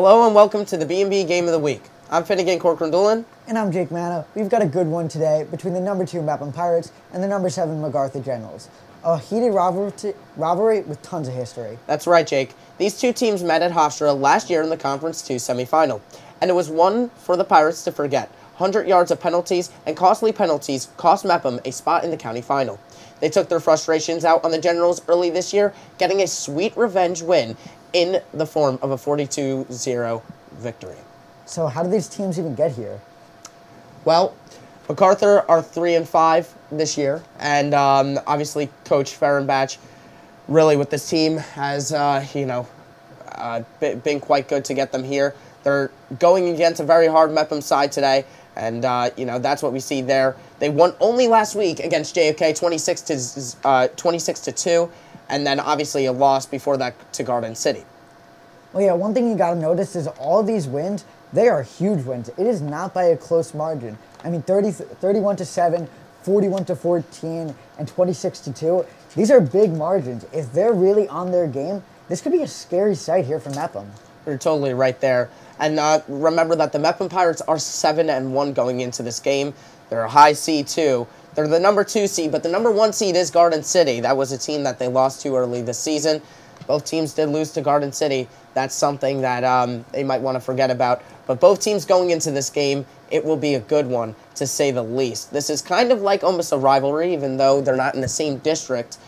Hello and welcome to the BMB Game of the Week. I'm Finnegan Corcoran-Doolin. And I'm Jake Manna. We've got a good one today between the number 2 Mepham Pirates and the number 7 MacArthur Generals. A heated rivalry with tons of history. That's right, Jake. These two teams met at Hofstra last year in the Conference 2 semifinal, and it was one for the Pirates to forget. 100 yards of penalties and costly penalties cost Mepham a spot in the county final. They took their frustrations out on the Generals early this year, getting a sweet revenge win in the form of a 42-0 victory. So how did these teams even get here? Well, MacArthur are 3-5 this year, and obviously Coach Ferenbach really with this team has, been quite good to get them here. They're going against a very hard Mepham side today, and that's what we see there. They won only last week against JFK 26-2, and then obviously a loss before that to Garden City. Well, yeah, one thing you got to notice is all of these wins, they are huge wins. It is not by a close margin. I mean, 31-7, 41-14, and 26-2. These are big margins. If they're really on their game, this could be a scary sight here for Mepham. You're totally right there. And remember that the Mepham Pirates are 7-1 going into this game. They're a high seed too. They're the number 2 seed, but the number 1 seed is Garden City. That was a team that they lost to early this season. Both teams did lose to Garden City. That's something that they might want to forget about. But both teams going into this game, it will be a good one, to say the least. This is kind of like almost a rivalry, even though they're not in the same district.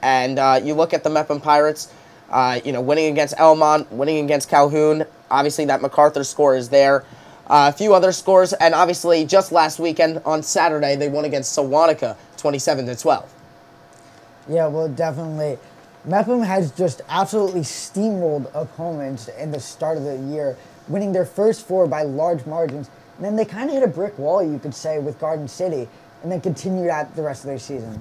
And you look at the Mepham Pirates, winning against Elmont, winning against Calhoun. Obviously, that MacArthur score is there. A few other scores, and obviously, just last weekend on Saturday, they won against Sewantica, 27-12. Yeah, well, definitely. Mepham has just absolutely steamrolled opponents in the start of the year, winning their first 4 by large margins. And then they kind of hit a brick wall, you could say, with Garden City, and then continued at the rest of their season.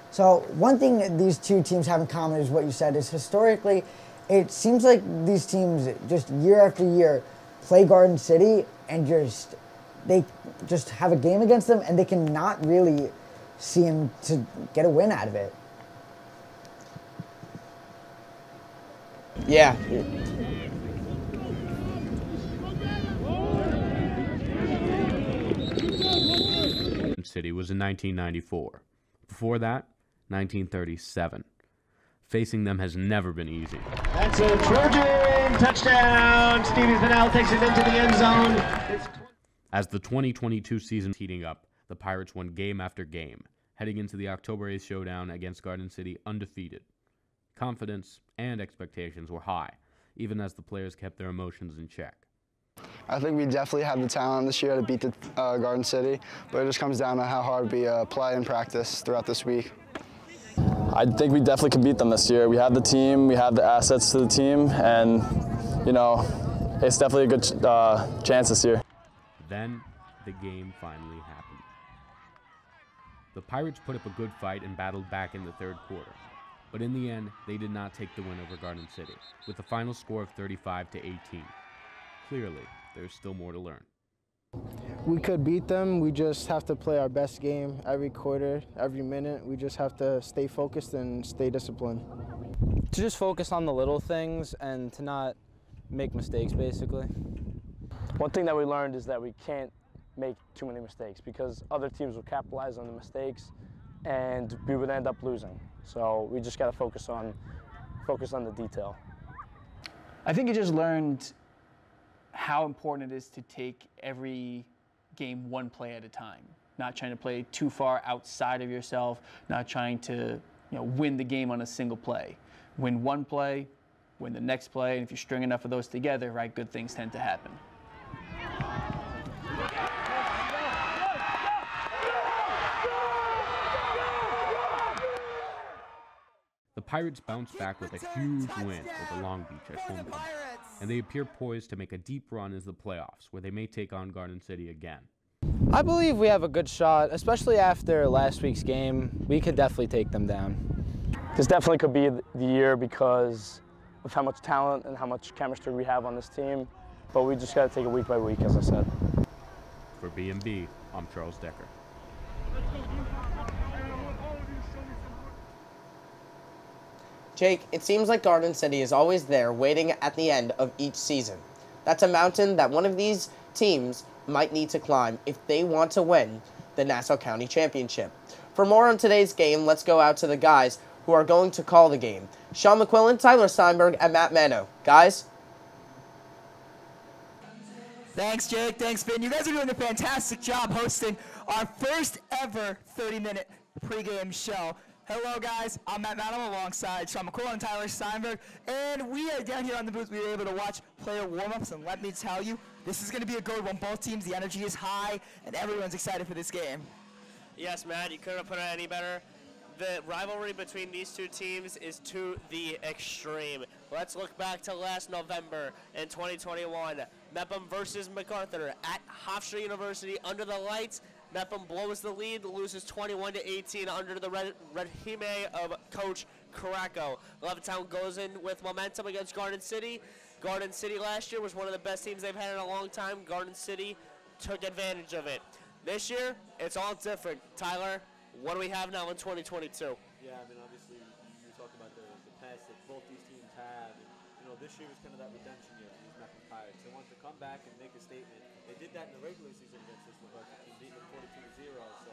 So one thing that these two teams have in common is what you said, is historically, it seems like these teams just year after year play Garden City and they just have a game against them, and they cannot really seem to get a win out of it. Yeah. City was in 1994. Before that, 1937. Facing them has never been easy. That's a Trojan touchdown. Stevie Vanel takes it into the end zone. As the 2022 season heating up, the Pirates won game after game, heading into the October 8th showdown against Garden City undefeated. Confidence and expectations were high, even as the players kept their emotions in check. I think we definitely have the talent this year to beat the Garden City, but it just comes down to how hard we play and practice throughout this week. I think we definitely can beat them this year. We have the team, we have the assets to the team, and, it's definitely a good chance this year. Then, the game finally happened. The Pirates put up a good fight and battled back in the third quarter. But in the end, they did not take the win over Garden City, with a final score of 35-18. Clearly, there's still more to learn. We could beat them. We just have to play our best game every quarter, every minute. We just have to stay focused and stay disciplined. To just focus on the little things and to not make mistakes, basically. One thing that we learned is that we can't make too many mistakes because other teams will capitalize on the mistakes and we would end up losing. So we just got to focus on the detail. I think I just learned how important it is to take every game one play at a time. Not trying to play too far outside of yourself, not trying to win the game on a single play. Win one play, win the next play, and if you string enough of those together, right, good things tend to happen. The Pirates bounced back with a huge win over Long Beach at homecoming, and they appear poised to make a deep run into the playoffs, where they may take on Garden City again. I believe we have a good shot, especially after last week's game. We could definitely take them down. This definitely could be the year because of how much talent and how much chemistry we have on this team, but we just got to take it week by week, as I said. For BMB, I'm Charles Decker. Jake, it seems like Garden City is always there waiting at the end of each season. That's a mountain that one of these teams might need to climb if they want to win the Nassau County Championship. For more on today's game, let's go out to the guys who are going to call the game. Sean McQuillan, Tyler Steinberg, and Matt Mano. Guys? Thanks, Jake. Thanks, Finn. You guys are doing a fantastic job hosting our first ever 30-minute pregame show. Hello, guys. I'm Matt Mano alongside Sean McQuillan and Tyler Steinberg, and we are down here on the booth. We were able to watch player warm-ups, and let me tell you, this is going to be a good one. Both teams, the energy is high, and everyone's excited for this game. Yes, Matt, you couldn't have put it any better. The rivalry between these two teams is to the extreme. Let's look back to last November in 2021. Mepham versus MacArthur at Hofstra University under the lights. Mepham blows the lead, loses 21-18 under the regime of Coach Caraco. Levittown goes in with momentum against Garden City. Garden City last year was one of the best teams they've had in a long time. Garden City took advantage of it. This year, it's all different. Tyler, what do we have now in 2022? Yeah, I mean, obviously, you talk about the past that both these teams have. And, you know, this year was kind of that redemption year for these Mepham Pirates. They wanted to come back and make a statement. They did that in the regular season against this MacArthur team, beating them 42-0. So,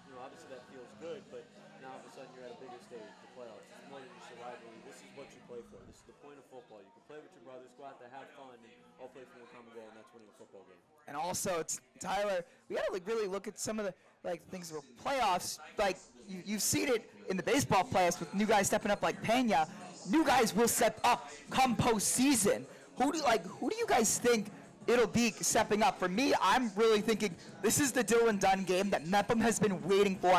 you know, obviously that feels good, but now all of a sudden you're at a bigger stage, the playoffs. It's more than just a rivalry. This is what you play for. This is the point of football. You can play with your brothers, go out there, have fun, and all play for one common goal, and that's winning a football game. And also, Tyler, we got to really look at some of the things for playoffs. Like you've seen it in the baseball playoffs with new guys stepping up like Pena. New guys will step up come postseason. Who do you guys think it'll be stepping up? For me, I'm really thinking this is the Dylan Dunn game that Mepham has been waiting for.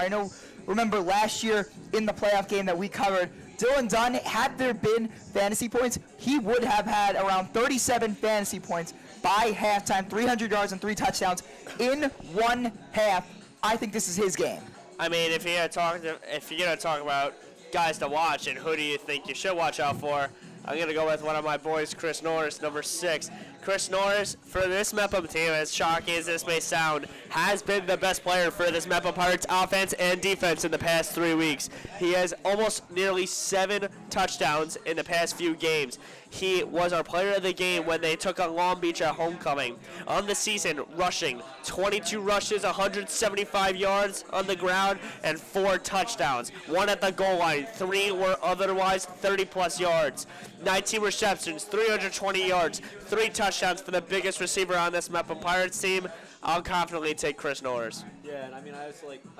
Remember last year in the playoff game that we covered, Dylan Dunn, had there been fantasy points, he would have had around 37 fantasy points by halftime, 300 yards and 3 touchdowns in one half. I think this is his game. I mean, if you're gonna talk about guys to watch and who do you think you should watch out for, I'm going to go with one of my boys, Chris Norris, number 6. Chris Norris, for this Mepham team, as shocking as this may sound, has been the best player for this Mepham Pirates offense and defense in the past 3 weeks. He has almost nearly 7 touchdowns in the past few games. He was our player of the game when they took on Long Beach at homecoming. On the season, rushing 22 rushes, 175 yards on the ground, and 4 touchdowns. 1 at the goal line, 3 were otherwise 30-plus yards. 19 receptions, 320 yards, 3 touchdowns for the biggest receiver on this Mepham Pirates team. I'll confidently take Chris Norris. Yeah, and I mean, I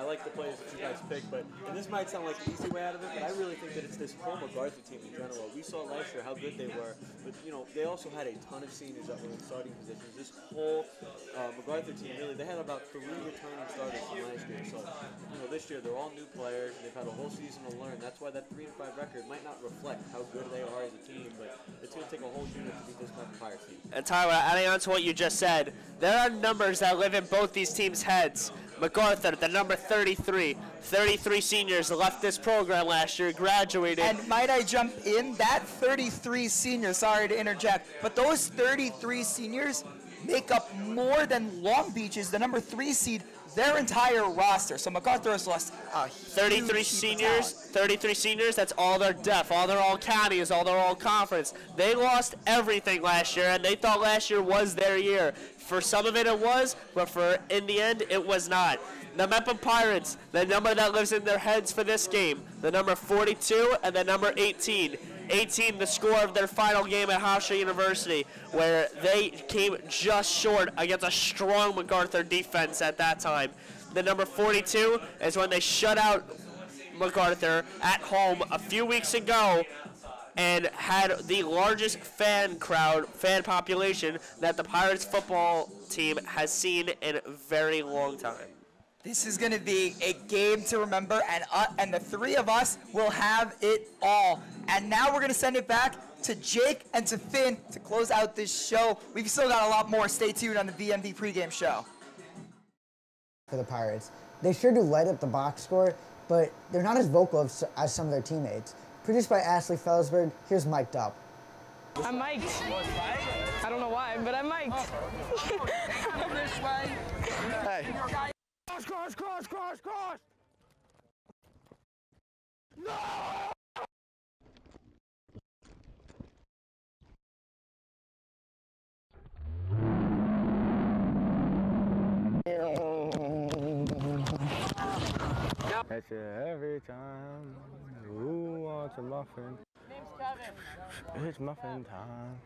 like the players that you guys picked, but and this might sound like an easy way out of it, but I really think that it's this whole MacArthur team in general. We saw last year how good they were, but you know they also had a ton of seniors that were in starting positions. This whole MacArthur team really, they had about 3 returning starters from last year. So you know this year they're all new players. They've had a whole season to learn. That's why that 3-5 record might not reflect how good they are as a team, but it's going to take a whole unit to beat this Mepham Pirates team. And Tyler, adding on to what you just said, there are numbers that live in both these teams' heads. MacArthur, the number 33. 33 seniors left this program last year, graduated. And might I jump in? That 33 seniors, sorry to interject, but those 33 seniors make up more than Long Beach's, the number 3 seed, their entire roster. So MacArthur has lost 33 seniors, 33 seniors, that's all their depth, all their all-counties, all their all-conference. They lost everything last year, and they thought last year was their year. For some of it was, but in the end, it was not. The Mepham Pirates, the number that lives in their heads for this game, the number 42 and the number 18. 18, the score of their final game at Hofstra University, where they came just short against a strong MacArthur defense at that time. The number 42 is when they shut out MacArthur at home a few weeks ago and had the largest fan population that the Pirates football team has seen in a very long time. This is going to be a game to remember, and the 3 of us will have it all. And now we're going to send it back to Jake and to Finn to close out this show. We've still got a lot more. Stay tuned on the BMB pregame show. For the Pirates, they sure do light up the box score, but they're not as vocal as some of their teammates. Produced by Ashley Felsberg, here's Mic'd Up. I'm mic'd. I don't know why, but I'm mic'd. This way. Hey. Cross! No! That's it every time. Who wants a muffin? Name's Kevin. It's muffin time.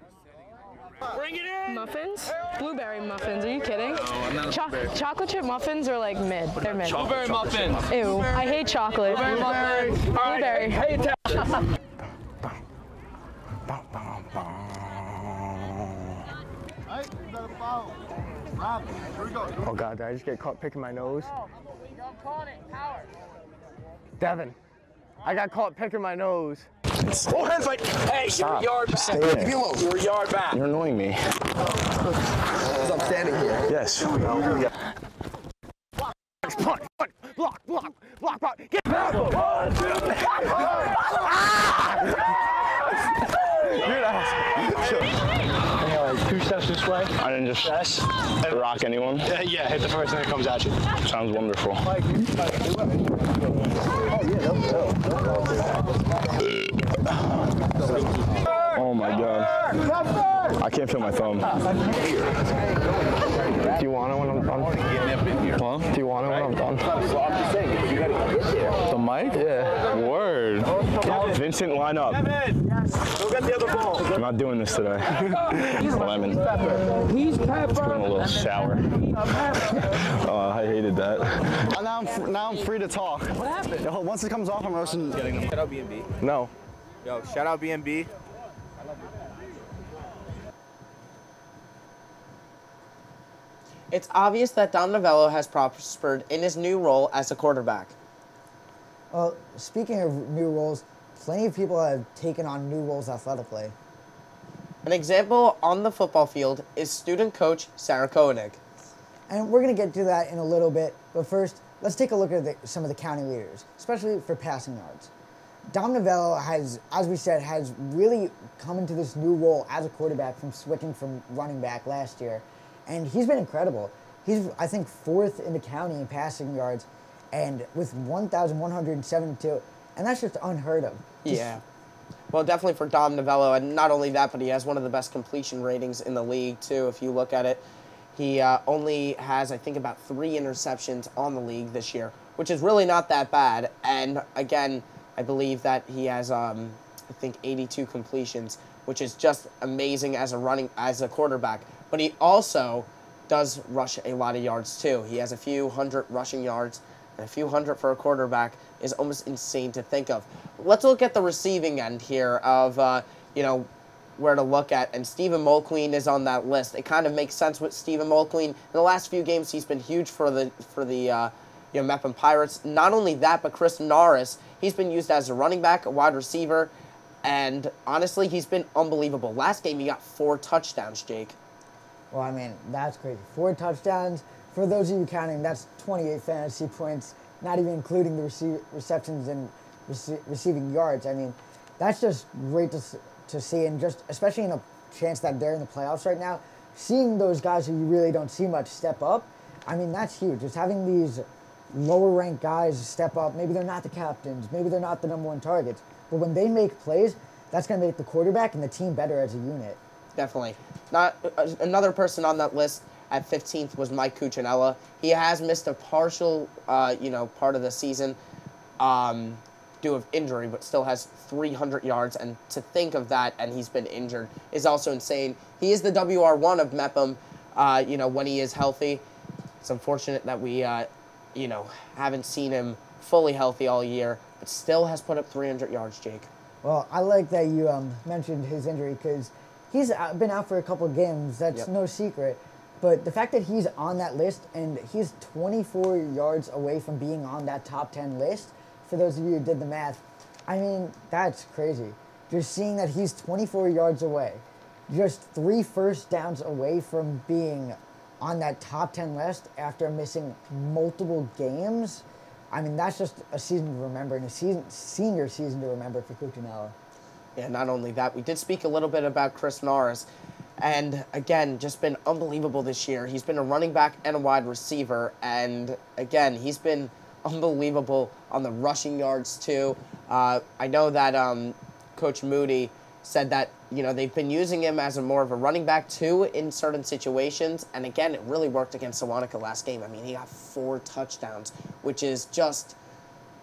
Bring it in! Muffins? Blueberry muffins, are you kidding? No, Chocolate chip muffins are like mid. They're mid. Blueberry muffins. Ew, I hate chocolate. Blueberry muffins. Blueberry. Hey, oh God, did I just get caught picking my nose? Don't call it power. Devin, I got caught picking my nose. Oh, hands like, hey, Stop. you're a yard back. Stay there. Leave me alone. You're a yard back. You're annoying me. Because I'm standing here. Yes. Block. Get back. Like 2 steps this way. I didn't just rock anyone. Yeah, hit the first thing that comes at you. Sounds wonderful. Oh my God. I can't feel my thumb. Do you want it when I'm done? Huh? Do you want it when I'm done? The mic? Yeah. Word. Vincent, line up. Go get the other ball. I'm not doing this today. Lemon. He's It's going a little sour. Oh, I hated that. Now I'm free to talk. What happened? Yo, once it comes off, I'm roasting. Shout out BMB. No. Yo, shout out BMB. It's obvious that Dom Novello has prospered in his new role as a quarterback. Well, speaking of new roles, plenty of people have taken on new roles athletically. An example on the football field is student coach Sarah Koenig. And we're going to get to that in a little bit, but first, let's take a look at some of the county leaders, especially for passing yards. Dom Novello has, as we said, has really come into this new role as a quarterback from switching from running back last year. And he's been incredible. He's, I think, 4th in the county in passing yards, and with 1,172, and that's just unheard of. Yeah. Well, definitely for Dom Novello, and not only that, but he has one of the best completion ratings in the league, too, if you look at it. He only has, I think, about 3 interceptions on the league this year, which is really not that bad. And, again, I believe that he has, I think, 82 completions, which is just amazing as a quarterback. But he also does rush a lot of yards, too. He has a few hundred rushing yards, and a few hundred for a quarterback is almost insane to think of. Let's look at the receiving end here of, where to look at. And Stephen Mulqueen is on that list. It kind of makes sense with Stephen Mulqueen. In the last few games, he's been huge for the Mepham Pirates. Not only that, but Chris Norris, he's been used as a running back, a wide receiver, and honestly, he's been unbelievable. Last game, he got 4 touchdowns, Jake. Well, I mean, that's crazy. 4 touchdowns. For those of you counting, that's 28 fantasy points, not even including the receptions and receiving yards. I mean, that's just great to see, and just especially in a chance that they're in the playoffs right now, seeing those guys who you really don't see much step up, I mean, that's huge. Just having these lower-ranked guys step up, maybe they're not the captains, maybe they're not the #1 targets, but when they make plays, that's going to make the quarterback and the team better as a unit. Definitely. Not another person on that list at 15th was Mike Cuccinella. He has missed a partial, part of the season due of injury, but still has 300 yards. And to think of that, and he's been injured, is also insane. He is the WR1 of Mepham, when he is healthy. It's unfortunate that we, haven't seen him fully healthy all year, but still has put up 300 yards, Jake. Well, I like that you mentioned his injury because he's been out for a couple of games. That's no secret. But the fact that he's on that list and he's 24 yards away from being on that top 10 list, for those of you who did the math, I mean, that's crazy. Just seeing that he's 24 yards away, just 3 first downs away from being on that top 10 list after missing multiple games, I mean, that's just a season to remember, and a senior season to remember for Cuccinella. Yeah, not only that, we did speak a little bit about Chris Norris, and again, just been unbelievable this year. He's been a running back and a wide receiver, and again, he's been unbelievable on the rushing yards too. I know that Coach Moody said that, they've been using him as more of a running back too in certain situations, and again, it really worked against Sewanaka last game. I mean, he got 4 touchdowns, which is just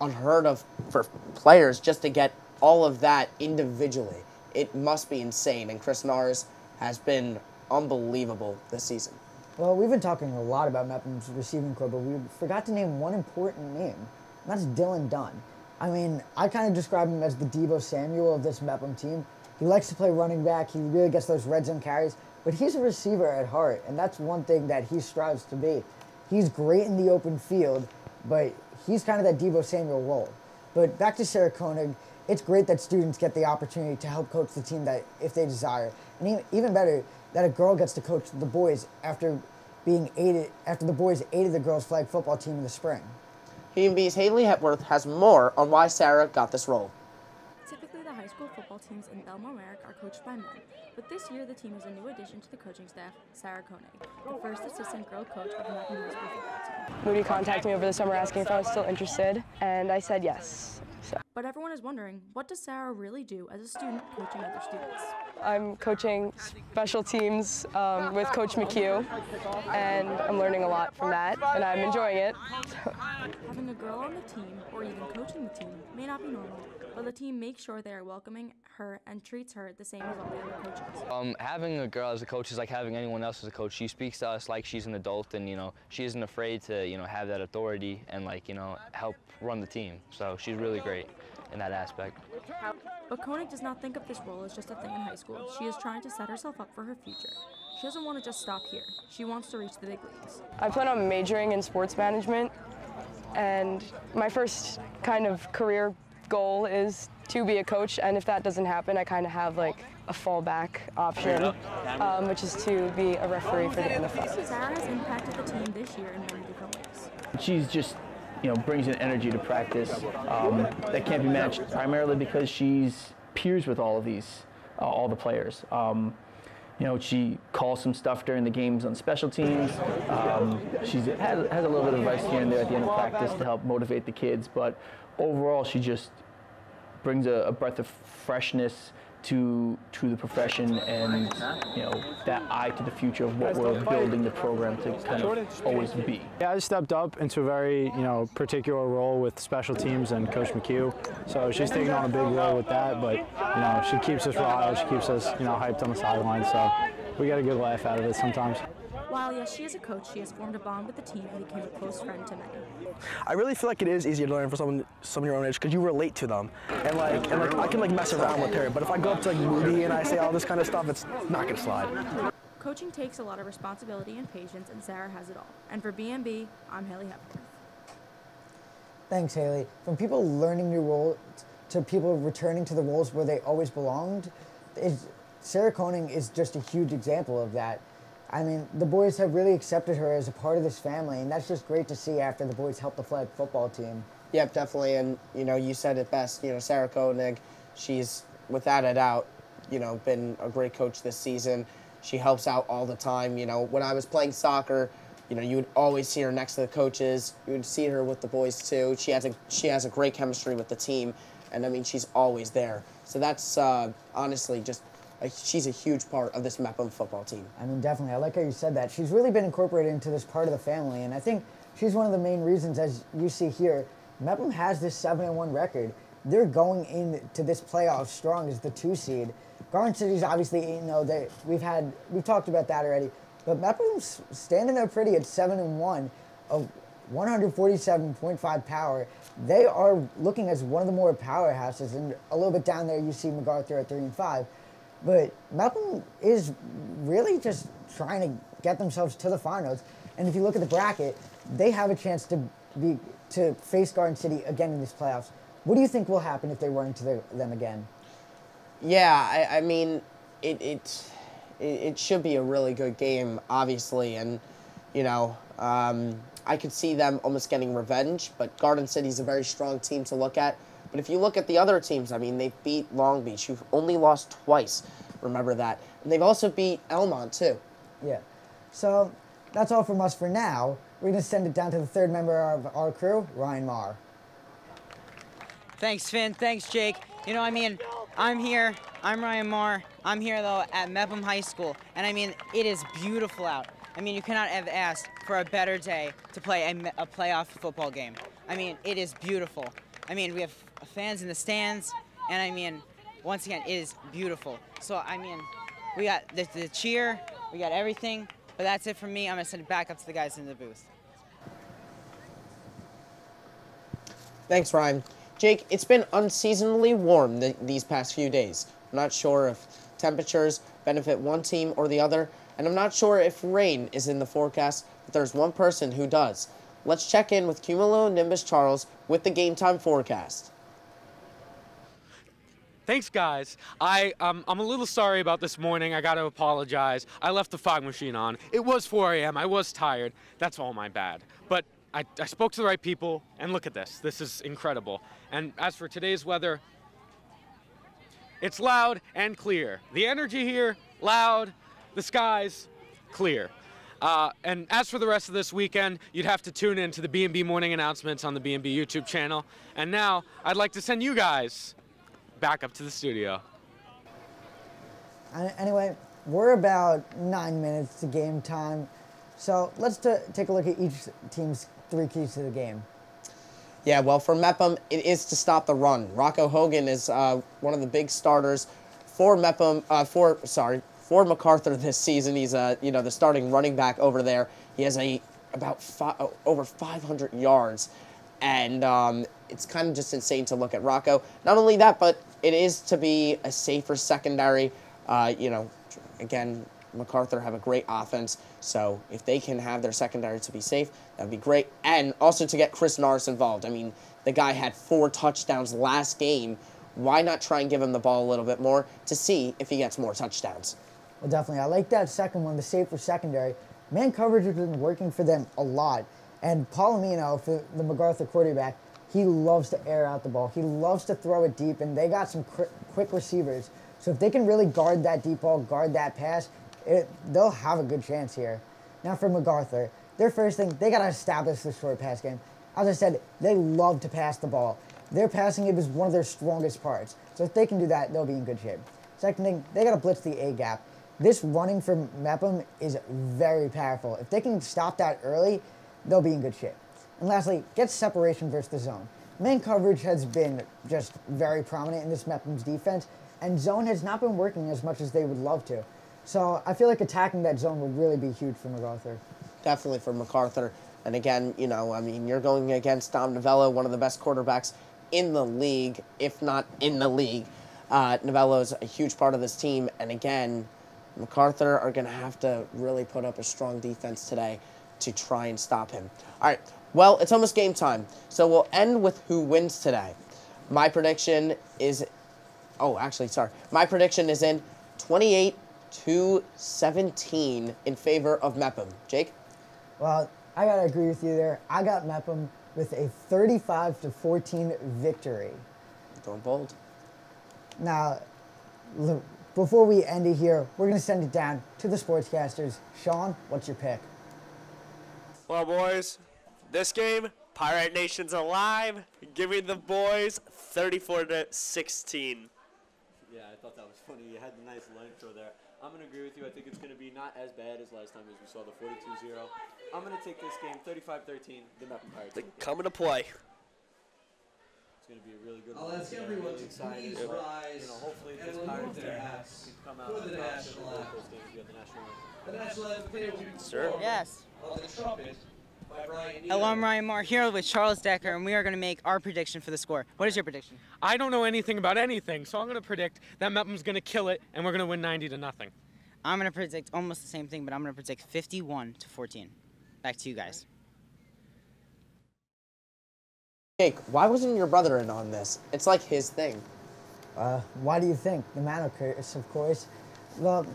unheard of for players just to get all of that individually. It must be insane, and Chris Norris has been unbelievable this season. Well, we've been talking a lot about Mepham's receiving corps, but we forgot to name one important name, and that's Dylan Dunn. I mean, I kind of describe him as the Deebo Samuel of this Mepham team. He likes to play running back. He really gets those red zone carries, but he's a receiver at heart, and that's one thing that he strives to be. He's great in the open field, but he's kind of that Deebo Samuel role. But back to Sarah Koenig, it's great that students get the opportunity to help coach the team that if they desire. And even better, that a girl gets to coach the boys after the boys aided the girls' flag football team in the spring. BMB's Haley Hepworth has more on why Sarah got this role. Typically, the high school football teams in Bellmore-Merrick are coached by men, but this year the team is a new addition to the coaching staff, Sarah Koenig, the first assistant girl coach of the Mepham High School football team. Moody contacted me over the summer asking if I was still interested, and I said yes. But everyone is wondering, what does Sarah really do as a student coaching other students? I'm coaching special teams with Coach McHugh, and I'm learning a lot from that, and I'm enjoying it. Having a girl on the team, or even coaching the team, may not be normal, but the team makes sure they are welcoming her and treats her the same as all the other coaches. Having a girl as a coach is like having anyone else as a coach. She speaks to us like she's an adult, and she isn't afraid to have that authority and help run the team. So she's really great in that aspect. But Koenig does not think of this role as just a thing in high school. She is trying to set herself up for her future. She doesn't want to just stop here. She wants to reach the big leagues. I plan on majoring in sports management, and my first kind of career goal is to be a coach, and if that doesn't happen, I kind of have a fallback option, which is to be a referee for the NFL. Sarah has impacted the team this year in many different ways. She's just brings an energy to practice that can't be matched, primarily because she's peers with all of these, all the players. She calls some stuff during the games on special teams. She has a little bit of advice here and there at the end of practice to help motivate the kids, but overall she just brings a breath of freshness to the profession, and that eye to the future of what we're building the program to kind of always be. Yeah, I stepped up into a very particular role with special teams and Coach McHugh, so she's taking on a big role with that. But she keeps us riled, she keeps us hyped on the sideline, so we get a good laugh out of it sometimes. While yes, she is a coach, she has formed a bond with the team and became a close friend to many. I really feel like it is easier to learn for someone your own age because you relate to them, and I can mess around with her. But if I go up to Moody and I say all this kind of stuff, it's not gonna slide. Coaching takes a lot of responsibility and patience, and Sarah has it all. And for BMB, I'm Haley Hepworth. Thanks, Haley. From people learning new roles to people returning to the roles where they always belonged, Sarah Koenig is just a huge example of that. I mean, the boys have really accepted her as a part of this family, and that's just great to see after the boys helped the flag football team. Yep, definitely, and you said it best. Sarah Koenig, she's without a doubt, been a great coach this season. She helps out all the time. When I was playing soccer, you would always see her next to the coaches. You would see her with the boys too. She has a great chemistry with the team, and I mean, she's always there. So that's honestly just. She's a huge part of this Mepham football team. I mean, definitely. I like how you said that. She's really been incorporated into this part of the family, and I think she's one of the main reasons, as you see here, Mepham has this 7-1 record. They're going into this playoff strong as the 2 seed. Garden City's obviously, we've talked about that already, but Mepham's standing there pretty at 7-1 of 147.5 power. They are looking as one of the more powerhouses, and a little bit down there you see MacArthur at 3-5. But Mepham is really just trying to get themselves to the finals. And if you look at the bracket, they have a chance to face Garden City again in these playoffs. What do you think will happen if they run into them again? Yeah, I mean, it should be a really good game, obviously. And, I could see them almost getting revenge. But Garden City's a very strong team to look at. But if you look at the other teams, I mean, they've beat Long Beach, who've only lost twice. Remember that. And they've also beat Elmont, too. Yeah. So that's all from us for now. We're going to send it down to the third member of our crew, Ryan Marr. Thanks, Finn. Thanks, Jake. I'm here. I'm Ryan Marr. I'm here, though, at Mepham High School. And, it is beautiful out. You cannot have asked for a better day to play a playoff football game. It is beautiful. I mean, we have fans in the stands, and I mean, once again, it is beautiful. So, I mean, we got the cheer, we got everything, but that's it from me. I'm going to send it back up to the guys in the booth. Thanks, Ryan. Jake, it's been unseasonably warm these past few days. I'm not sure if temperatures benefit one team or the other, and I'm not sure if rain is in the forecast, but there's one person who does. Let's check in with Cumulonimbus Charles with the game time forecast. Thanks, guys. I'm a little sorry about this morning. I got to apologize. I left the fog machine on. It was 4 a.m. I was tired. That's all my bad. But I spoke to the right people, and look at this. This is incredible. And as for today's weather, it's loud and clear. The energy here, loud. The skies, clear. And as for the rest of this weekend, you'd have to tune in to the BMB morning announcements on the BMB YouTube channel. And now, I'd like to send you guys back up to the studio. Anyway, we're about 9 minutes to game time. So let's take a look at each team's 3 keys to the game. Yeah, well, for Mepham, it is to stop the run. Rocco Hogan is one of the big starters for Mepham, for MacArthur this season. He's the starting running back over there. He has over 500 yards, and it's kind of just insane to look at Rocco. Not only that, but it is to be a safer secondary. Again, MacArthur have a great offense, so if they can have their secondary to be safe, that would be great. And also to get Chris Norris involved. I mean, the guy had 4 touchdowns last game. Why not try and give him the ball a little bit more to see if he gets more touchdowns? Well, definitely. I like that second one, the safer secondary. Man coverage has been working for them a lot. And Palomino, for the MacArthur quarterback, he loves to air out the ball. He loves to throw it deep, and they got some quick receivers. So if they can really guard that deep ball, guard that pass, they'll have a good chance here. Now for MacArthur, their first thing, they got to establish the short pass game. As I said, they love to pass the ball. Their passing game is one of their strongest parts. So if they can do that, they'll be in good shape. Second thing, they got to blitz the A-gap. This running from Mepham is very powerful. If they can stop that early, they'll be in good shape. And lastly, get separation versus the zone. Man coverage has been just very prominent in this Mepham's defense, and zone has not been working as much as they would love to. So I feel like attacking that zone would really be huge for MacArthur. Definitely for MacArthur. And again, you're going against Dom Novello, one of the best quarterbacks in the league, if not in the league. Novello's a huge part of this team, and again, MacArthur are going to have to really put up a strong defense today to try and stop him. All right, well, it's almost game time, so we'll end with who wins today. My prediction is, my prediction is in 28-17 in favor of Mepham. Jake? Well, I got to agree with you there. I got Mepham with a 35-14 victory. Going bold. Now, before we end it here, we're going to send it down to the sportscasters. Sean, what's your pick? Well, boys, this game, Pirate Nation's alive, giving the boys 34-16. Yeah, I thought that was funny. You had the nice line throw there. I'm going to agree with you. I think it's going to be not as bad as last time as we saw the 42-0. I'm going to take this game 35-13, the Mepham Pirates. They're coming to play. It's going to be a really good one. I'll ask everyone to excited. please rise hopefully and this remove Pirates their team hats can come out for the on top national and anthem. those games. We have the national anthem. The national anthem will be Sir. performed Yes. on the trumpet by Brian Hello, I'm Ryan Marr here with Charles Decker, and we are going to make our prediction for the score. What is your prediction? I don't know anything about anything, so I'm going to predict that Mepham's going to kill it, and we're going to win 90-0. I'm going to predict almost the same thing, but I'm going to predict 51-14. Back to you guys. Jake, why wasn't your brother in on this? It's like his thing. Why do you think? The Mano curse, of course. Well,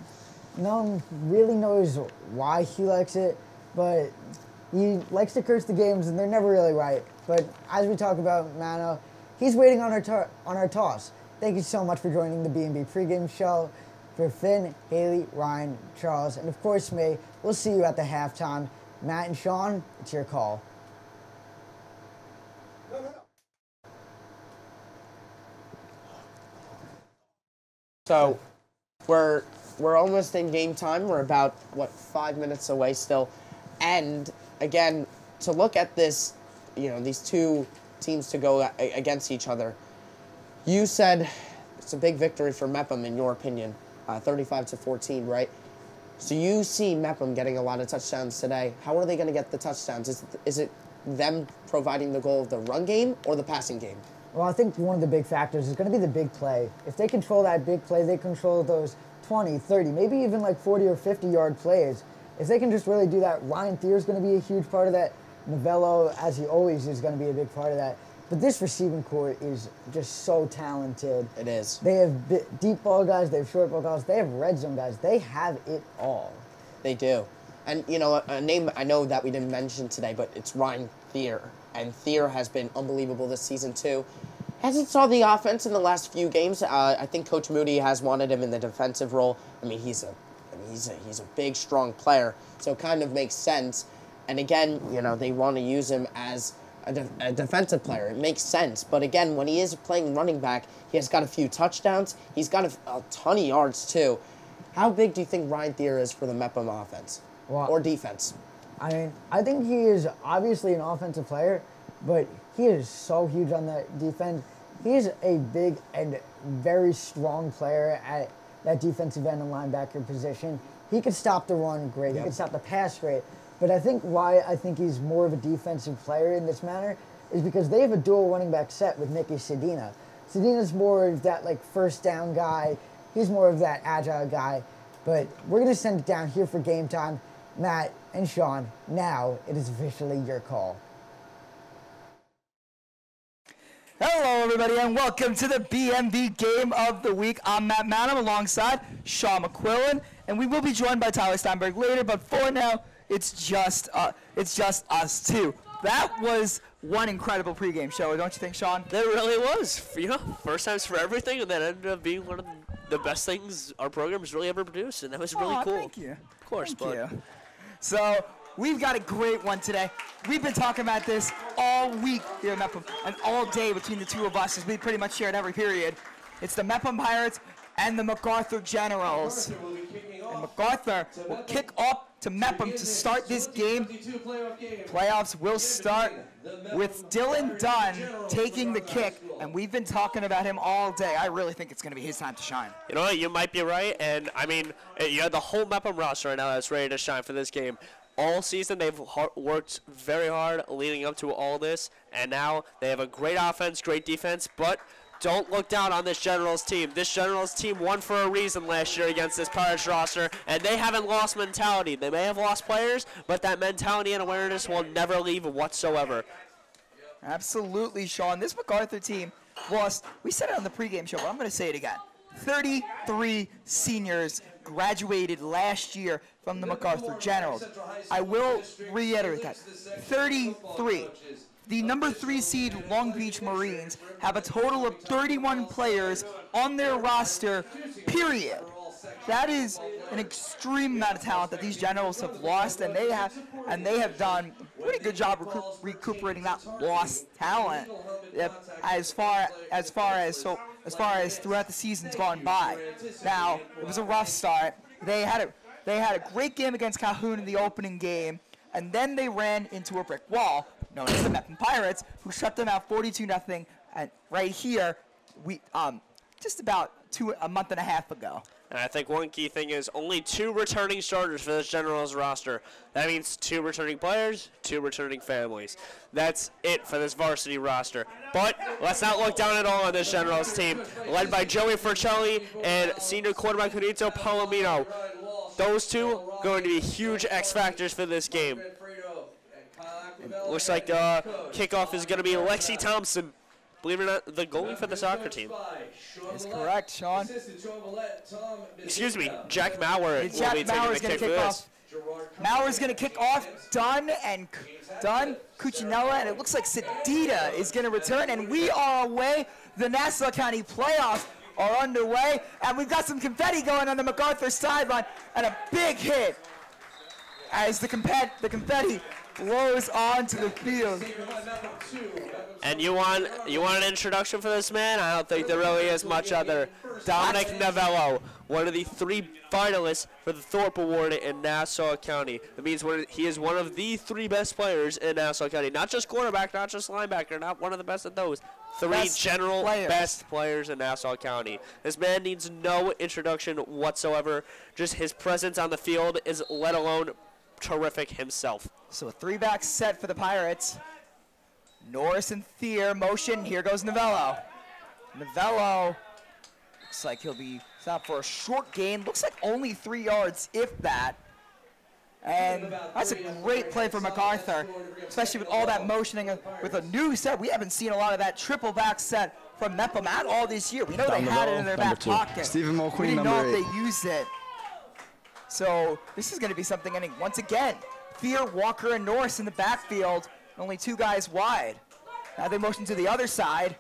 no one really knows why he likes it, but he likes to curse the games, and they're never really right. But as we talk about Mano, he's waiting on our toss. Thank you so much for joining the BMB pregame show. For Finn, Haley, Ryan, Charles, and of course me, we'll see you at the halftime. Matt and Sean, it's your call. So we're almost in game time. We're about, 5 minutes away still. And again, to look at this, these two teams to go against each other. You said it's a big victory for Mepham, in your opinion, 35-14, right? So you see Mepham getting a lot of touchdowns today. How are they going to get the touchdowns? Is it them providing the goal of the run game or the passing game? Well, I think one of the big factors is going to be the big play. If they control that big play, they control those 20, 30, maybe even like 40 or 50-yard plays. If they can just really do that, Ryan Thier is going to be a huge part of that. Novello, as he always is, going to be a big part of that. But this receiving corps is just so talented. It is. They have deep ball guys, they have short ball guys, they have red zone guys. They have it all. They do. And, you know, a name I know that we didn't mention today, but it's Ryan Thier. And Thier has been unbelievable this season, too. Hasn't saw the offense in the last few games. I think Coach Moody has wanted him in the defensive role. I mean, he's a big, strong player, so it kind of makes sense. And again, you know, they want to use him as a defensive player. It makes sense. But again, when he is playing running back, he has got a few touchdowns. He's got a ton of yards, too. How big do you think Ryan Thier is for the Mepham offense or defense? I mean, I think he is obviously an offensive player, but he is so huge on the defense. He is a big and very strong player at that defensive end and linebacker position. He could stop the run great. He could stop the pass great. But I think why I think he's more of a defensive player in this manner is because they have a dual running back set with Mickey Sedina. Sedina's more of that like first down guy. He's more of that agile guy. But we're going to send it down here for game time. Matt and Sean, now it is officially your call. Hello, everybody, and welcome to the BMB Game of the Week. I'm Matt Madam alongside Sean McQuillan, and we will be joined by Tyler Steinberg later, but for now, it's just us two. That was one incredible pregame show, don't you think, Sean? That really was. You know, first times for everything, and that ended up being one of the best things our program has really ever produced, and that was really cool. Thank you. Of course, Thank you. So, we've got a great one today. We've been talking about this all week here at Mepham, and all day between the two of us, as we pretty much shared every period. It's the Mepham Pirates and the MacArthur Generals. And MacArthur will kick off to Mepham to start this game. Playoffs will start with Dylan Dunn taking the kick, and we've been talking about him all day. I really think it's going to be his time to shine. You know what? You might be right, and I mean, you have the whole Mepham roster right now that's ready to shine for this game. All season, they've worked very hard leading up to all this, and now they have a great offense, great defense, but don't look down on this Generals team. This Generals team won for a reason last year against this Pirates roster, and they haven't lost mentality. They may have lost players, but that mentality and awareness will never leave whatsoever. Absolutely, Sean. This MacArthur team lost, we said it on the pregame show, but I'm going to say it again. 33 seniors graduated last year from the MacArthur Generals. I will reiterate that. 33. The number 3 seed Long Beach Marines have a total of 31 players on their roster, period. That is an extreme amount of talent that these Generals have lost, and they have done a pretty good job recuperating that lost talent as far as throughout the season's gone by. Now, it was a rough start. They had a great game against Calhoun in the opening game, and then they ran into a brick wall known as the Mepham Pirates, who shut them out 42-0. And right here, just about a month and a half ago. And I think one key thing is only 2 returning starters for this Generals roster. That means 2 returning players, 2 returning families. That's it for this varsity roster. But let's not look down at all on this Generals team, led by Joey Forcelli and senior quarterback Juanito Palomino. Those two going to be huge X factors for this game. Looks like the kickoff is going to be Lexi Thompson. Believe it or not, the goalie for the soccer team. That's correct, Sean. Excuse me, Jack Maurer will be taking the kick for this. Maurer's going to kick off. Dunn, Cuccinella, and it looks like Sedita is going to return, and we are away. The Nassau County playoffs are underway, and we've got some confetti going on the MacArthur sideline, and a big hit as the confetti blows onto the field. And you want an introduction for this man? I don't think there really is much other. Dominic Novello, one of the 3 finalists for the Thorpe Award in Nassau County. That means he is one of the 3 best players in Nassau County. Not just quarterback, not just linebacker, not one of the best of those. 3 best players in Nassau County. This man needs no introduction whatsoever. Just his presence on the field is, let alone, terrific himself. So a 3-back set for the Pirates. Norris and Thier motion. Here goes Novello. Novello looks like he'll be stopped for a short gain. Looks like only 3 yards, if that. And that's a great play for MacArthur, especially with all that motioning with a new set. We haven't seen a lot of that triple back set from Mepham at all this year. We know they had it in their back pocket. Stephen Mulqueen, we didn't know number 8. if they used it. So this is going to be something. And once again, Thier, Walker, and Norris in the backfield. Only 2 guys wide. Now they motion to the other side.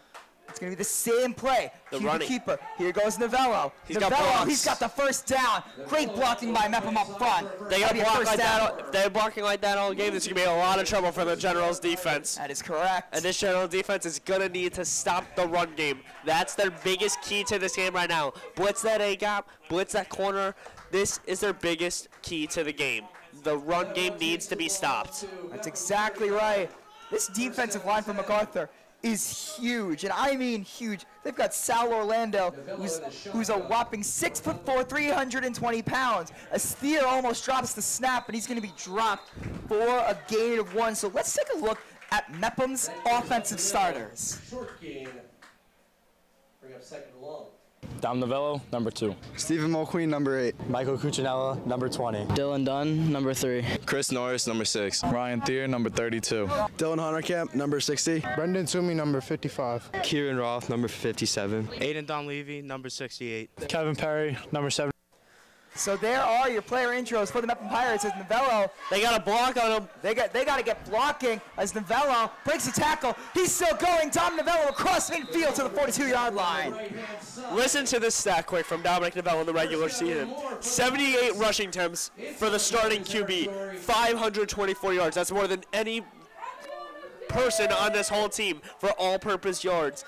It's going to be the same play. The running. Keeper. Here goes Novello. He's got the first down. Great blocking by Mepham up front. They got blocked like that. If they're blocking like that all game, this is going to be a lot of trouble for the Generals defense. That is correct. And this General defense is going to need to stop the run game. That's their biggest key to this game right now. Blitz that A-gap, blitz that corner. This is their biggest key to the game. The run game needs to be stopped. That's exactly right. This defensive line for MacArthur is huge, and I mean huge. They've got Sal Orlando, who's a whopping 6'4", 320 pounds. As Thier almost drops the snap, and he's going to be dropped for a gain of 1. So let's take a look at Mepham's offensive starters. Short gain. Bring up 2nd and long. Dom Novello, number 2. Stephen Mulqueen, number 8. Michael Cuccinella, number 20. Dylan Dunn, number 3. Chris Norris, number 6. Ryan Thier, number 32. Dylan Hunterkamp, number 60. Brendan Toomey, number 55. Kieran Roth, number 57. Aiden Donlevy, number 68. Kevin Perry, number 7. So there are your player intros for the Mepham Pirates as Novello. They got a block on him. They got to get blocking as Novello breaks the tackle. He's still going. Dom Novello across midfield to the 42-yard line. Listen to this stat quick from Dominic Novello in the regular season. 78 rushing attempts for the starting QB. 524 yards. That's more than any person on this whole team for all-purpose yards.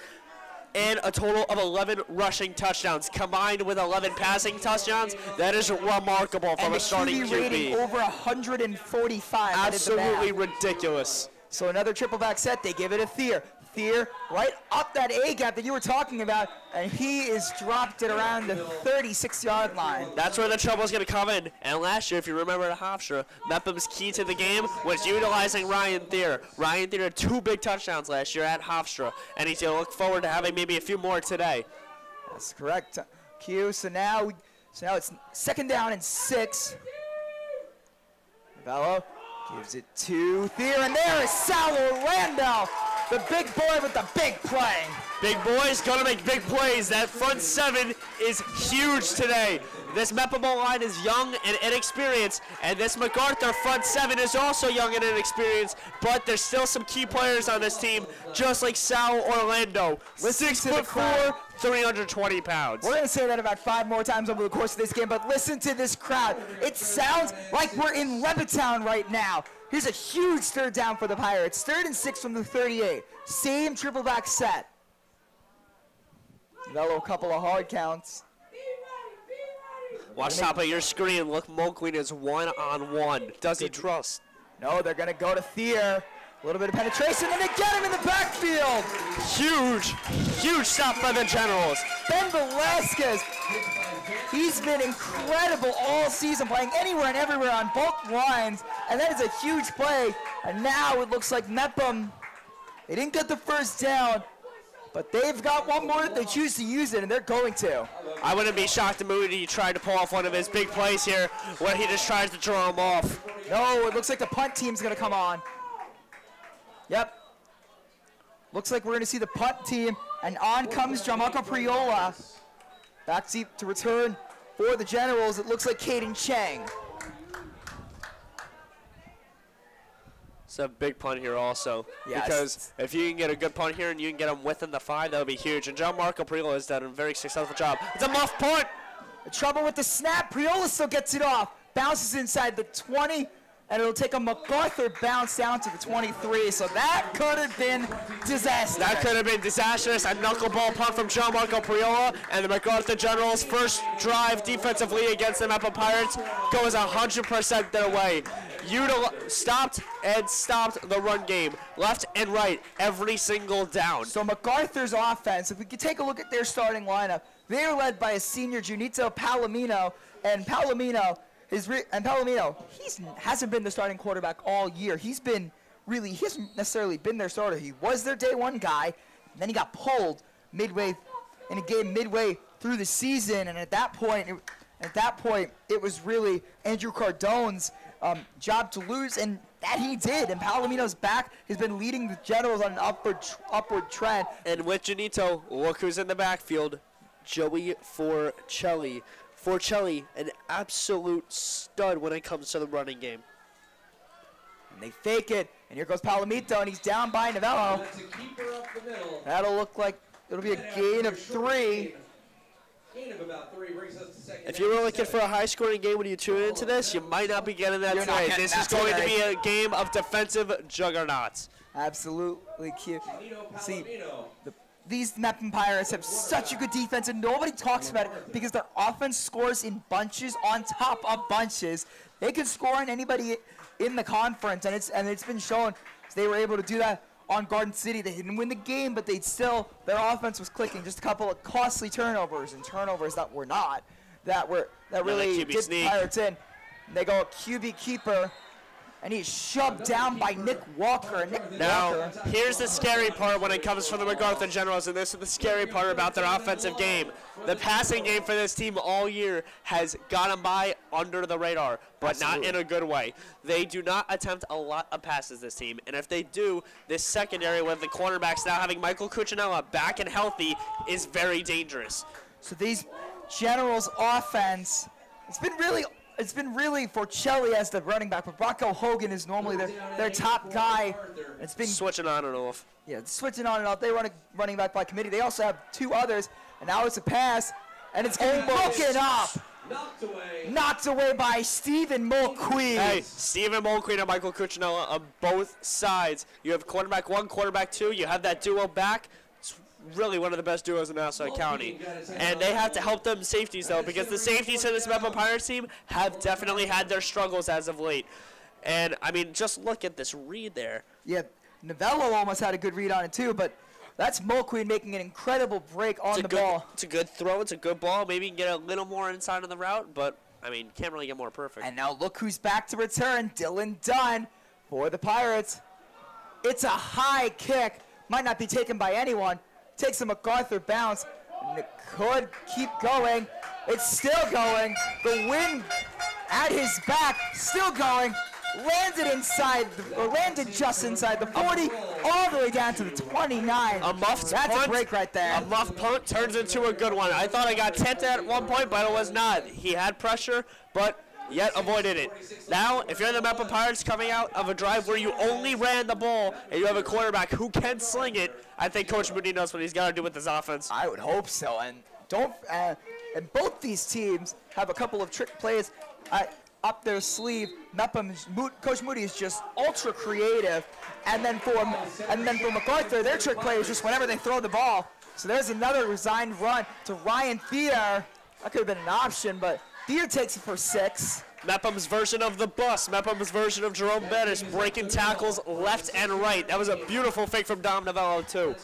And a total of 11 rushing touchdowns combined with 11 passing touchdowns. That is remarkable from a starting QB. And the QB rating over 145. Absolutely ridiculous. So another triple back set. They give it a Thier. Thier right up that A-gap that you were talking about, and he is dropped at around the 36-yard line. That's where the trouble is going to come in. And last year, if you remember at Hofstra, Mepham's key to the game was utilizing Ryan Thier. Ryan Thier had 2 big touchdowns last year at Hofstra, and he's going to look forward to having maybe a few more today. That's correct. Q. So now it's 2nd down and 6. Novello gives it to Thier, and there is Sal Orlando. The big boy with the big play. Big boy's gonna make big plays. That front 7 is huge today. This Mepham line is young and inexperienced, and this MacArthur front 7 is also young and inexperienced, but there's still some key players on this team, just like Sal Orlando. 6'4", 320 pounds. We're gonna say that about 5 more times over the course of this game, but listen to this crowd. It sounds like we're in Levittown right now. Here's a huge 3rd down for the Pirates. 3rd and 6 from the 38. Same triple back set. Novello, a couple of hard counts. Watch top of your screen. Look, Mulqueen is 1-on-1. Does he trust? No, they're going to go to Thier. A little bit of penetration, and they get him in the backfield. Huge stop by the Generals. Ben Velasquez, he's been incredible all season, playing anywhere and everywhere on both lines, and that is a huge play. And now it looks like Mepham, they didn't get the first down, but they've got one more if they choose to use it, and they're going to. I wouldn't be shocked if Moody tried to pull off one of his big plays here when he just tries to draw him off. No, it looks like the punt team's going to come on. Yep. Looks like we're going to see the punt team, and on comes Gianmarco Priola. Back deep to return for the Generals. It looks like Caden Chang. It's a big punt here also. Yes. Because if you can get a good punt here and you can get them within the 5, that would be huge. And Gianmarco Priola has done a very successful job. It's a muff punt. The trouble with the snap. Priola still gets it off. Bounces inside the 20. and it'll take a MacArthur bounce down to the 23. So that could have been disastrous. That could have been disastrous. A knuckleball punt from Joe Marco Priola, and the MacArthur Generals' first drive defensively against the Mepham Pirates goes 100% their way. Stopped the run game, left and right, every single down. So MacArthur's offense, if we could take a look at their starting lineup, they are led by a senior, Junito Palomino, and Palomino hasn't been the starting quarterback all year. He hasn't necessarily been their starter. He was their day one guy, and then he got pulled midway through the season, and at that point it was really Andrew Cardone's job to lose, and that he did. And Palomino's back has been leading the Generals on an upward trend. And with Janito, look who's in the backfield, Joey Forcelli. Forcelli, an absolute stud when it comes to the running game. And they fake it, and here goes Palomito, and he's down by Novello. That'll look like it'll be a gain of 3. If you were looking for a high-scoring game when you tune into this, you might not be getting that today. This is going to be a game of defensive juggernauts. Absolutely cute. See, these Mepham Pirates have such a good defense, and nobody talks about it because their offense scores in bunches on top of bunches. They can score on anybody in the conference, and it's been shown they were able to do that on Garden City. They didn't win the game, but their offense was clicking. Just a couple of costly turnovers, and turnovers that really did the Pirates in. And they go a QB keeper, and he's shoved down by Nick Walker. Now, here's the scary part when it comes from the MacArthur Generals, and this is the scary part about their offensive game. The passing game for this team all year has gotten by under the radar, but not in a good way. They do not attempt a lot of passes, this team, and if they do, this secondary with the cornerbacks now having Michael Cuccinella back and healthy is very dangerous. So these Generals offense, it's been really Forcelli as the running back, but Rocco Hogan is normally their top guy. It's been switching on and off. Yeah, switching on and off. They run a running back by committee. They also have 2 others, and now it's a pass, and it's getting broken up. Knocked away by Stephen Mulqueen. Hey, Stephen Mulqueen and Michael Cuccinella on both sides. You have quarterback 1, quarterback 2. You have that duo back. It's really one of the best duos in Nassau County. And they have to help them safeties, though, because the safeties for this Mepham Pirates team have definitely had their struggles as of late. And, I mean, just look at this read there. Yeah, Novello almost had a good read on it, too, but that's Mulqueen making an incredible break on the ball. It's a good throw. It's a good ball. Maybe you can get a little more inside of the route, but, I mean, can't really get more perfect. And now look who's back to return, Dylan Dunn for the Pirates. It's a high kick. Might not be taken by anyone. Takes a MacArthur bounce, and it could keep going. It's still going. The wind at his back, still going. Landed just inside the 40, all the way down to the 29. That's a break right there. A muff punt turns into a good one. I thought I got tipped at one point, but it was not. He had pressure, but yet avoided it. Now, if you're the Mepham Pirates coming out of a drive where you only ran the ball and you have a quarterback who can sling it, I think Coach Moody knows what he's got to do with his offense. I would hope so. And both these teams have a couple of trick plays up their sleeve. Coach Moody is just ultra creative, and then for MacArthur, their trick play is just whenever they throw the ball. So there's another resigned run to Ryan Thier. That could have been an option, but Thier takes it for 6. Mepham's version of the bus. Mepham's version of Jerome Bettis breaking tackles left and right. That was a beautiful fake from Dom Novello, too.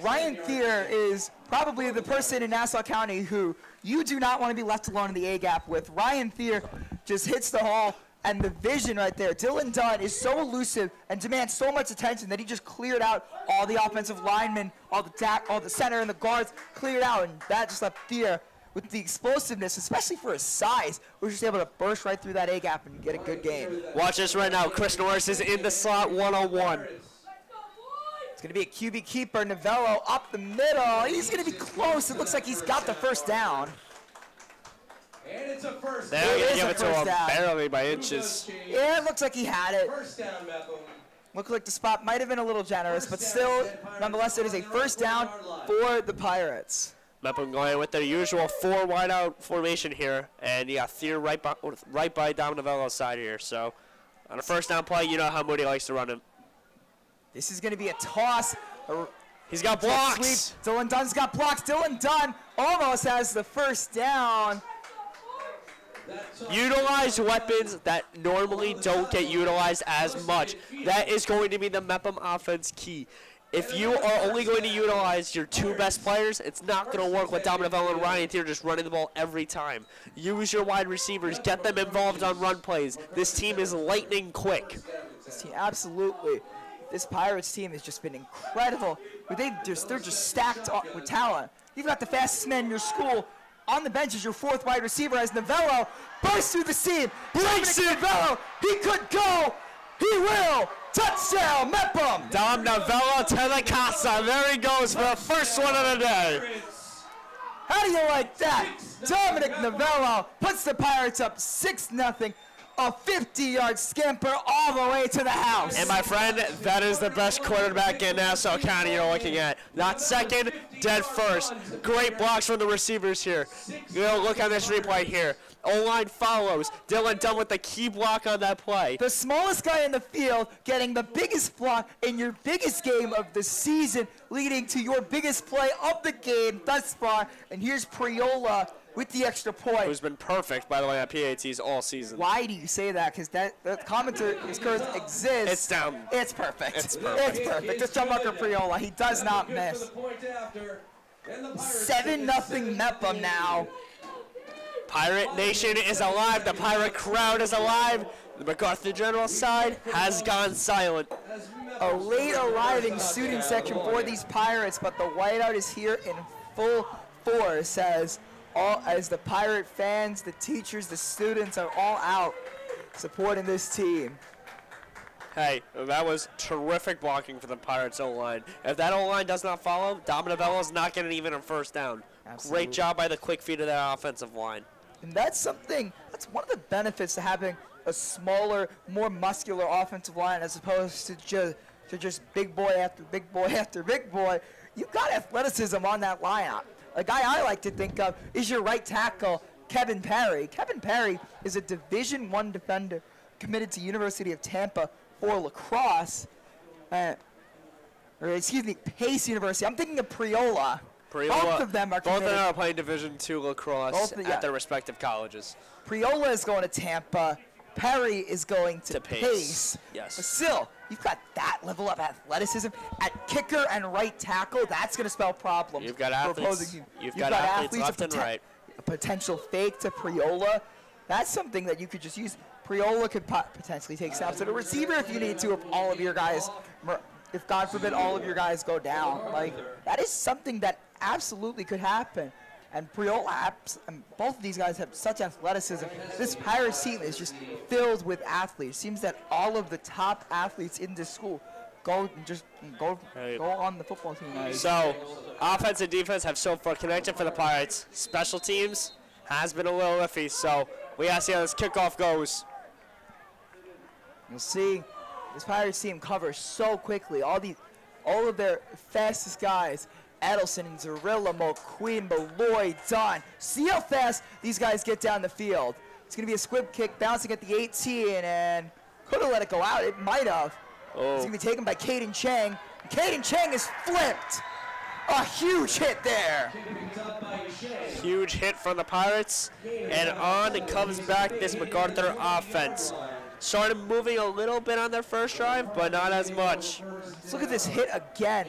Ryan Thier is probably the person in Nassau County who you do not want to be left alone in the A-gap with. Ryan Thier just hits the hole, and the vision right there. Dylan Dunn is so elusive and demands so much attention that he just cleared out all the offensive linemen, all the center and the guards cleared out, and that just left Thier with the explosiveness, especially for his size, was just able to burst right through that A-gap and get a good game. Watch this right now. Chris Norris is in the slot one-on-one. It's going to be a QB keeper. Novello up the middle. He's going to be close. It looks like he's got the first down. And it's a first down. They're going to give it to him barely by inches. Yeah, it looks like he had it. First down, Mepham. Looked like the spot might have been a little generous, but still, nonetheless, it is a first down for the Pirates. Mepham going with their usual 4 wide-out formation here, and you got Thier right by Dom Novello's side here. So on a first down play, you know how Moody likes to run him. This is going to be a toss. He's got blocks. Sweep. Dylan Dunn's got blocks. Dylan Dunn almost has the first down. Utilize weapons that normally don't get utilized as much. That is going to be the Mepham offense key. If you are only going to utilize your 2 best players, it's not going to work with Dom Novello and Ryan Thier just running the ball every time. Use your wide receivers. Get them involved on run plays. This team is lightning quick. This team, absolutely. This Pirates team has just been incredible. They're just stacked with talent. You've got the fastest man in your school. On the bench is your 4th wide receiver as Novello bursts through the seam. Breaks it. Novello, he could go. He will. Touchdown, Mepham. Dom Novello to the casa. There he goes for the first one of the day. How do you like that? Dominic Novello puts the Pirates up 6-0. A 50-yard scamper all the way to the house. And my friend, that is the best quarterback in Nassau County you're looking at. Not second, dead first. Great blocks from the receivers here. You know, look on this replay here. O-line follows. Dylan Dunn with the key block on that play. The smallest guy in the field getting the biggest block in your biggest game of the season, leading to your biggest play of the game thus far. And here's Priola with the extra point. Who's been perfect, by the way, at PATs all season. Why do you say that? Because that commenter, his curse exists. It's down. It's perfect. It's perfect. It's perfect. Just John Marker Priola. He does not miss. 7-0 Mepham now. Pirate Nation is alive. The Pirate crowd is alive. The MacArthur Generals side has gone silent. A late arriving student section for these Pirates, but the whiteout is here in full force as the Pirate fans, the teachers, the students are all out supporting this team. Hey, that was terrific blocking for the Pirates O-line. If that O-line does not follow, Dom Novello's not getting even a first down. Absolutely. Great job by the quick feet of that offensive line. And that's one of the benefits to having a smaller, more muscular offensive line as opposed to just big boy after big boy after big boy. You've got athleticism on that lineup. A guy I like to think of is your right tackle, Kevin Perry. Kevin Perry is a Division I defender committed to University of Tampa for lacrosse. Pace University. I'm thinking of Priola. Both of them are committed. Both of them are playing Division II lacrosse at their respective colleges. Priola is going to Tampa. Perry is going to Pace. Yes. But still, you've got that level of athleticism at kicker and right tackle. That's going to spell problems. You've got athletes. You've got athletes left and right. A potential fake to Priola. That's something that you could just use. Priola could potentially take snaps at a receiver if you need to, if all of your guys, if God forbid all of your guys go down. Like, that is something that absolutely could happen. And Priola, both of these guys have such athleticism. This Pirates team is just filled with athletes. It seems that all of the top athletes in this school go on the football team. So, offense and defense have so far connected for the Pirates. Special teams has been a little iffy, so we gotta see how this kickoff goes. You'll see this Pirates team covers so quickly. All of their fastest guys. Edelson, Zarilla, McQueen, Malloy, Don. See how fast these guys get down the field. It's going to be a squib kick bouncing at the 18, and could have let it go out. It might have. Oh. It's going to be taken by Caden Chang. Caden Chang is flipped. A huge hit there. Huge hit from the Pirates, and on it comes back this MacArthur offense. Started moving a little bit on their first drive, but not as much. Let's look at this hit again.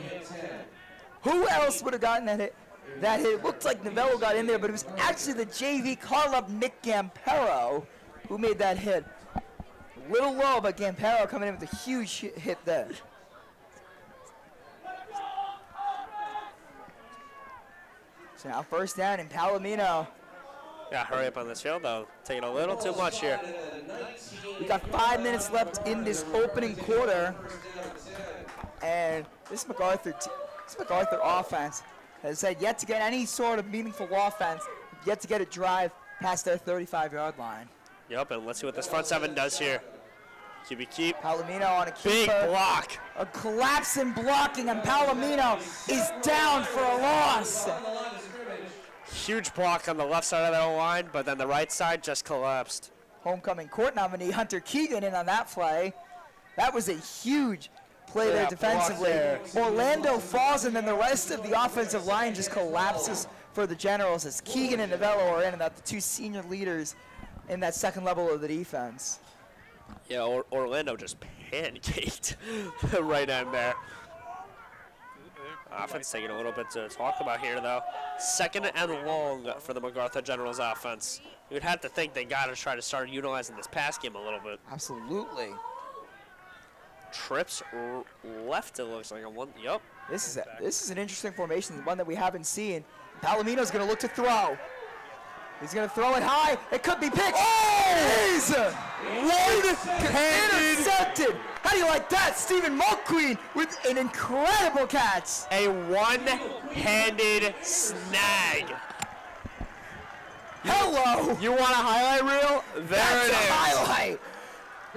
Who else would have gotten that hit? That hit looked like Novello got in there, but it was actually the JV call-up Nick Gampero who made that hit. A little low, but Gampero coming in with a huge hit there. So now first down in Palomino. Yeah, hurry up on this field, though. Taking a little too much here. We got 5 minutes left in this opening quarter. And this MacArthur offense has had yet to get any sort of meaningful offense, yet to get a drive past their 35-yard line. Yep, and let's see what this front seven does here. Keep. Palomino on a keeper. Big block. A collapse in blocking, and Palomino is down for a loss. huge block on the left side of the O-line, but then the right side just collapsed. Homecoming court nominee Hunter Keegan in on that play. That was a huge play there defensively. Orlando falls, and then the rest of the offensive line just collapses for the Generals as Keegan and Novello are in, and that's the two senior leaders in that second level of the defense. Yeah, Orlando just pancaked the right end there. Offense taking a little bit to talk about here, though. 2nd and long for the MacArthur Generals offense. You would have to think they got to try to start utilizing this pass game a little bit. Absolutely. Trips left, it looks like. Yep. This is an interesting formation, one that we haven't seen. Palomino's going to look to throw. He's going to throw it high. It could be picked. Oh! It is! One-handed. Intercepted. How do you like that? Stephen Mulqueen with an incredible catch. A one-handed snag. Hello. You want a highlight reel? There it is. Highlight.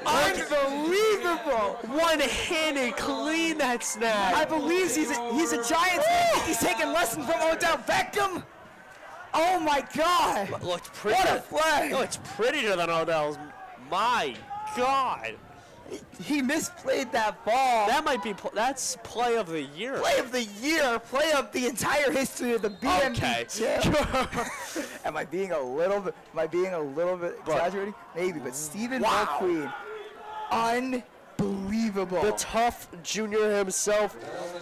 Unbelievable. One-handed, clean that snag. I believe he's a Giants fan. He's taking lessons from Odell Beckham. Oh my God! Looked pretty. What a play! Looked prettier than Odell's. My God! He misplayed that ball. That might be. That's play of the year. Play of the year. Play of the entire history of the BMB. Okay. Am I being a little bit? Exaggerating? Maybe, but Stephen Mulqueen, unbelievable. The tough junior himself.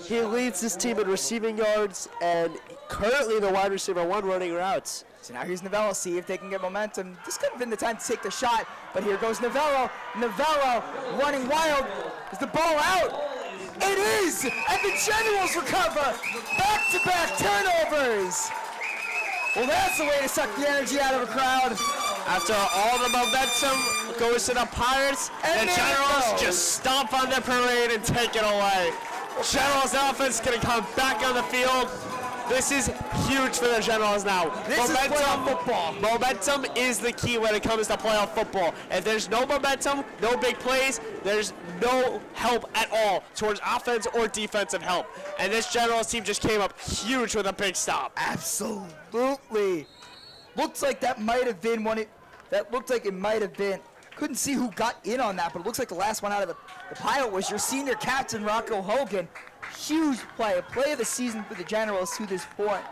He leads his team in receiving yards and currently the wide receiver 1 running routes. So now here's Novello, see if they can get momentum. This could have been the time to take the shot, but here goes Novello. Novello running wild. Is the ball out? It is! And the Generals recover! Back-to-back turnovers! Well, that's the way to suck the energy out of a crowd. After all the momentum goes to the Pirates, and the Generals just stomp on the parade and take it away. Generals offense going to come back on the field. This is huge for the Generals now. This is playoff football. Momentum is the key when it comes to playoff football. If there's no momentum, no big plays, there's no help at all towards offense or defensive help. And this Generals team just came up huge with a big stop. Absolutely. Looks like that might have been one. That looked like it might have been. Couldn't see who got in on that, but it looks like the last one out of the pilot was your senior captain, Rocco Hogan. Huge play, a play of the season for the Generals to this point.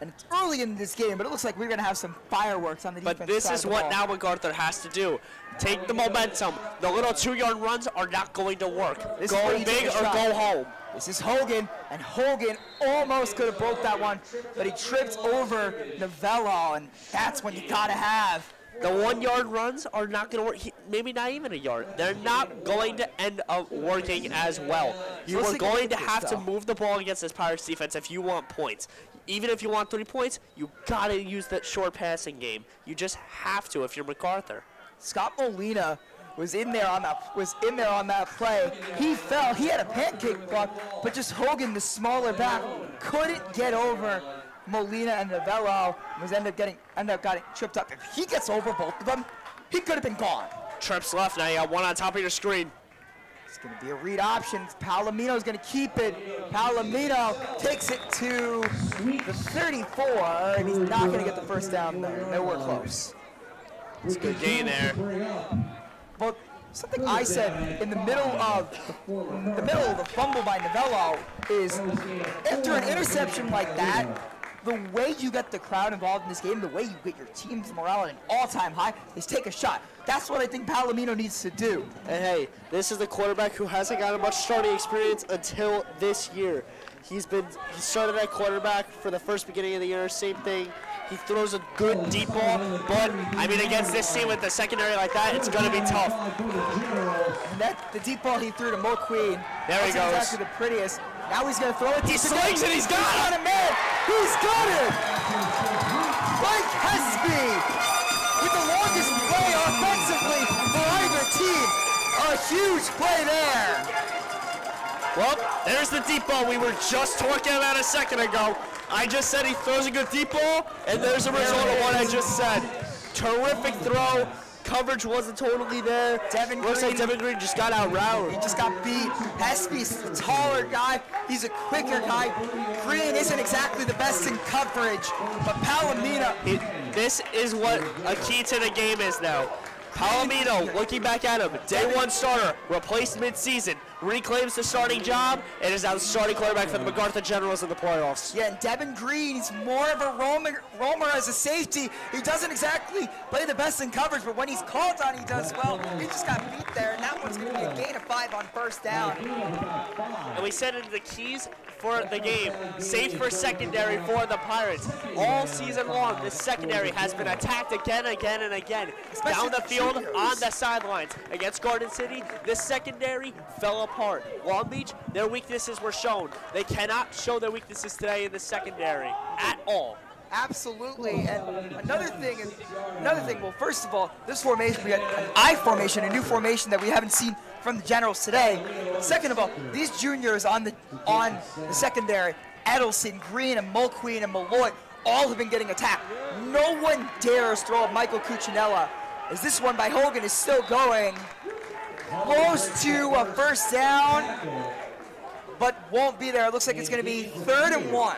And it's early in this game, but it looks like we're going to have some fireworks on the defense side. But this is what now MacArthur has to do. Take the momentum. The little 2-yard runs are not going to work. Go big or go home. This is Hogan, and Hogan almost could have broke that one, but he tripped over Novello, and that's when you got to have. The 1-yard runs are not going to work. Maybe not even a yard. They're not going to end up working as well. You are going to have to move the ball against this Pirates defense if you want points. Even if you want 3 points, you got to use that short passing game. You just have to if you're MacArthur. Scott Molina was in there on that play. He fell. He had a pancake block, but just Hogan, the smaller back, couldn't get over Molina and Novello. End up getting tripped up. If he gets over both of them, he could have been gone. Trips left. Now you got one on top of your screen. It's going to be a read option. Palomino's going to keep it. Palomino takes it to the 34, and he's not going to get the first down there. Nowhere close. It's a good gain there. But something I said in the middle of the fumble by Novello is after an interception like that, the way you get the crowd involved in this game, the way you get your team's morale at an all-time high is take a shot. That's what I think Palomino needs to do. And hey, this is the quarterback who hasn't gotten much starting experience until this year. He started at quarterback for the first beginning of the year, same thing. He throws a good deep ball, but I mean against this team with the secondary like that, it's gonna be tough. And the deep ball he threw to Mulqueen. There he goes. That's actually the prettiest. Now he's gonna throw it. He slings it, he's got it! Man. He's got it! Mike Hesby with the longest play offensively for either team. A huge play there. Well, there's the deep ball we were just talking about a second ago. I just said he throws a good deep ball, and there's a result of what I just said. Terrific throw. coverage wasn't totally there. Looks like Devin Green just got out-rounded. He just got beat. Has to be a taller guy. He's a quicker guy. Green isn't exactly the best in coverage, but Palomino. This is what a key to the game is now. Palomino, looking back at him, day one starter, replaced mid-season, reclaims the starting job, and is now the starting quarterback for the MacArthur Generals in the playoffs. Yeah, and Devin Green, he's more of a roamer as a safety. He doesn't exactly play the best in coverage, but when he's called on, he does well. He just got beat there, and that one's going to be a gain of 5 on first down. And we said into the keys for the game. Safe for secondary for the Pirates. All season long, the secondary has been attacked again, and again. Down the field, on the sidelines. Against Garden City, the secondary fell apart. Long Beach, their weaknesses were shown. They cannot show their weaknesses today in the secondary at all. Absolutely, and another thing, well, first of all, this formation, we got an I formation, a new formation that we haven't seen from the Generals today. Second of all, these juniors on the secondary, Edelson, Green, and Mulqueen, and Malloy, all have been getting attacked. No one dares throw at Michael Cuccinella, as this one by Hogan is still going. Close to a first down, but won't be there. It looks like it's going to be 3rd and 1.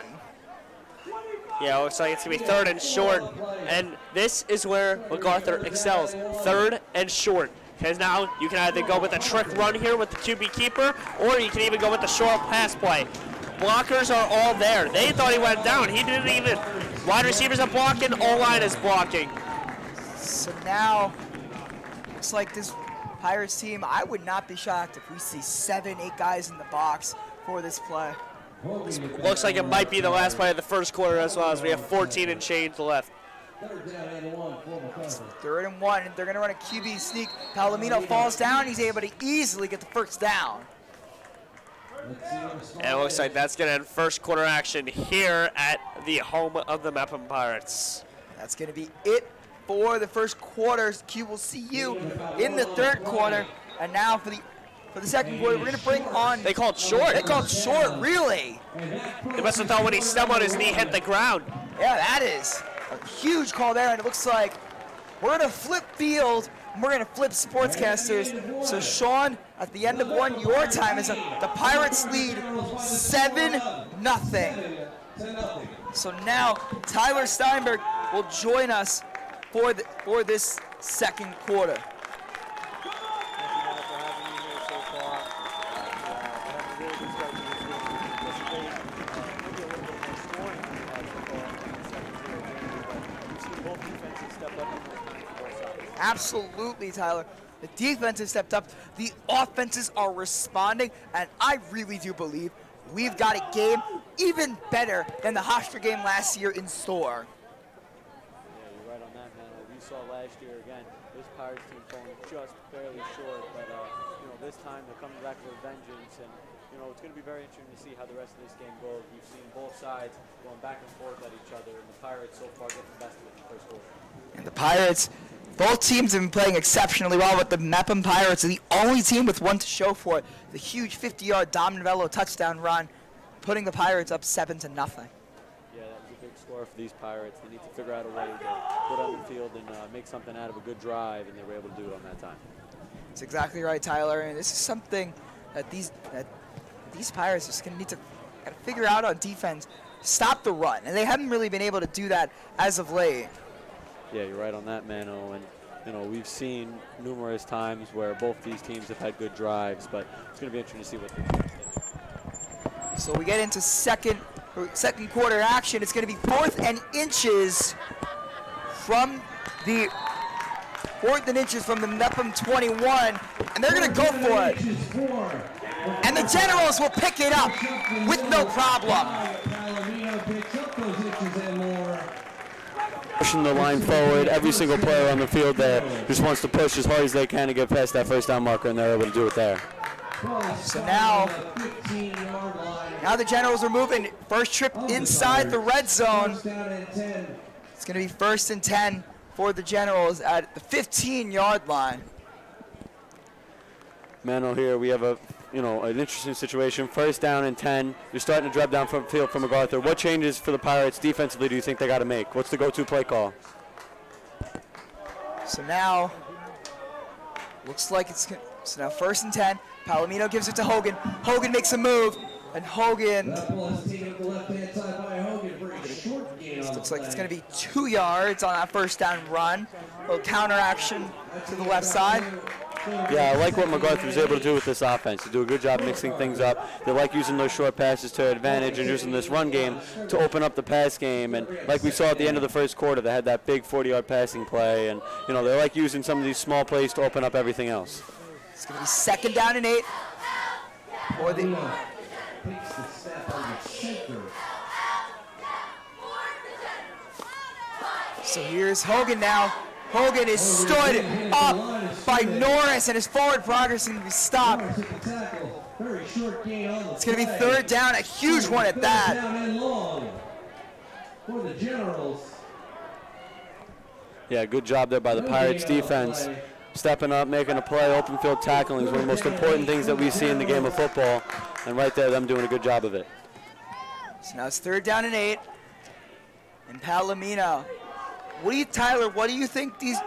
Yeah, it looks like it's going to be 3rd and short, and this is where MacArthur excels, 3rd and short. Because now you can either go with a trick run here with the QB keeper, or you can even go with the short pass play. Blockers are all there. They thought he went down. He didn't even. Wide receivers are blocking, O-line is blocking. So now, looks like this Pirates team, I would not be shocked if we see 7, 8 guys in the box for this play. Looks like it might be the last play of the first quarter as well, as we have 14 and change left. 3rd and 1, and they're going to run a QB sneak. Palomino falls down. He's able to easily get the first down. And it looks like that's going to end first quarter action here at the home of the Mepham Pirates. That's going to be it for the first quarter. Q will see you in the 3rd quarter. And now for the second quarter, we're going to bring on... They called short. They called short, really? They must have thought when he stepped on his knee, hit the ground. Yeah, that is a huge call there, and it looks like we're going to flip field, and we're going to flip sportscasters. So, Sean, at the end of one, your time is up. The Pirates lead 7-0. So now Tyler Steinberg will join us for this second quarter. Absolutely, Tyler. The defense has stepped up. The offenses are responding, and I really do believe we've got a game even better than the Hofstra game last year in store. Yeah, you're right on that, man. We saw last year, again, this Pirates team falling just barely short, but this time they're coming back with a vengeance, and it's going to be very interesting to see how the rest of this game goes. We've seen both sides going back and forth at each other, and the Pirates so far get the best of it in the first quarter. And the Pirates, both teams have been playing exceptionally well, but the Mepham Pirates are the only team with one to show for it. The huge 50-yard Dom Novello touchdown run, putting the Pirates up 7-0. Yeah, that was a big score for these Pirates. They need to figure out a way to put on the field and make something out of a good drive, and they were able to do it on that time. That's exactly right, Tyler. And this is something that these Pirates are just going to need to figure out on defense. Stop the run, and they haven't really been able to do that as of late. Yeah, you're right on that, Mano. And we've seen numerous times where both these teams have had good drives, but it's going to be interesting to see what they do. So we get into second quarter action. It's going to be 4th and inches from the Mepham 21, and they're going to go for it. And the Generals will pick it up with no problem. Pushing the line forward, every single player on the field there just wants to push as hard as they can to get past that first down marker, and they're able to do it there. So now the Generals are moving. First trip inside the red zone. It's going to be 1st and 10 for the Generals at the 15-yard line. Mano, here we have an interesting situation. 1st down and 10. You're starting to drive down from field from MacArthur. What changes for the Pirates defensively do you think they got to make? What's the go-to play call? So now Looks like it's so now 1st and 10. Palomino gives it to Hogan. Hogan makes a move, and Hogan. Looks like it's going to be 2 yards on that 1st down run. A little counter action to the left side. Yeah, I like what MacArthur was able to do with this offense. They do a good job mixing things up. They like using those short passes to their advantage and using this run game to open up the pass game. And like we saw at the end of the 1st quarter, they had that big 40-yard passing play. And, you know, they like using some of these small plays to open up everything else. It's going to be 2nd down and 8. For the So here's Hogan now. Hogan is stood up by Norris, and his forward progress is going to be stopped. It's going to be 3rd down, a huge one at that. For the Generals. Yeah, good job there by the Pirates defense. Stepping up, making a play, open field tackling is one of the most important things that we see in the game of football. And right there, them doing a good job of it. So now it's 3rd down and 8. And Palomino. Tyler, what do you think these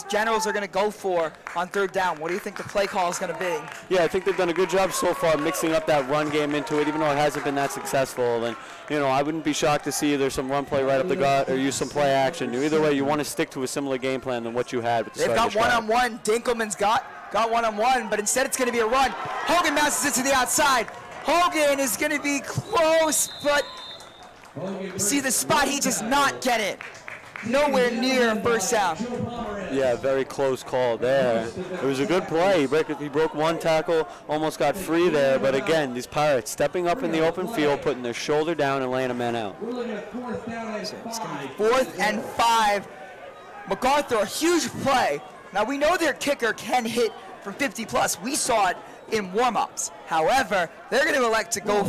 Generals are going to go for on 3rd down? What do you think the play call is going to be? Yeah, I think they've done a good job so far mixing up that run game into it, even though it hasn't been that successful. And, you know, I wouldn't be shocked to see either some run play right up the gut or use some play action. Either way, you want to stick to a similar game plan than what you had with the They've got one-on-one. Dinkelman's got one-on-one, but instead it's going to be a run. Hogan bounces it to the outside. Hogan is going to be close, but see the spot, he does not get it. Nowhere near a 1st down. Yeah, very close call there. It was a good play. He broke one tackle, almost got free there. But again, these Pirates stepping up in the open field, putting their shoulder down and laying a man out. So it's going to be 4th and 5. MacArthur, a huge play. Now we know their kicker can hit from 50 plus. We saw it in warm-ups. However, they're going to elect to go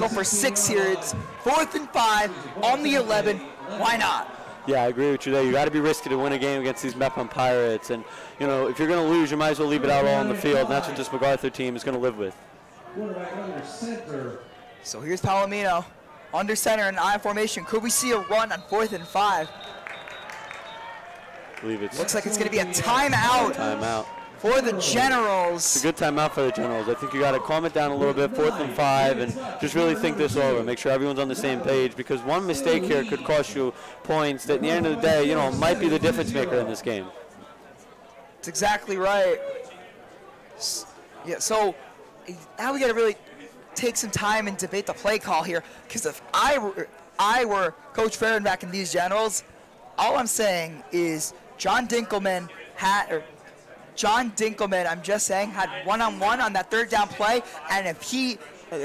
for 6 here. It's 4th and 5 on the 11. Why not? Yeah, I agree with you there. You got to be risky to win a game against these Mepham Pirates. And, you know, if you're going to lose, you might as well leave it out all on the field. And that's what this MacArthur team is going to live with. So here's Palomino under center in I formation. Could we see a run on 4th and 5? I believe it's looks like it's going to be a timeout. Timeout. For the Generals. It's a good timeout for the Generals. I think you got to calm it down a little bit, 4th and 5, and just really think this over. Make sure everyone's on the same page, because one mistake here could cost you points that at the end of the day, you know, might be the difference maker in this game. That's exactly right. Yeah, so now we got to really take some time and debate the play call here, because if I were Coach Fehrenbach in these Generals, all I'm saying is John Dinkelman, I'm just saying, had one-on-one on that 3rd down play, and if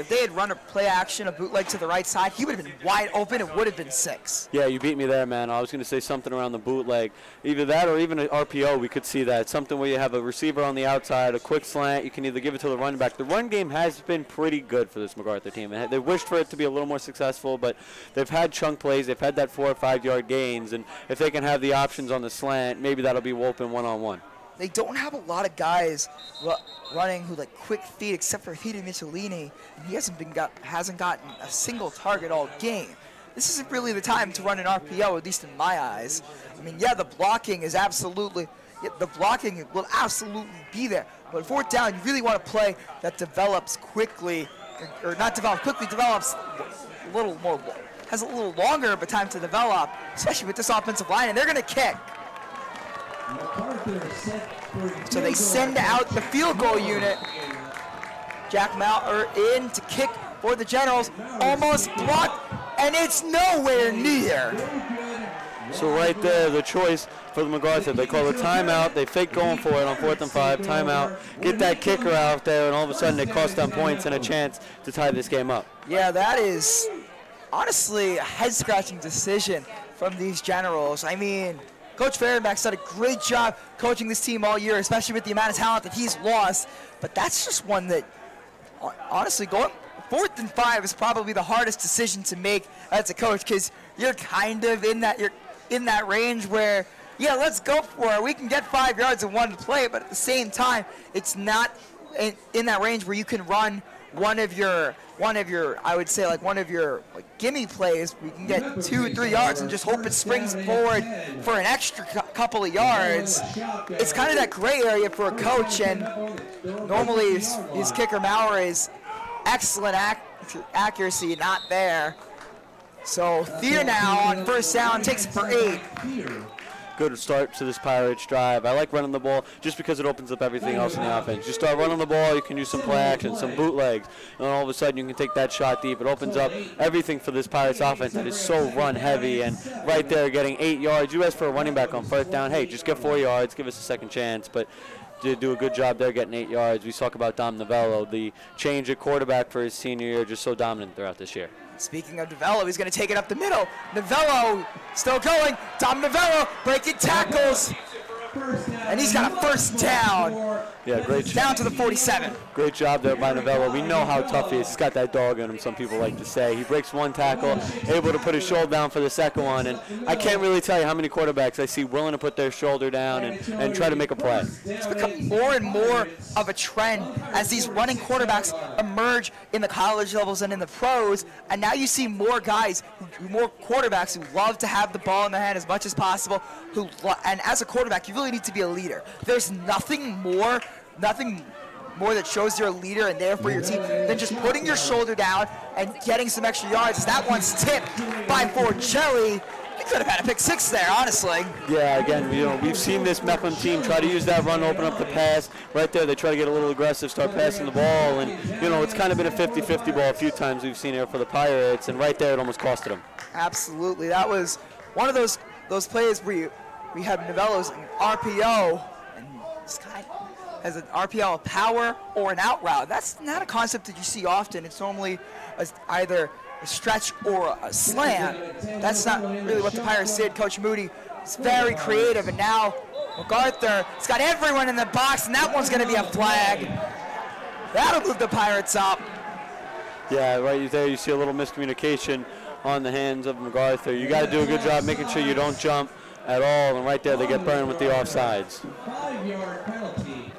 they had run a play action, a bootleg to the right side, he would have been wide open. It would have been 6. Yeah, you beat me there, man. I was going to say something around the bootleg. Either that or even an RPO, we could see that. Something where you have a receiver on the outside, a quick slant. You can either give it to the running back. The run game has been pretty good for this MacArthur team. They wished for it to be a little more successful, but they've had chunk plays. They've had that 4 or 5 yard gains, and if they can have the options on the slant, maybe that'll be open one-on-one. They don't have a lot of guys running who like quick feet, except for Peter Michelini, and he hasn't gotten a single target all game. This isn't really the time to run an RPO, at least in my eyes. I mean, yeah, the blocking will absolutely be there. But 4th down, you really want a play that develops quickly, or not develop quickly, develops a little more, has a little longer of a time to develop, especially with this offensive line, and they're going to kick. So they send out the field goal unit. Jack Maurer in to kick for the Generals. Almost blocked, and it's nowhere near. So right there, the choice for the MacArthur. They call a timeout. They fake going for it on 4th and 5. Timeout. Get that kicker out there, and all of a sudden it costs them points and a chance to tie this game up. Yeah, that is honestly a head-scratching decision from these Generals. I mean, Coach Fehrenbach's done a great job coaching this team all year, especially with the amount of talent that he's lost. But that's just one that, honestly, going 4th and 5 is probably the hardest decision to make as a coach, because you're kind of in that range where, yeah, let's go for it. We can get 5 yards in one play, but at the same time, it's not in that range where you can run one of your I would say like one of your gimme plays. We can get 2-3 yards and just hope it springs forward for an extra couple of yards. It's kind of that gray area for a coach, and normally his kicker Maurer is excellent accuracy, not there. So Thier now on first down takes it for 8. Good start to this Pirates drive. I like running the ball just because it opens up everything else in the offense. You start running the ball, you can use some play action, some bootlegs, and all of a sudden you can take that shot deep. It opens up everything for this Pirates offense that is so run heavy, and right there getting 8 yards. You ask for a running back on first down, hey, just get 4 yards, give us a second chance, but did do a good job there getting 8 yards. We talk about Dom Novello, the change at quarterback for his senior year, just so dominant throughout this year. Speaking of Novello, he's going to take it up the middle. Novello still going. Dom Novello breaking tackles. And he's got a first down. Yeah, great job. Down to the 47. Great job there by Novello. We know how tough he is. He's got that dog in him, some people like to say. He breaks one tackle, able to put his shoulder down for the second one. And I can't really tell you how many quarterbacks I see willing to put their shoulder down and try to make a play. It's become more and more of a trend as these running quarterbacks emerge in the college levels and in the pros. And now you see more guys, more quarterbacks who love to have the ball in their hand as much as possible. And as a quarterback, you really need to be a leader. There's nothing more that shows you're a leader and there for your team than just putting your shoulder down and getting some extra yards. That one's tipped by Forgelli. He could have had a pick 6 there, honestly. Yeah, again, we've seen this Mepham team try to use that run, open up the pass. Right there, they try to get a little aggressive, start passing the ball, and it's kind of been a 50-50 ball a few times we've seen here for the Pirates, and right there it almost costed them. Absolutely, that was one of those plays where we had Novello's RPO, and this guy has an RPO, a power, or an out route. That's not a concept that you see often. It's normally either a stretch or a slant. That's not really what the Pirates did. Coach Moody is very creative, and now MacArthur has got everyone in the box, and that one's going to be a flag. That'll move the Pirates up. Yeah, right there you see a little miscommunication on the hands of MacArthur. You got to do a good job making sure you don't jump at all, and right there they get burned with the offsides. 5-yard penalty.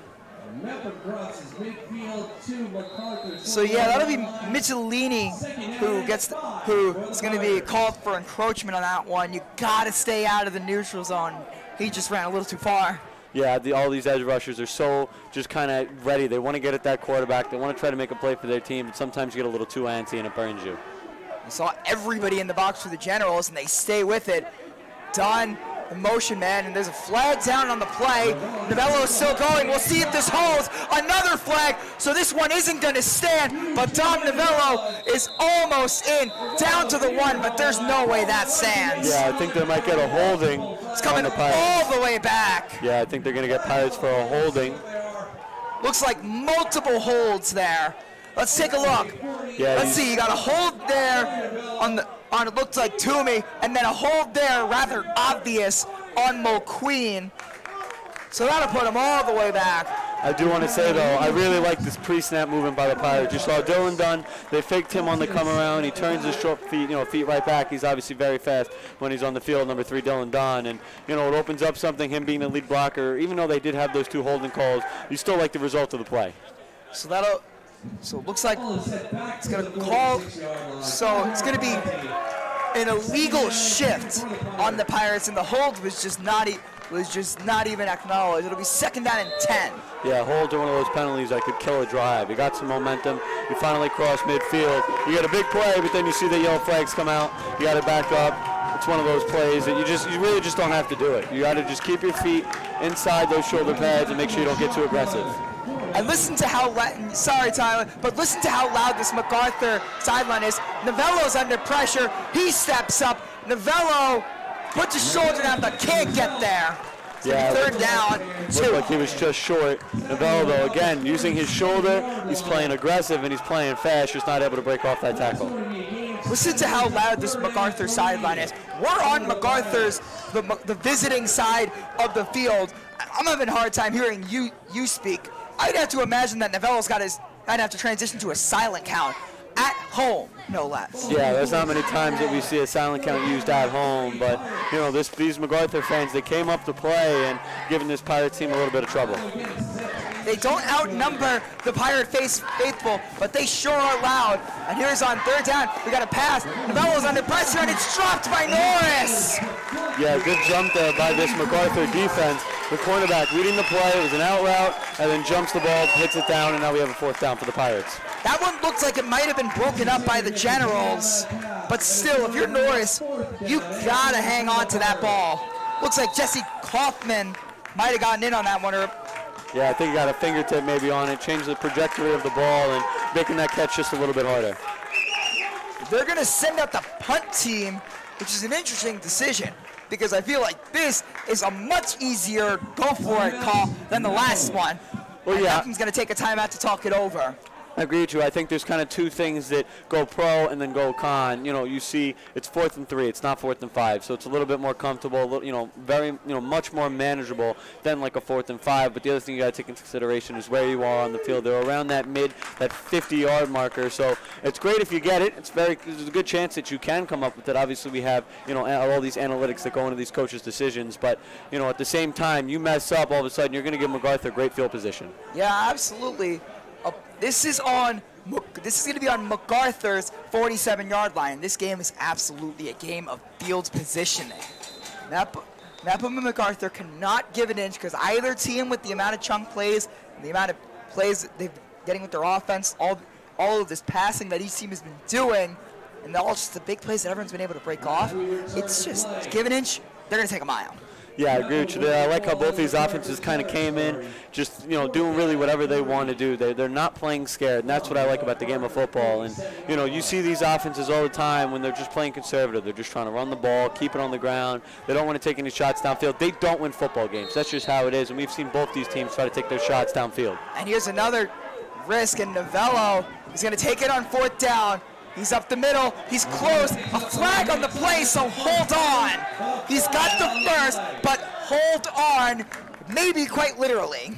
So yeah, that'll be Michelini who is going to be called for encroachment on that one. You got to stay out of the neutral zone. He just ran a little too far. Yeah, all these edge rushers are so just kind of ready. They want to get at that quarterback. They want to try to make a play for their team, but sometimes you get a little too antsy and it burns you. I saw everybody in the box for the Generals, and they stay with it. Done. The motion man, and there's a flag down on the play. Novello is still going. We'll see if this holds. Another flag, so this one isn't going to stand, but Dom Novello is almost in, down to the 1, but there's no way that stands. Yeah, I think they might get a holding. It's coming all the way back. Yeah, I think they're going to get Pirates for a holding. Looks like multiple holds there. Let's take a look. Yeah, let's see, you got a hold there on it looked like Toomey, and then a hold there, rather obvious, on McQueen. So that'll put him all the way back. I do want to say, though, I really like this pre-snap movement by the Pirates. You saw Dylan Dunn. They faked him on the come around. He turns his short feet, feet right back. He's obviously very fast when he's on the field, number 3, Dylan Dunn. And, it opens up something, him being the lead blocker. Even though they did have those 2 holding calls, you still like the result of the play. So it looks like it's going to call, so it's going to be an illegal shift on the Pirates, and the hold was just not even acknowledged. It'll be 2nd down and 10. Yeah, hold to one of those penalties that could kill a drive. You got some momentum. You finally cross midfield. You get a big play, but then you see the yellow flags come out. You got to back up. It's one of those plays that you really just don't have to do it. You got to just keep your feet inside those shoulder pads and make sure you don't get too aggressive. And listen to how sorry, Tyler, but listen to how loud this MacArthur sideline is. Novello's under pressure. He steps up. Novello puts his shoulder down, but can't get there. Yeah, 3rd down. Looked like he was just short. Novello, though, again, using his shoulder, he's playing aggressive and he's playing fast, just not able to break off that tackle. Listen to how loud this MacArthur sideline is. We're on MacArthur's, the visiting side of the field. I'm having a hard time hearing you speak. I'd have to imagine that Novello's I'd have to transition to a silent count at home, no less. Yeah, there's not many times that we see a silent count used at home, but these MacArthur fans, they came up to play and giving this Pirates team a little bit of trouble. They don't outnumber the Pirate faithful, but they sure are loud. And here's on third down. We got a pass. Novello's under pressure, and it's dropped by Norris. Yeah, good jump there by this MacArthur defense. The cornerback reading the play. It was an out route, and then jumps the ball, hits it down, and now we have a fourth down for the Pirates. That one looks like it might have been broken up by the Generals, but still, if you're Norris, you gotta hang on to that ball. Looks like Jesse Kaufman might have gotten in on that one. Yeah, I think he got a fingertip maybe on it, changed the trajectory of the ball, and making that catch just a little bit harder. They're gonna send out the punt team, which is an interesting decision, because I feel like this is a much easier go-for-it call than the last one. Well, yeah. Meffam's gonna take a timeout to talk it over. I agree with you. I think there's kind of two things that go pro and then go con. You know, you see it's 4th and 3. It's not 4th and 5, so it's a little bit more comfortable. You know, much more manageable than like a 4th and 5. But the other thing you got to take into consideration is where you are on the field. They're around that 50-yard marker. So it's great if you get it. There's a good chance that you can come up with it. Obviously, we have all these analytics that go into these coaches' decisions. But at the same time, you mess up, all of a sudden you're going to give MacArthur great field position. Yeah, absolutely. This is going to be on MacArthur's 47-yard line. This game is absolutely a game of field positioning. Mepham and MacArthur cannot give an inch because either team, with the amount of chunk plays, and the amount of plays that they're getting with their offense, all of this passing that each team has been doing, and all just the big plays that everyone's been able to break off, it's just give an inch, they're going to take a mile. Yeah, I agree with you there. I like how both these offenses kind of came in just, doing really whatever they want to do. They're not playing scared, and that's what I like about the game of football. And, you see these offenses all the time when they're just playing conservative. They're just trying to run the ball, keep it on the ground. They don't want to take any shots downfield. They don't win football games. That's just how it is, and we've seen both these teams try to take their shots downfield. And here's another risk, and Novello is going to take it on 4th down. He's up the middle. He's close. A flag on the play, so hold on. He's got the first, but hold on, maybe quite literally.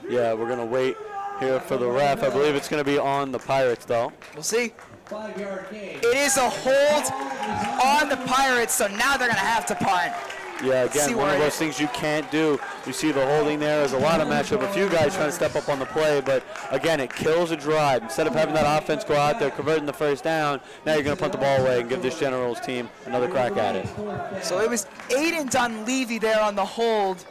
Yeah, we're going to wait here for the ref. I believe it's going to be on the Pirates, though. We'll see. It is a hold on the Pirates, so now they're going to have to punt. Yeah, again, one of those things you can't do. You see the holding there. There's a lot of matchup. A few guys trying to step up on the play, but again, it kills a drive. Instead of having that offense go out there, converting the first down, now you're going to punt the ball away and give this Generals team another crack at it. So it was Aiden Dunleavy there on the hold.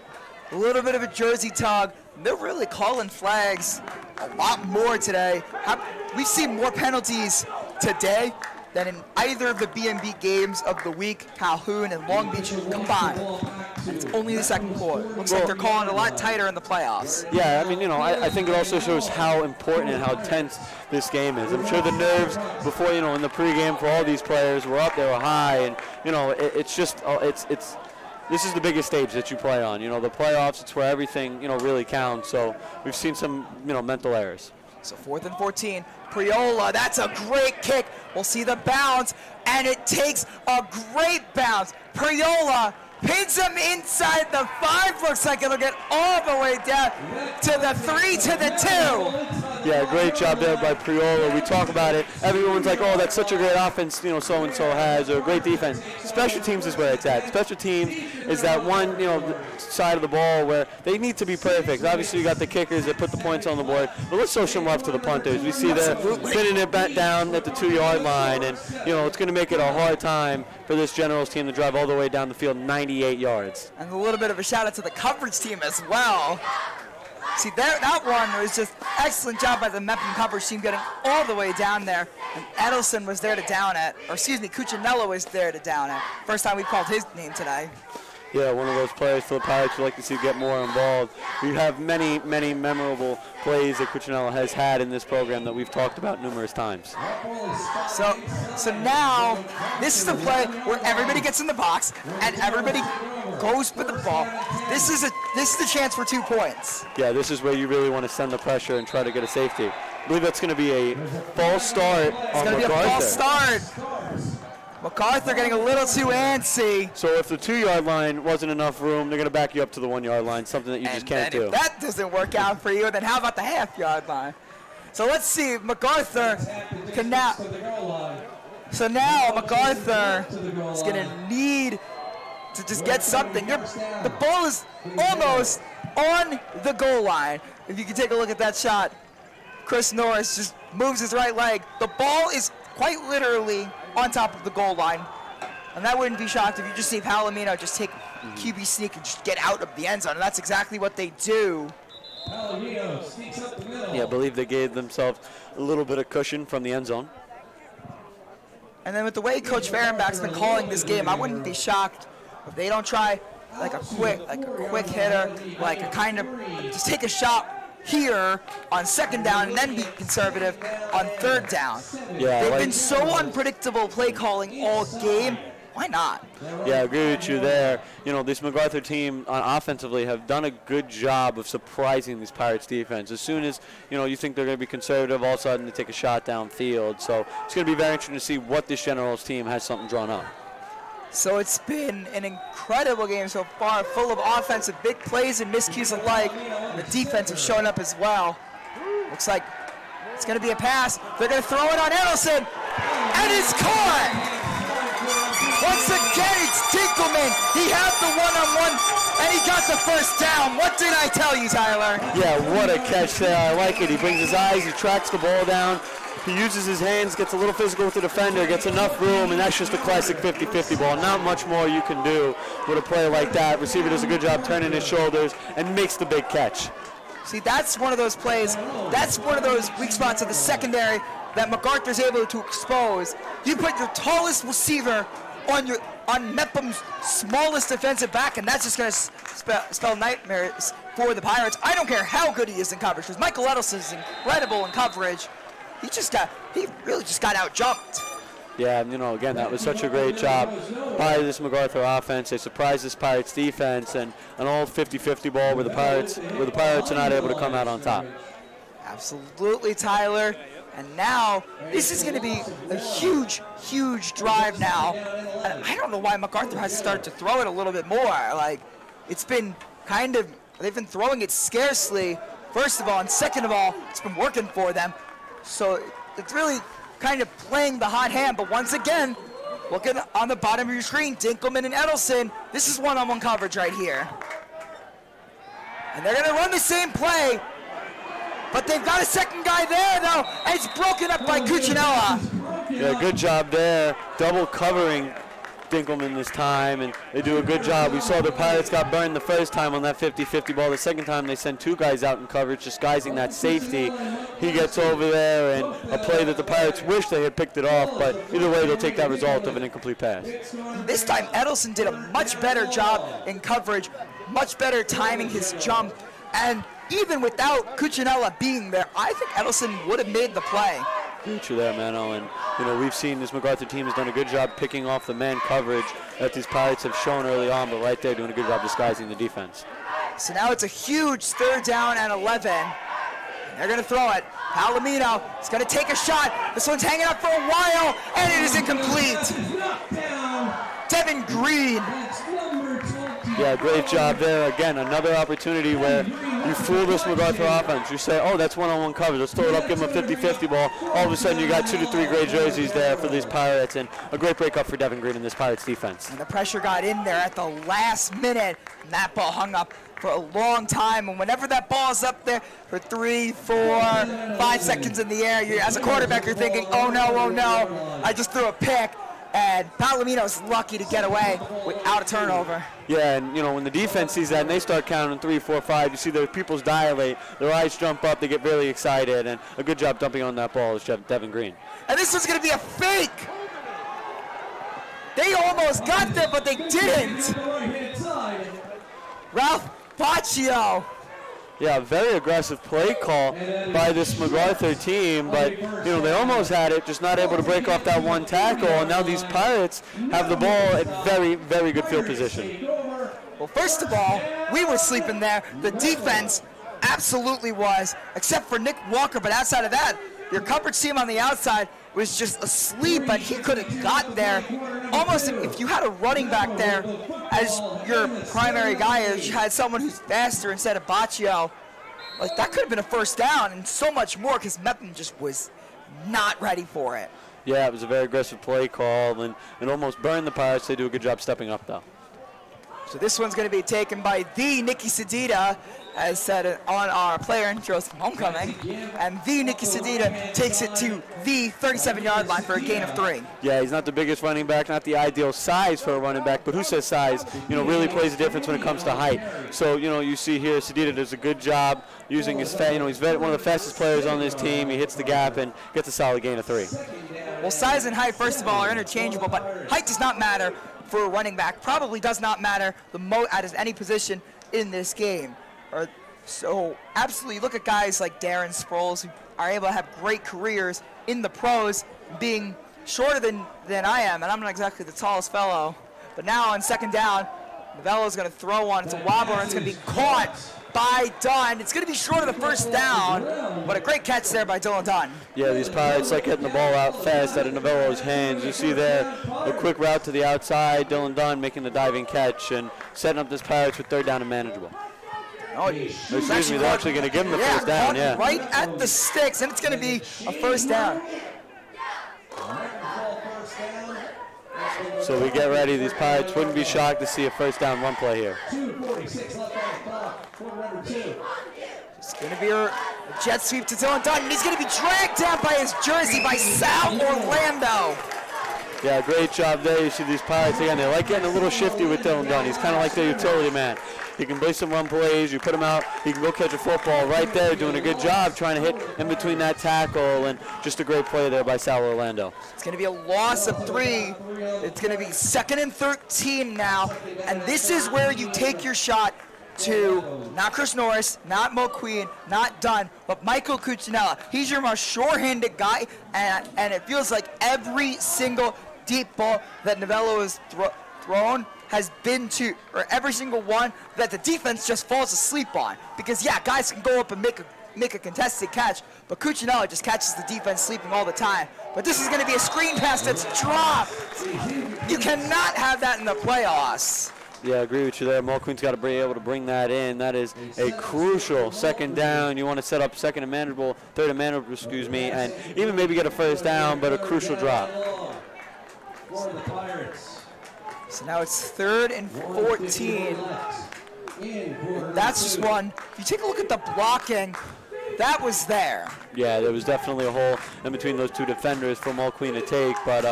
A little bit of a jersey tug. They're really calling flags a lot more today. We've seen more penalties today than in either of the BMB games of the week, Calhoun and Long Beach combined. And it's only the second quarter. Looks like they're calling a lot tighter in the playoffs. Yeah, I mean, I think it also shows how important and how tense this game is. I'm sure the nerves before, in the pregame for all these players were up, they were high, and, it's just, this is the biggest stage that you play on. The playoffs, it's where everything, really counts. So we've seen some, mental errors. So 4th and 14. Priola, that's a great kick. We'll see the bounce, and it takes a great bounce. Priola pins him inside the 5. Looks like it'll get all the way down to the 3 to the 2. Yeah, great job there by Priola. We talk about it. Everyone's like, oh, that's such a great offense, so-and-so has, or great defense. Special teams is where it's at. Special teams is that one, side of the ball where they need to be perfect. Obviously, you got the kickers that put the points on the board, but let's show some love to the punters. We see they're pinning it back down at the 2-yard line, and, it's going to make it a hard time for this Generals team to drive all the way down the field 98 yards. And a little bit of a shout-out to the coverage team as well. See, that one was just excellent job by the Mepham coverage team getting all the way down there. And Edelson was there to down it. Or excuse me, Cuccinello was there to down it. First time we've called his name today. Yeah, one of those players for the Pirates we'd like to see get more involved. We have many, many memorable plays that Cuccinello has had in this program that we've talked about numerous times. So now, this is the play where everybody gets in the box and everybody goes for the ball. This is the chance for 2 points. Yeah, this is where you really want to send the pressure and try to get a safety. I believe that's going to be a false start on MacArthur. It's going to be a false start. MacArthur getting a little too antsy. So if the 2-yard line wasn't enough room, they're going to back you up to the 1-yard line, something that you just can't do. If that doesn't work out for you, then how about the half-yard line? So let's see if MacArthur can now. So now MacArthur is going to need to just get something. The ball is almost on the goal line. if you can take a look at that shot, Chris Norris just moves his right leg. The ball is quite literally on top of the goal line. And that wouldn't be shocked if you just see Palomino just take QB sneak and just get out of the end zone. And that's exactly what they do. Yeah, I believe they gave themselves a little bit of cushion from the end zone. And then with the way Coach Fehrenbach's been calling this game, I wouldn't be shocked if they don't try like a quick hitter, like a kind of just take a shot here on second down and then be conservative on third down. Yeah, they've been so unpredictable play calling all game. Why not? Yeah, I agree with you there. You know, this MacArthur team offensively have done a good job of surprising this Pirates defense. As soon as, you know, you think they're going to be conservative, all of a sudden they take a shot downfield. So it's going to be very interesting to see what this Generals team has something drawn up. So it's been an incredible game so far, full of offensive big plays and miscues alike. The defense has shown up as well. Looks like it's going to be a pass. They're going to throw it on Edelson, and it's caught! Once again, it's Dinkelman. He had the one-on-one, and he got the first down. What did I tell you, Tyler? Yeah, what a catch there. I like it. He brings his eyes, he tracks the ball down. He uses his hands, gets a little physical with the defender, gets enough room, and that's just a classic 50-50 ball. Not much more you can do with a play like that. Receiver does a good job turning his shoulders and makes the big catch. See, that's one of those plays, that's one of those weak spots of the secondary that MacArthur's able to expose. You put your tallest receiver on Mepham's smallest defensive back, and that's just going to spell nightmares for the Pirates. I don't care how good he is in coverage, because Michael Edelson is incredible in coverage. He really just got out-jumped. Yeah, you know, again, that was such a great job by this MacArthur offense. They surprised this Pirates defense, and an old 50-50 ball where the Pirates are not able to come out on top. Absolutely, Tyler. And now, this is going to be a huge, huge drive now. And I don't know why MacArthur has started to throw it a little bit more. Like, it's been kind of, they've been throwing it scarcely, first of all, and second of all, it's been working for them. So it's really kind of playing the hot hand. But once again, looking on the bottom of your screen, Dinkelman and Edelson, this is one-on-one coverage right here. And they're going to run the same play. But they've got a second guy there, though, and it's broken up by Cuccinella. Yeah, good job there. Double covering Dinkelman this time, and they do a good job. We saw the Pirates got burned the first time on that 50-50 ball. The second time they sent two guys out in coverage, disguising that safety. He gets over there, and a play that the Pirates wish they had picked it off, but either way, they'll take that result of an incomplete pass. This time, Edelson did a much better job in coverage, much better timing his jump, and even without Cuccinella being there, I think Edelson would have made the play. Good you there, Mano. And, you know, we've seen this MacArthur team has done a good job picking off the man coverage that these Pirates have shown early on, but right there doing a good job disguising the defense. So now it's a huge third down and 11. They're going to throw it. Palomino is going to take a shot. This one's hanging up for a while, and it is incomplete. Devin Green. Yeah, great job there. Again, another opportunity where you fool this MacArthur offense. You say, oh, that's one-on-one coverage. Let's throw it up, give them a 50-50 ball. All of a sudden, you got 2 to 3 great jerseys there for these Pirates, and a great break up for Devin Green in this Pirates defense. And the pressure got in there at the last minute, and that ball hung up for a long time. And whenever that ball is up there for 3, 4, 5 seconds in the air, as a quarterback, you're thinking, oh no, I just threw a pick. And Palomino's lucky to get away without a turnover. Yeah, and you know, when the defense sees that and they start counting 3, 4, 5, you see their pupils dilate, their eyes jump up, they get really excited, and a good job dumping on that ball is Devin Green. And this was going to be a fake. They almost got there, but they didn't. Ralph Baccio. Yeah, very aggressive play call by this MacArthur team, but you know, they almost had it, just not able to break off that one tackle, and now these Pirates have the ball at very, very good field position. Well, first of all, we were sleeping there. The defense absolutely was, except for Nick Walker, but outside of that, your coverage team on the outside was just asleep, and he could have got there. Almost if you had a running back there as your primary guy, or you had someone who's faster instead of Baccio, like that could have been a first down and so much more because Mepham just was not ready for it. Yeah, it was a very aggressive play call and almost burned the Pirates. They do a good job stepping up, though. So this one's going to be taken by the Nicky Sedita, as said on our player intros from homecoming. And the Nicky Sedita takes it to the 37-yard line for a gain of 3. Yeah, he's not the biggest running back, not the ideal size for a running back, but who says size, really plays a difference when it comes to height. So, you see here Sedita does a good job using his, he's one of the fastest players on this team. He hits the gap and gets a solid gain of 3. Well, size and height, first of all, are interchangeable, but height does not matter for a running back. Probably does not matter the most at any position in this game. So absolutely, look at guys like Darren Sproles, who are able to have great careers in the pros, being shorter than I am, and I'm not exactly the tallest fellow. But now on second down, Novello's going to throw one. It's a wobbler, and it's going to be caught by Dunn. It's going to be short of the first down, but a great catch there by Dylan Dunn. Yeah, these Pirates like getting the ball out fast out of Novello's hands. You see there a quick route to the outside, Dylan Dunn making the diving catch and setting up this Pirates with third down and manageable. Oh, excuse me, they're actually going to give him the first down, yeah. Right at the sticks, and it's going to be a first down. So we get ready. These Pirates wouldn't be shocked to see a first down run play here. It's going to be a jet sweep to Dylan Dunn, and he's going to be dragged down by his jersey by Sal Orlando. Yeah, great job there. You see these Pirates, again, they like getting a little shifty with Dylan Dunn. He's kind of like their utility man. He can play some run plays, you put him out, he can go catch a football right there, doing a good job trying to hit in between that tackle, and just a great play there by Sal Orlando. It's going to be a loss of 3. It's going to be 2nd and 13 now, and this is where you take your shot to not Chris Norris, not Mo Queen, not Dunn, but Michael Cuccinella. He's your most sure-handed guy, and it feels like every single deep ball that Novello has thrown has been to, or every single one that the defense just falls asleep on. Because yeah, guys can go up and make a contested catch, but Cuccinella just catches the defense sleeping all the time. But this is going to be a screen pass that's dropped. You cannot have that in the playoffs. Yeah, I agree with you there. Mulqueen's got to be able to bring that in. That is a crucial second down. You want to set up third and manageable, and even maybe get a first down, but a crucial drop. So now it's 3rd and 14. That's just one. If you take a look at the blocking, that was there. Yeah, there was definitely a hole in between those two defenders for Mulqueen to take, but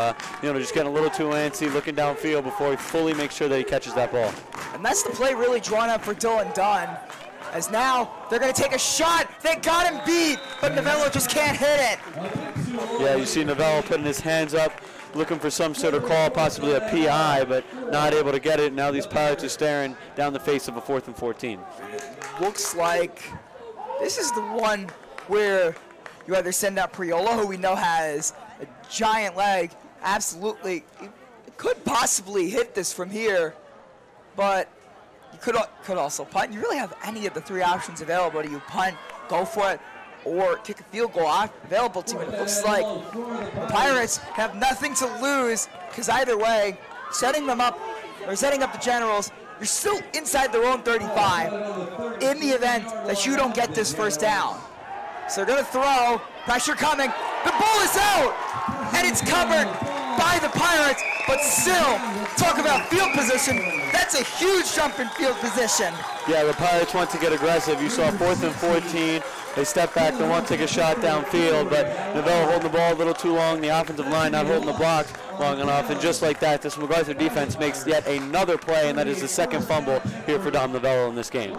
just getting a little too antsy, looking downfield before he fully makes sure that he catches that ball. And that's the play really drawn up for Dylan Dunn, as now they're going to take a shot. They got him beat, but Novello just can't hit it. Yeah, you see Novello putting his hands up, looking for some sort of call, possibly a PI, but not able to get it. Now these Pirates are staring down the face of a 4th and 14. Looks like this is the one where you either send out Priola, who we know has a giant leg, absolutely could possibly hit this from here, but you could also punt. You really have any of the 3 options available to you: punt, go for it, or kick a field goal available to you. It looks like the Pirates have nothing to lose, because either way, setting up the Generals, you're still inside their own 35 in the event that you don't get this first down. So they're going to throw, pressure coming, the ball is out, and it's covered by the Pirates, but still, talk about field position, that's a huge jump in field position. Yeah, the Pirates want to get aggressive. You saw 4th and 14. They step back, they want to take a shot downfield, but Novello holding the ball a little too long, the offensive line not holding the block long enough, and just like that, this MacArthur defense makes yet another play, and that is the 2nd fumble here for Dom Novello in this game.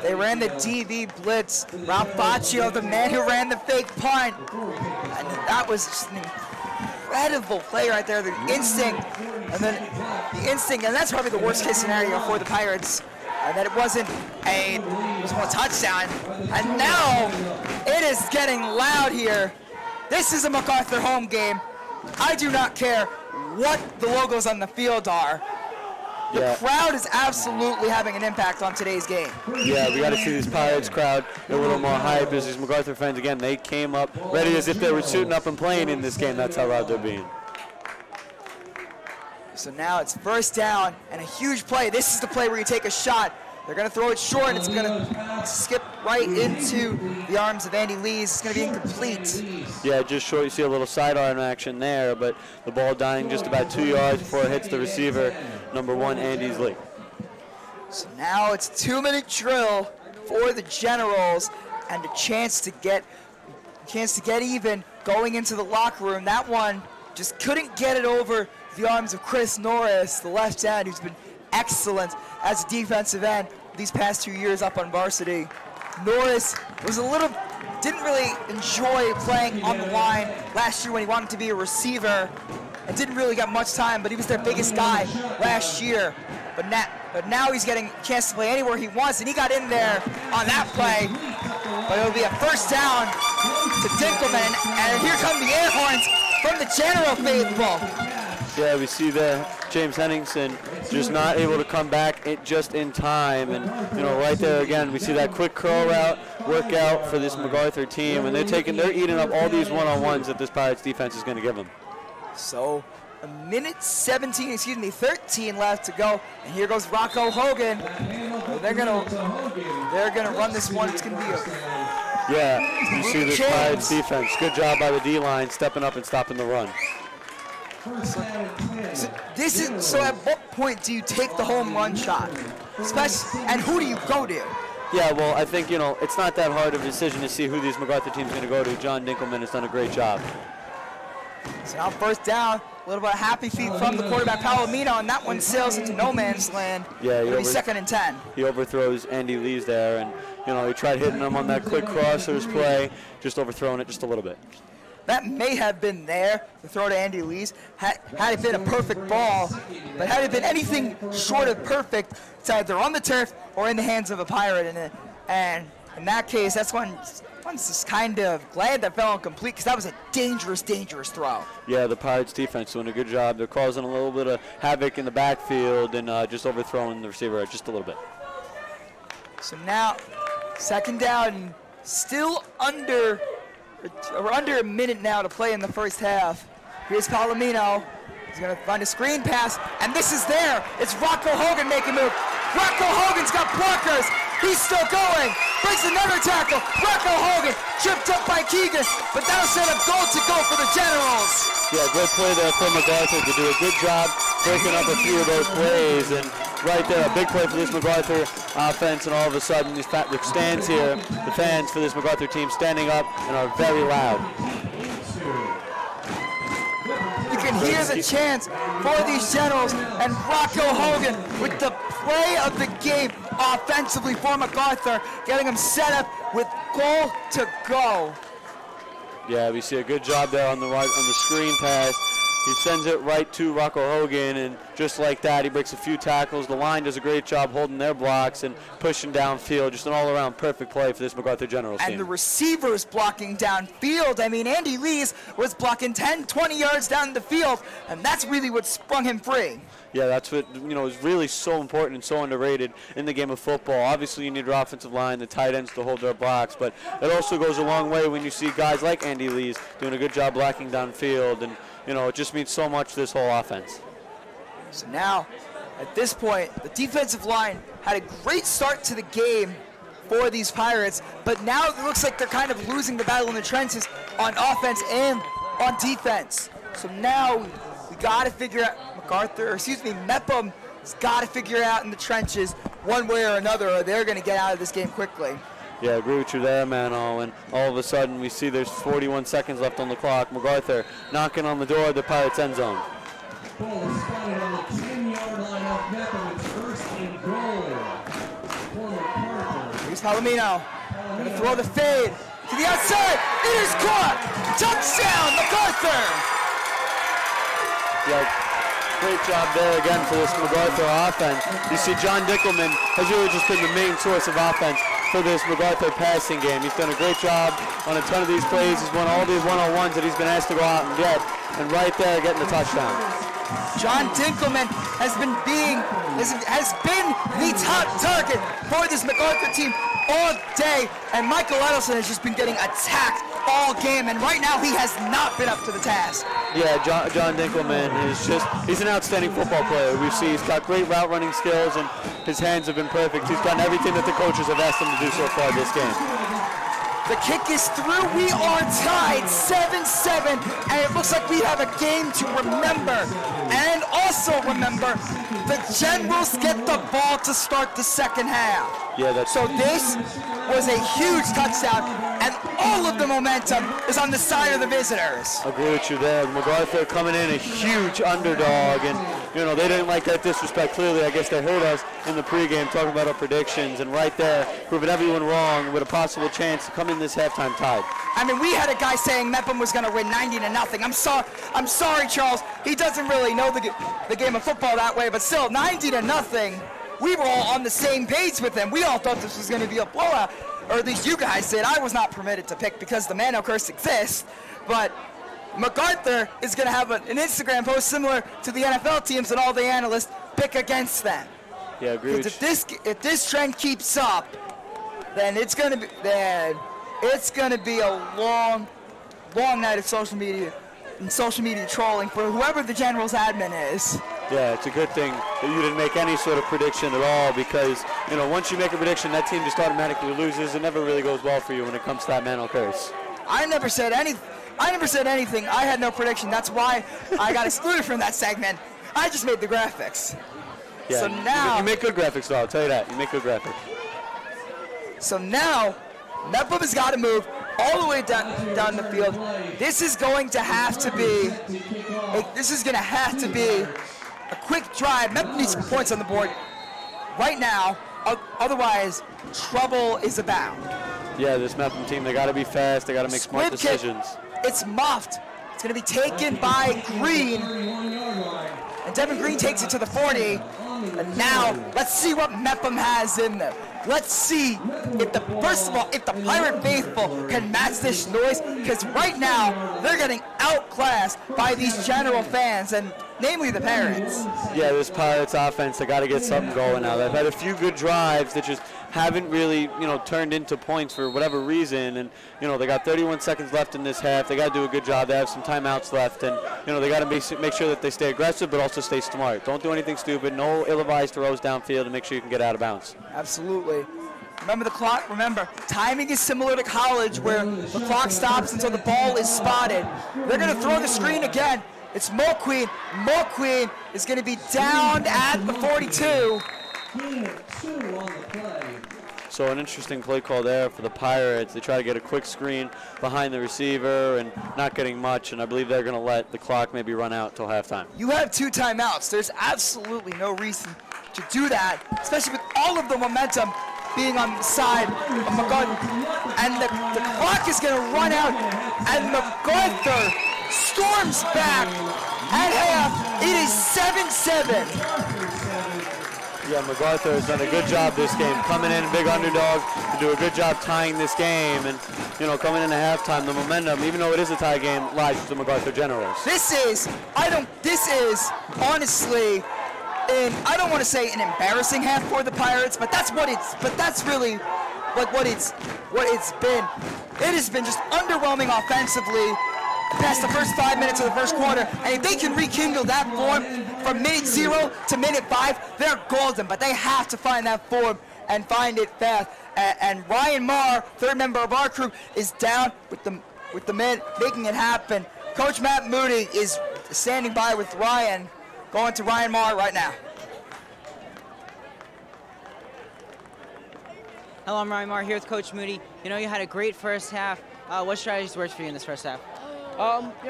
They ran the DB blitz. Ralph Baccio, the man who ran the fake punt. And that was just an incredible play right there, the instinct, and that's probably the worst case scenario for the Pirates. That it wasn't a touchdown. And now it is getting loud here. This is a MacArthur home game. I do not care what the logos on the field are. The crowd is absolutely having an impact on today's game. Yeah, we got to see this Pirates crowd a little more hype, as these MacArthur fans, again, they came up ready as if they were suiting up and playing in this game. That's how loud they're being. So now it's first down and a huge play. This is the play where you take a shot. They're going to throw it short, and it's going to skip right into the arms of Andy Lees. It's going to be incomplete. Yeah, just short. You see a little sidearm action there, but the ball dying just about 2 yards before it hits the receiver, number 1, Andy Lee. So now it's a 2-minute drill. for the Generals, and a chance to get even going into the locker room. That one just couldn't get it over the arms of Chris Norris, the left end, who's been excellent as a defensive end these past 2 years up on varsity. Norris didn't really enjoy playing on the line last year when he wanted to be a receiver and didn't really get much time, but he was their biggest guy last year. But now he's getting a chance to play anywhere he wants, and he got in there on that play. But it'll be a first down to Dinkelman, and here come the air horns from the General faithful. Yeah, we see that James Henningsen just not able to come back just in time, and right there again we see that quick curl route workout for this MacArthur team, and they're eating up all these one-on-ones that this Pirates defense is going to give them. So a minute 13 left to go, and here goes Rocco Hogan. They're gonna run this one. It's gonna be you see this Pirates defense. Good job by the D-line stepping up and stopping the run. So at what point do you take the home run shot? And who do you go to? Yeah, well, I think, it's not that hard of a decision to see who these MacArthur team's going to go to. John Dinkelman has done a great job. So now first down, a little bit of happy feet from the quarterback, Palomino, and that one sails into no man's land. Yeah, it'll be 2nd and 10. He overthrows Andy Lees there, and, he tried hitting him on that quick crossers play, just overthrowing it just a little bit. That may have been there, the throw to Andy Lees, had it been a perfect ball, but had it been anything short of perfect, it's either on the turf or in the hands of a Pirate. And in that case, one's just kind of glad that fell incomplete, because that was a dangerous, dangerous throw. Yeah, the Pirates defense doing a good job. They're causing a little bit of havoc in the backfield and just overthrowing the receiver just a little bit. So now, 2nd down, still under a minute now to play in the first half. Here's Palomino. He's going to find a screen pass, and this is there. It's Rocco Hogan making a move. Rocco Hogan's got blockers. He's still going. Breaks another tackle. Rocco Hogan tripped up by Keegan, but that'll set up goal to go for the Generals. Yeah, great play there from MacArthur to do a good job breaking up a few of those plays, and right there, a big play for this MacArthur offense, and all of a sudden, the stands here, the fans for this MacArthur team standing up and are very loud. You can hear the chants for these Generals, and Rocco Hogan with the play of the game offensively for MacArthur, getting them set up with goal to go. Yeah, we see a good job there on the screen pass. He sends it right to Rocco Hogan, and just like that, he breaks a few tackles. The line does a great job holding their blocks and pushing downfield. Just an all-around perfect play for this MacArthur Generals team. And the receivers blocking downfield. I mean, Andy Lees was blocking 10, 20 yards down the field, and that's really what sprung him free. Yeah, that's what is really so important and so underrated in the game of football. Obviously, you need your offensive line, the tight ends to hold their blocks, but it also goes a long way when you see guys like Andy Lees doing a good job blocking downfield, and it just means so much to this whole offense. So now, at this point, the defensive line had a great start to the game for these Pirates, but now it looks like they're kind of losing the battle in the trenches on offense and on defense. So now we got to figure out Mepham has got to figure out in the trenches one way or another, or they're going to get out of this game quickly. Yeah, I agree with you there, Mano. And all of a sudden, we see there's 41 seconds left on the clock. MacArthur knocking on the door of the Pirates' end zone. Ball is spotted on the 10-yard line of Mepham. It's 1st and goal. For MacArthur. Here's Palomino. Going to throw the fade to the outside. It is caught. Touchdown, MacArthur. Yeah. Great job there again for this MacArthur offense. You see John Dinkelman has really just been the main source of offense for this MacArthur passing game. He's done a great job on a ton of these plays. He's won all these one-on-ones that he's been asked to go out and get, and right there getting the touchdown. John Dinkelman has been the top target for this MacArthur team all day, and Michael Edelson has just been getting attacked all game, and right now he has not been up to the task. Yeah, John Dinkelman he's an outstanding football player. We see he's got great route running skills, and his hands have been perfect. He's done everything that the coaches have asked him to do so far this game. The kick is through. We are tied 7-7, and it looks like we have a game to remember. And also also remember the Generals get the ball to start the second half. Yeah, so this was a huge touchdown, and all of the momentum is on the side of the visitors. Agree with you there. MacArthur coming in a huge underdog, and you know they didn't like that disrespect. Clearly, I guess they heard us in the pregame talking about our predictions, and right there, proving everyone wrong with a possible chance to come in this halftime tied. I mean, we had a guy saying Mepham was going to win 90-0. I'm sorry, Charles. He doesn't really know the game of football that way, but still, 90-0. We were all on the same page with him. We all thought this was going to be a blowout, or at least you guys did. I was not permitted to pick because the Mano curse exists, but MacArthur is going to have an Instagram post similar to the NFL teams, and all the analysts pick against them. Yeah, agree. If this trend keeps up, then it's going to be a long night of social media trolling for whoever the Generals admin is. Yeah, it's a good thing that you didn't make any sort of prediction at all, because you know once you make a prediction, that team just automatically loses. It never really goes well for you when it comes to that Mano curse. I never said anything. I had no prediction. That's why I got excluded from that segment. I just made the graphics. Yeah, so now you make good graphics, though. I'll tell you that. You make good graphics. So now, Mepham has got to move all the way down the field. This is going to have to be a quick drive. Mepham needs some points on the board right now. Otherwise, trouble is abound. Yeah, this Mepham team, they got to be fast. They got to make smart decisions. It's muffed. It's going to be taken by Green. And Devin Green takes it to the 40. And now, let's see what Mepham has in them. Let's see if the Pirate faithful can match this noise, because right now they're getting outclassed by these General fans, and namely the Pirates. Yeah, this Pirates offense, they got to get something going now. They've had a few good drives that just haven't really, turned into points for whatever reason. And, they got 31 seconds left in this half. They got to do a good job. They have some timeouts left. And, they got to make sure that they stay aggressive but also stay smart. Don't do anything stupid. No ill-advised throws downfield to make sure you can get out of bounds. Absolutely. Remember the clock? Remember, timing is similar to college where the clock stops until the ball is spotted. They're going to throw the screen again. It's Mulqueen. Mulqueen is going to be down at the 42. So an interesting play call there for the Pirates. They try to get a quick screen behind the receiver and not getting much, and I believe they're going to let the clock maybe run out till halftime. You have 2 timeouts. There's absolutely no reason to do that, especially with all of the momentum being on the side of MacArthur. And the clock is going to run out, and MacArthur storms back at half. It is 7-7. Yeah, MacArthur has done a good job this game, coming in big underdog to do a good job tying this game, and coming into halftime, the momentum, even though it is a tie game, lies with the MacArthur Generals. This is honestly, I don't want to say an embarrassing half for the Pirates, but that's really like what it's been. It has been just underwhelming offensively past the first 5 minutes of the first quarter, and if they can rekindle that form from minute 0 to minute 5, they're golden, but they have to find that form and find it fast. And Ryan Marr, third member of our crew, is down with the men making it happen. Coach Matt Moody is standing by with Ryan, going to Ryan Marr right now. Hello, I'm Ryan Marr here with Coach Moody. You had a great first half. What strategies worked for you in this first half?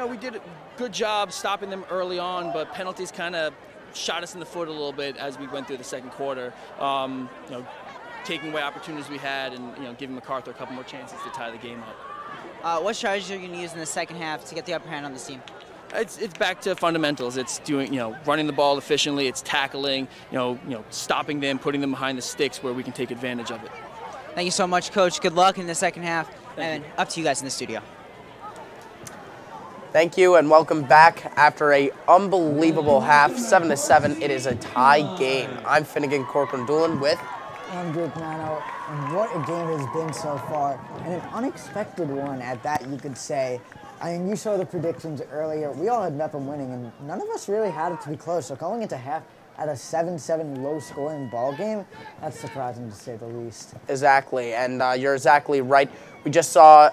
We did a good job stopping them early on, but penalties kind of shot us in the foot a little bit as we went through the second quarter. Taking away opportunities we had and giving MacArthur a couple more chances to tie the game up. What strategies are you going to use in the second half to get the upper hand on this team? It's back to fundamentals. It's doing running the ball efficiently. It's tackling. Stopping them, putting them behind the sticks where we can take advantage of it. Thank you so much, Coach. Good luck in the second half, and up to you guys in the studio. Thank you, and welcome back after a unbelievable half, 7-7. It is a tie game. I'm Finnegan Corcoran-Doolan with Andrew Mano, and what a game it has been so far, and an unexpected one at that, you could say. I mean, you saw the predictions earlier. We all had Mepham winning, and none of us really had it to be close. So going into half at a 7-7 low-scoring ball game, that's surprising to say the least. Exactly, and you're exactly right. We just saw,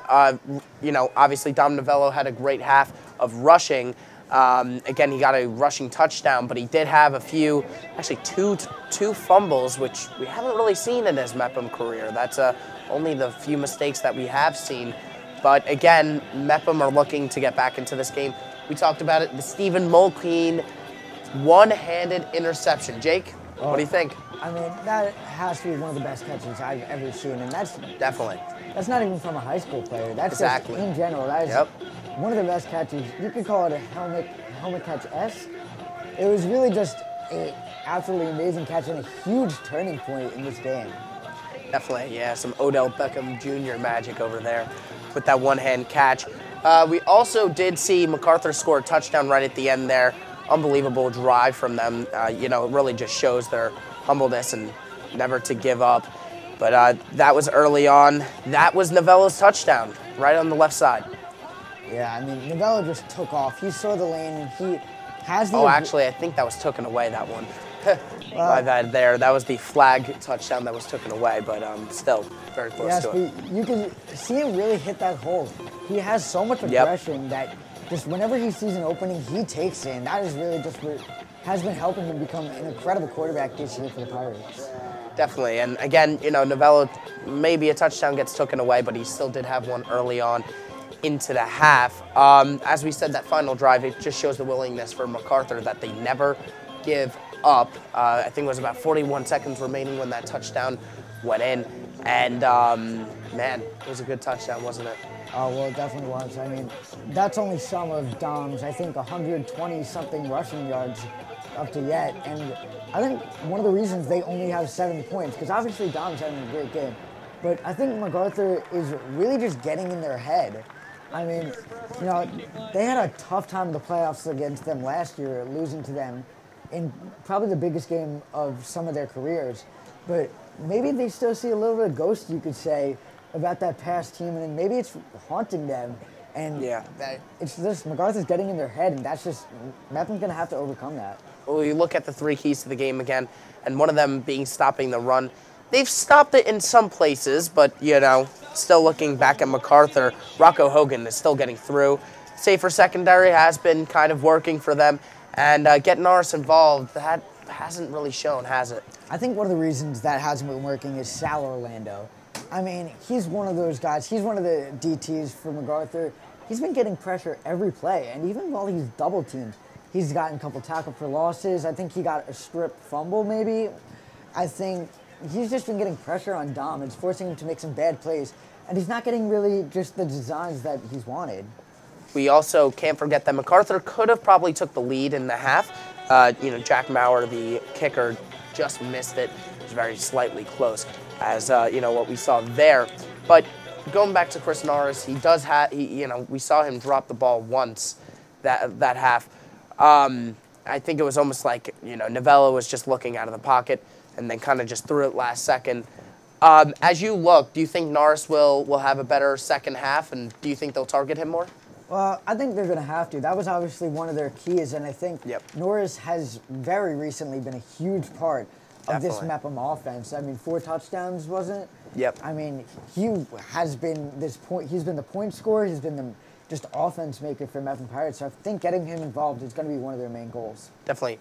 obviously Dom Novello had a great half of rushing, Again, he got a rushing touchdown, but he did have a few, actually two fumbles, which we haven't really seen in his Mepham career. That's only the few mistakes that we have seen. But again, Mepham are looking to get back into this game. We talked about it, the Stephen Mulkeen one-handed interception. Jake, what do you think? I mean, that has to be one of the best catches I've ever seen, and that's definitely. That's not even from a high school player. That's exactly. Just in general. That is one of the best catches. You could call it a helmet catch-esque. It was really just an absolutely amazing catch and a huge turning point in this game. Definitely, yeah. Some Odell Beckham Jr. magic over there with that one-hand catch. We also did see MacArthur score a touchdown right at the end there. Unbelievable drive from them. You know, it really just shows their humbleness and never to give up. But that was early on. That was Novello's touchdown, right on the left side. Yeah, I mean, Novello just took off. He saw the lane, and he has the... Oh, actually, I think that was taken away, that one. My bad there. That was the flag touchdown that was taken away, but still very close to it. But you can see him really hit that hole. He has so much aggression that just whenever he sees an opening, he takes it, and that is really just what has been helping him become an incredible quarterback this year for the Pirates. Definitely, and again, you know, Novello, maybe a touchdown gets taken away, but he still did have one early on into the half. As we said, that final drive, it just shows the willingness for MacArthur that they never give up. I think it was about 41 seconds remaining when that touchdown went in, and man, it was a good touchdown, wasn't it? Oh, well, it definitely was. I mean, that's only some of Dom's, I think, 120-something rushing yards up to yet. And I think one of the reasons they only have 7 points, because obviously Dom's having a great game, but I think MacArthur is really just getting in their head. I mean, you know, they had a tough time in the playoffs against them last year, losing to them in probably the biggest game of some of their careers. But maybe they still see a little bit of ghost, you could say, about that past team, and maybe it's haunting them. And it's just MacArthur's getting in their head, and that's just, Mepham's going to have to overcome that. Well, you look at the 3 keys to the game again, and one of them being stopping the run. They've stopped it in some places, but, you know, still looking back at MacArthur, Rocco Hogan is still getting through. Safer secondary has been kind of working for them, and getting Norris involved, that hasn't really shown, has it? I think one of the reasons that hasn't been working is Sal Orlando. I mean, he's one of those guys. He's one of the DTs for MacArthur. He's been getting pressure every play, and even while he's double teamed, he's gotten a couple tackle for losses. I think he got a strip fumble, maybe. I think he's just been getting pressure on Dom. It's forcing him to make some bad plays, and he's not getting really just the designs that he's wanted. We also can't forget that MacArthur could have probably took the lead in the half. You know, Jack Maurer, the kicker, just missed it. It was very slightly close, as you know, what we saw there. But going back to Chris Norris, he does have, you know, we saw him drop the ball once that half. I think it was almost like, you know, Novello was just looking out of the pocket and then kind of just threw it last second. As you look, do you think Norris will have a better second half, and do you think they'll target him more? Well, I think they're going to have to. That was obviously one of their keys, and I think Norris has very recently been a huge part of this Mepham offense. I mean, 4 touchdowns, wasn't it? Yep. I mean, he has been he's been the point scorer, he's been the just offense maker for Mepham Pirates. So I think getting him involved is going to be one of their main goals. Definitely.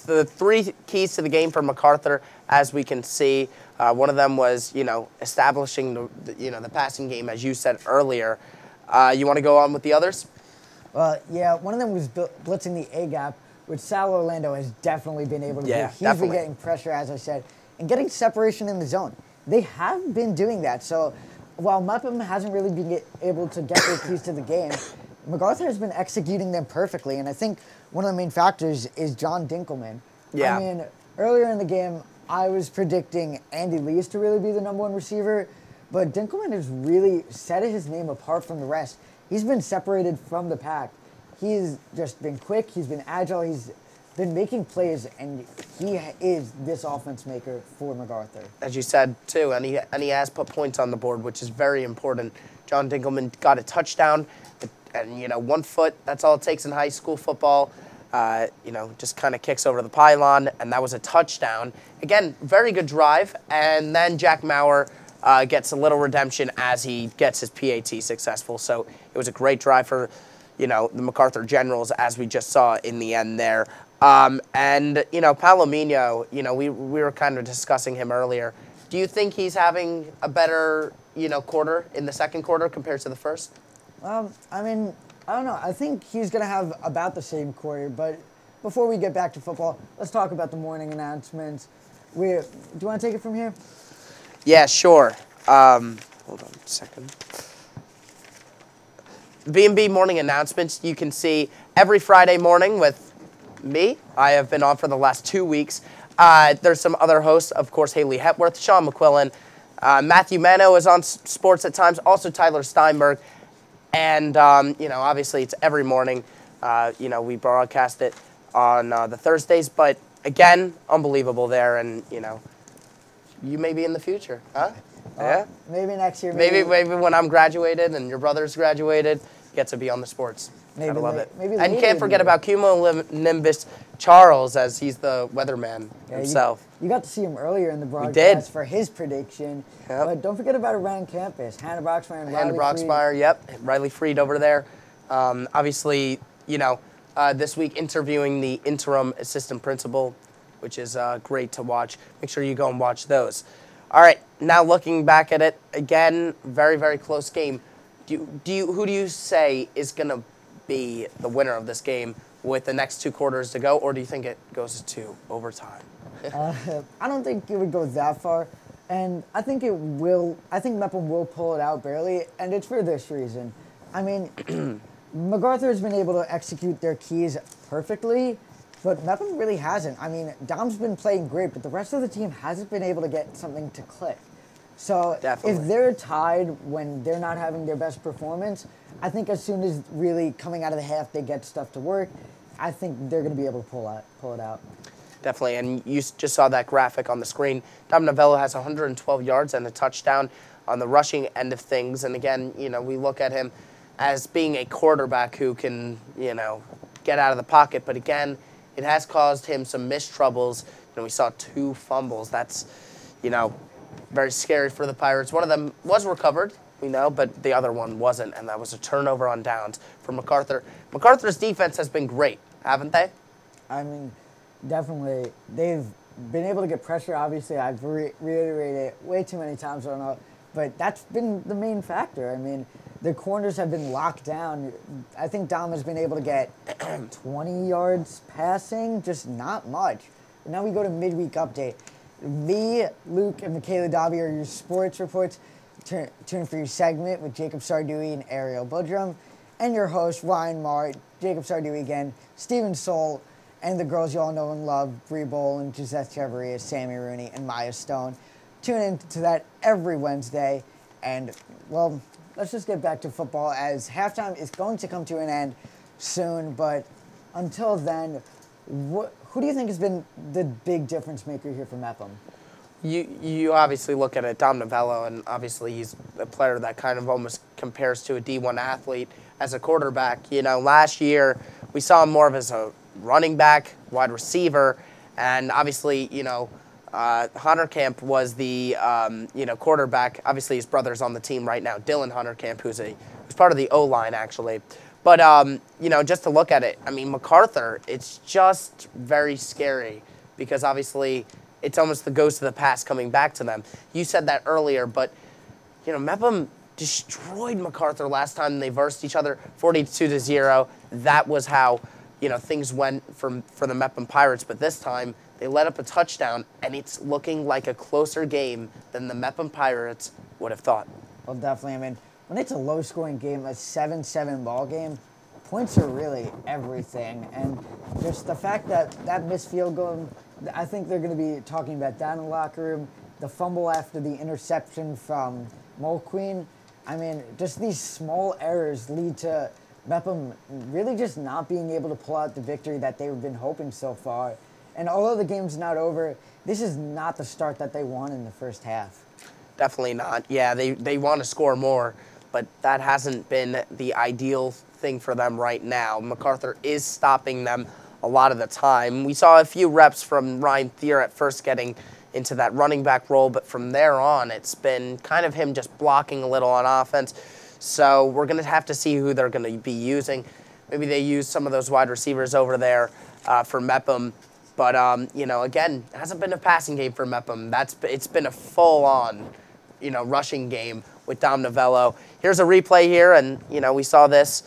The 3 keys to the game for MacArthur, as we can see, one of them was, you know, establishing the passing game, as you said earlier. You want to go on with the others? Yeah, one of them was blitzing the A-gap, which Sal Orlando has definitely been able to do. He's been getting pressure, as I said, and getting separation in the zone. They have been doing that. So while Mepham hasn't really been able to get their keys to the game, MacArthur has been executing them perfectly. And I think one of the main factors is John Dinkelman. Yeah. I mean, earlier in the game, I was predicting Andy Lees to really be the #1 receiver, but Dinkelman has really set his name apart from the rest. He's been separated from the pack. He's just been quick, he's been agile, he's been making plays, and he is this offense maker for MacArthur. As you said, too, and he has put points on the board, which is very important. John Dinkelman got a touchdown, and, you know, 1 foot, that's all it takes in high school football. You know, just kind of kicks over the pylon, and that was a touchdown. Again, very good drive, and then Jack Maurer gets a little redemption as he gets his PAT successful. So it was a great drive for, you know, the MacArthur Generals, as we just saw in the end there. And, you know, Palomino, you know, we were kind of discussing him earlier. Do you think he's having a better, you know, quarter in the second quarter compared to the first? I mean, I don't know. I think he's going to have about the same quarter. But before we get back to football, let's talk about the morning announcements. Do you want to take it from here? Yeah, sure. Hold on a second. BMB morning announcements you can see every Friday morning with me. I have been on for the last 2 weeks. There's some other hosts, of course, Haley Hepworth, Sean McQuillan, Matthew Mano is on sports at times, also Tyler Steinberg. And, you know, obviously it's every morning. You know, we broadcast it on the Thursdays. But, again, unbelievable there. And, you know, you may be in the future, huh? Yeah? Maybe next year. Maybe when I'm graduated and your brother's graduated, get to be on the sports. Maybe I love it. Maybe and you can't forget about cumulonimbus Charles, as he's the weatherman himself. You got to see him earlier in the broadcast for his prediction. Yep. But don't forget about around campus. Hannah Broxmeyer and Hannah Broxmeyer, yep. Riley Freed over there. Obviously, you know, this week interviewing the interim assistant principal, which is great to watch. Make sure you go and watch those. All right, now looking back at it, again, very, very close game. Who do you say is going to be the winner of this game with the next 2 quarters to go, or do you think it goes to overtime? I don't think it would go that far, and I think it will. I think Mepham will pull it out barely, and it's for this reason. I mean, MacArthur has been able to execute their keys perfectly, but Mepham really hasn't. I mean, Dom's been playing great, but the rest of the team hasn't been able to get something to click. So if they're tied when they're not having their best performance, I think as soon as really coming out of the half they get stuff to work, I think they're going to be able to pull it out. Definitely, and you just saw that graphic on the screen. Dom Novello has 112 yards and a touchdown on the rushing end of things. And again, you know, we look at him as being a quarterback who can, you know, get out of the pocket. But again, it has caused him some missed troubles. You know, we saw 2 fumbles. That's, you know, very scary for the Pirates. One of them was recovered, we know, but the other one wasn't, and that was a turnover on downs for MacArthur. MacArthur's defense has been great, haven't they? I mean, definitely. They've been able to get pressure. Obviously, I've reiterated it way too many times, I don't know, but that's been the main factor. I mean, the corners have been locked down. I think Dom has been able to get 20 yards passing, just not much. But now we go to midweek update. Me, Luke, and Michaela Dobby are your sports reports. Tune for your segment with Jacob Sardui and Ariel Budrum. And your host, Ryan Marr, Jacob Sardui again, Stephen Soul, and the girls you all know and love, Bree Boland, Gisette Chevrier, Sammy Rooney, and Maya Stone. Tune in to that every Wednesday. And, well, let's just get back to football as halftime is going to come to an end soon. But until then, who do you think has been the big difference maker here for Mepham? You obviously look at it, Dom Novello, and obviously he's a player that kind of almost compares to a D1 athlete as a quarterback. You know, last year we saw him more of as a running back, wide receiver, and obviously, you know, Hunterkamp was the, you know, quarterback. Obviously his brother's on the team right now, Dylan Hunterkamp, who's part of the O-line actually. But, you know, just to look at it, I mean, MacArthur, it's just very scary because obviously it's almost the ghost of the past coming back to them. You said that earlier, but, you know, Mepham destroyed MacArthur last time they versed each other, 42-0. That was how, you know, things went for the Mepham Pirates. But this time they let up a touchdown, and it's looking like a closer game than the Mepham Pirates would have thought. Well, definitely. I mean, when it's a low-scoring game, a 7-7 ball game, points are really everything. And just the fact that that missed field goal, I think they're going to be talking about that in the locker room. The fumble after the interception from Mulqueen. I mean, just these small errors lead to Mepham really just not being able to pull out the victory that they've been hoping so far. And although the game's not over, this is not the start that they want in the first half. Definitely not. Yeah, they want to score more, but that hasn't been the ideal thing for them right now. MacArthur is stopping them a lot of the time. We saw a few reps from Ryan Thier at first getting into that running back role, but from there on, it's been kind of him just blocking a little on offense. So we're going to have to see who they're going to be using. maybe they use some of those wide receivers over there for Mepham. But, you know, again, it hasn't been a passing game for Mepham. It's been a full-on, you know, rushing game with Dom Novello. Here's a replay here, and, you know, we saw this.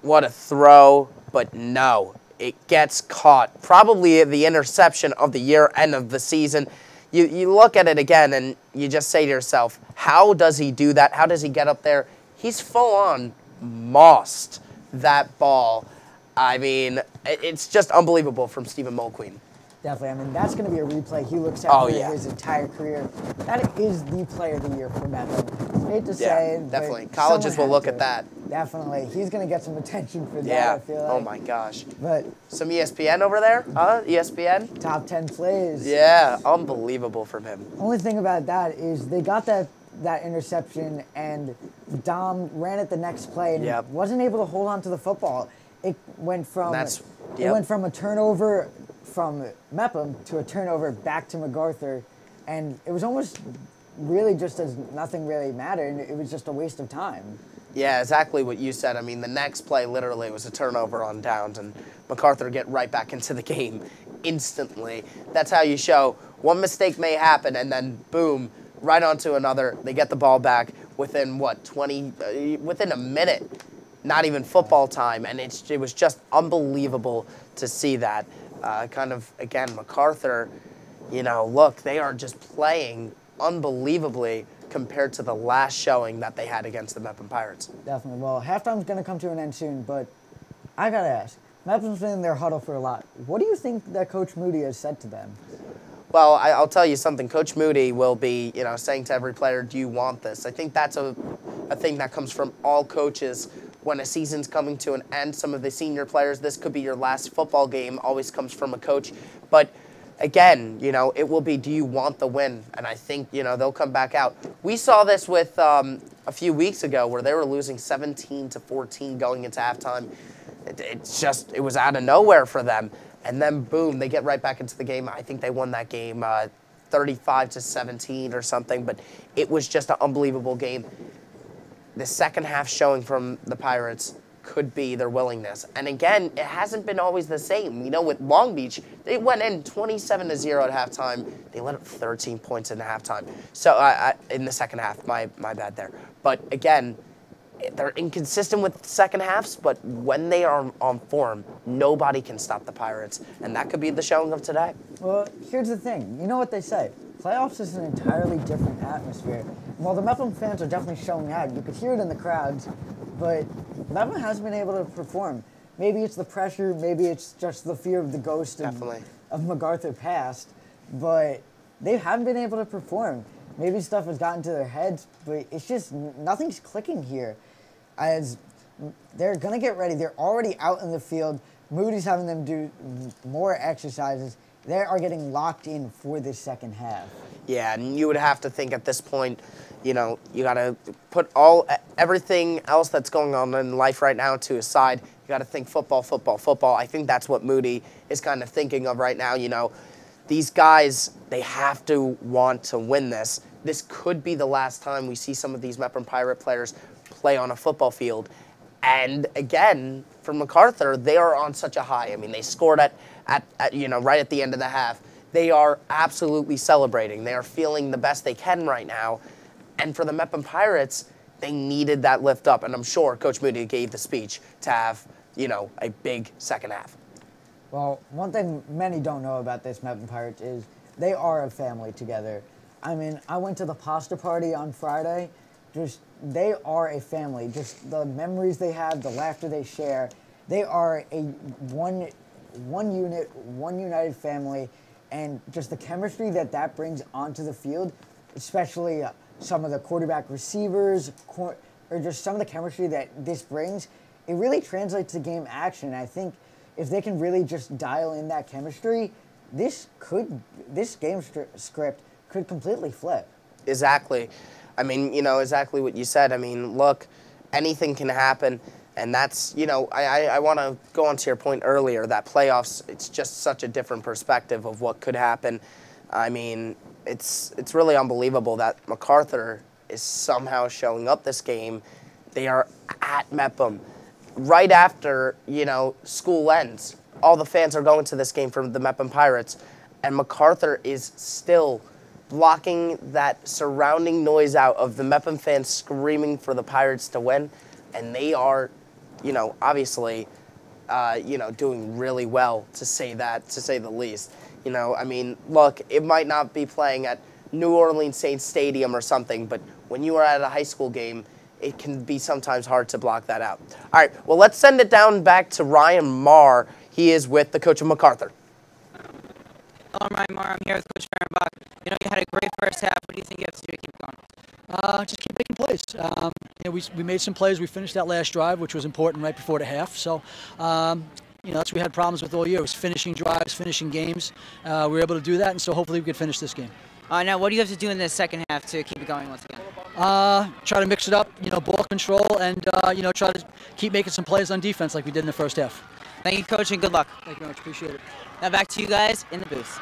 What a throw, but no. It gets caught. Probably the interception of the year and of the season. You look at it again, and you just say to yourself, how does he do that? How does he get up there? He's full-on mossed that ball. I mean, it's just unbelievable from Stephen Mulqueen. Definitely. I mean, that's going to be a replay he looks at for his entire career. That is the player of the year for Mepham. Hate to say it, definitely. Colleges will look at that. Definitely. He's going to get some attention for that, I feel like. Oh, my gosh. But some ESPN over there? Huh? ESPN? Top 10 plays. Yeah, unbelievable from him. Only thing about that is they got that interception, and Dom ran it the next play and wasn't able to hold on to the football. It went from a turnover from Mepham to a turnover back to MacArthur, and it was almost really just as nothing really mattered. It was just a waste of time. Yeah, exactly what you said. I mean, the next play literally was a turnover on downs, and MacArthur get right back into the game instantly. That's how you show one mistake may happen, and then boom, right onto another. They get the ball back within, within a minute. Not even football time, and it was just unbelievable to see that. Kind of, again, MacArthur, you know, look, they are just playing unbelievably compared to the last showing that they had against the Mepham Pirates. Definitely. Well, halftime's going to come to an end soon, but I got to ask, Mepham's been in their huddle for a lot. What do you think that Coach Moody has said to them? Well, I'll tell you something. Coach Moody will be, you know, saying to every player, do you want this? I think that's a thing that comes from all coaches when a season's coming to an end. Some of the senior players, this could be your last football game, always comes from a coach. But again, you know, it will be, do you want the win? And I think, you know, they'll come back out. We saw this with a few weeks ago where they were losing 17-14 going into halftime. It was out of nowhere for them. And then, boom, they get right back into the game. I think they won that game 35-17 or something. But it was just an unbelievable game. The second half showing from the Pirates could be their willingness. And again, it hasn't been always the same. You know, with Long Beach, they went in 27-0 at halftime. They let up 13 points in the halftime. So in the second half, my bad there. But again, they're inconsistent with second halves, but when they are on form, nobody can stop the Pirates. And that could be the showing of today. Well, here's the thing. You know what they say. Playoffs is an entirely different atmosphere. While the Mepham fans are definitely showing out, you could hear it in the crowds, but Mepham hasn't been able to perform. Maybe it's the pressure, maybe it's just the fear of the ghost of MacArthur past, but they haven't been able to perform. Maybe stuff has gotten to their heads, but it's just nothing's clicking here. As they're going to get ready, they're already out in the field. Moody's having them do more exercises. They are getting locked in for this second half. Yeah, and you would have to think at this point, you know, you got to put everything else that's going on in life right now to aside. You got to think football, football, football. I think that's what Moody is kind of thinking of right now. You know, these guys, they have to want to win this. This could be the last time we see some of these Mepham Pirate players play on a football field. And again, for MacArthur, they are on such a high. I mean, they scored at you know, right at the end of the half. They are absolutely celebrating. They are feeling the best they can right now. And for the Mepham Pirates, they needed that lift up. And I'm sure Coach Moody gave the speech to have, you know, a big second half. Well, one thing many don't know about this Mepham Pirates is they are a family together. I mean, I went to the pasta party on Friday. They are a family. Just the memories they have, the laughter they share. They are a one unit, one united family, and just the chemistry that brings onto the field, especially some of the quarterback receivers, or just some of the chemistry that this brings, it really translates to game action. I think if they can really just dial in that chemistry, this game script could completely flip. Exactly. I mean, you know, exactly what you said. I mean, look, anything can happen. And that's, you know, I want to go on to your point earlier, that playoffs, it's just such a different perspective of what could happen. I mean, it's really unbelievable that MacArthur is somehow showing up this game. They are at Mepham. right after, you know, school ends, all the fans are going to this game from the Mepham Pirates, and MacArthur is still blocking that surrounding noise out of the Mepham fans screaming for the Pirates to win, and they are, you know, obviously, you know, doing really well, to say the least. You know, I mean, look, it might not be playing at New Orleans Saints Stadium or something, but when you are at a high school game, it can be sometimes hard to block that out. All right, well, let's send it down back to Ryan Marr. He is with the coach of MacArthur. Hello, I'm Ryan Marr. I'm here with Coach Fehrenbach. You know, you had a great first half. What do you think you have to do to keep going? Just keep making plays. You know, we made some plays. We finished that last drive, which was important right before the half. So, you know, that's what we had problems with all year, was finishing drives, finishing games. We were able to do that, and so hopefully we could finish this game. Now, what do you have to do in the second half to keep it going once again? Try to mix it up, you know, ball control, and, you know, try to keep making some plays on defense like we did in the first half. Thank you, Coach, and good luck. Thank you very much. Appreciate it. Now back to you guys in the booth.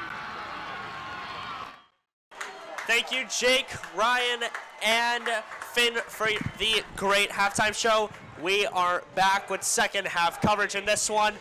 Thank you, Jake, Ryan, and Finn for the great halftime show. We are back with second half coverage in this one.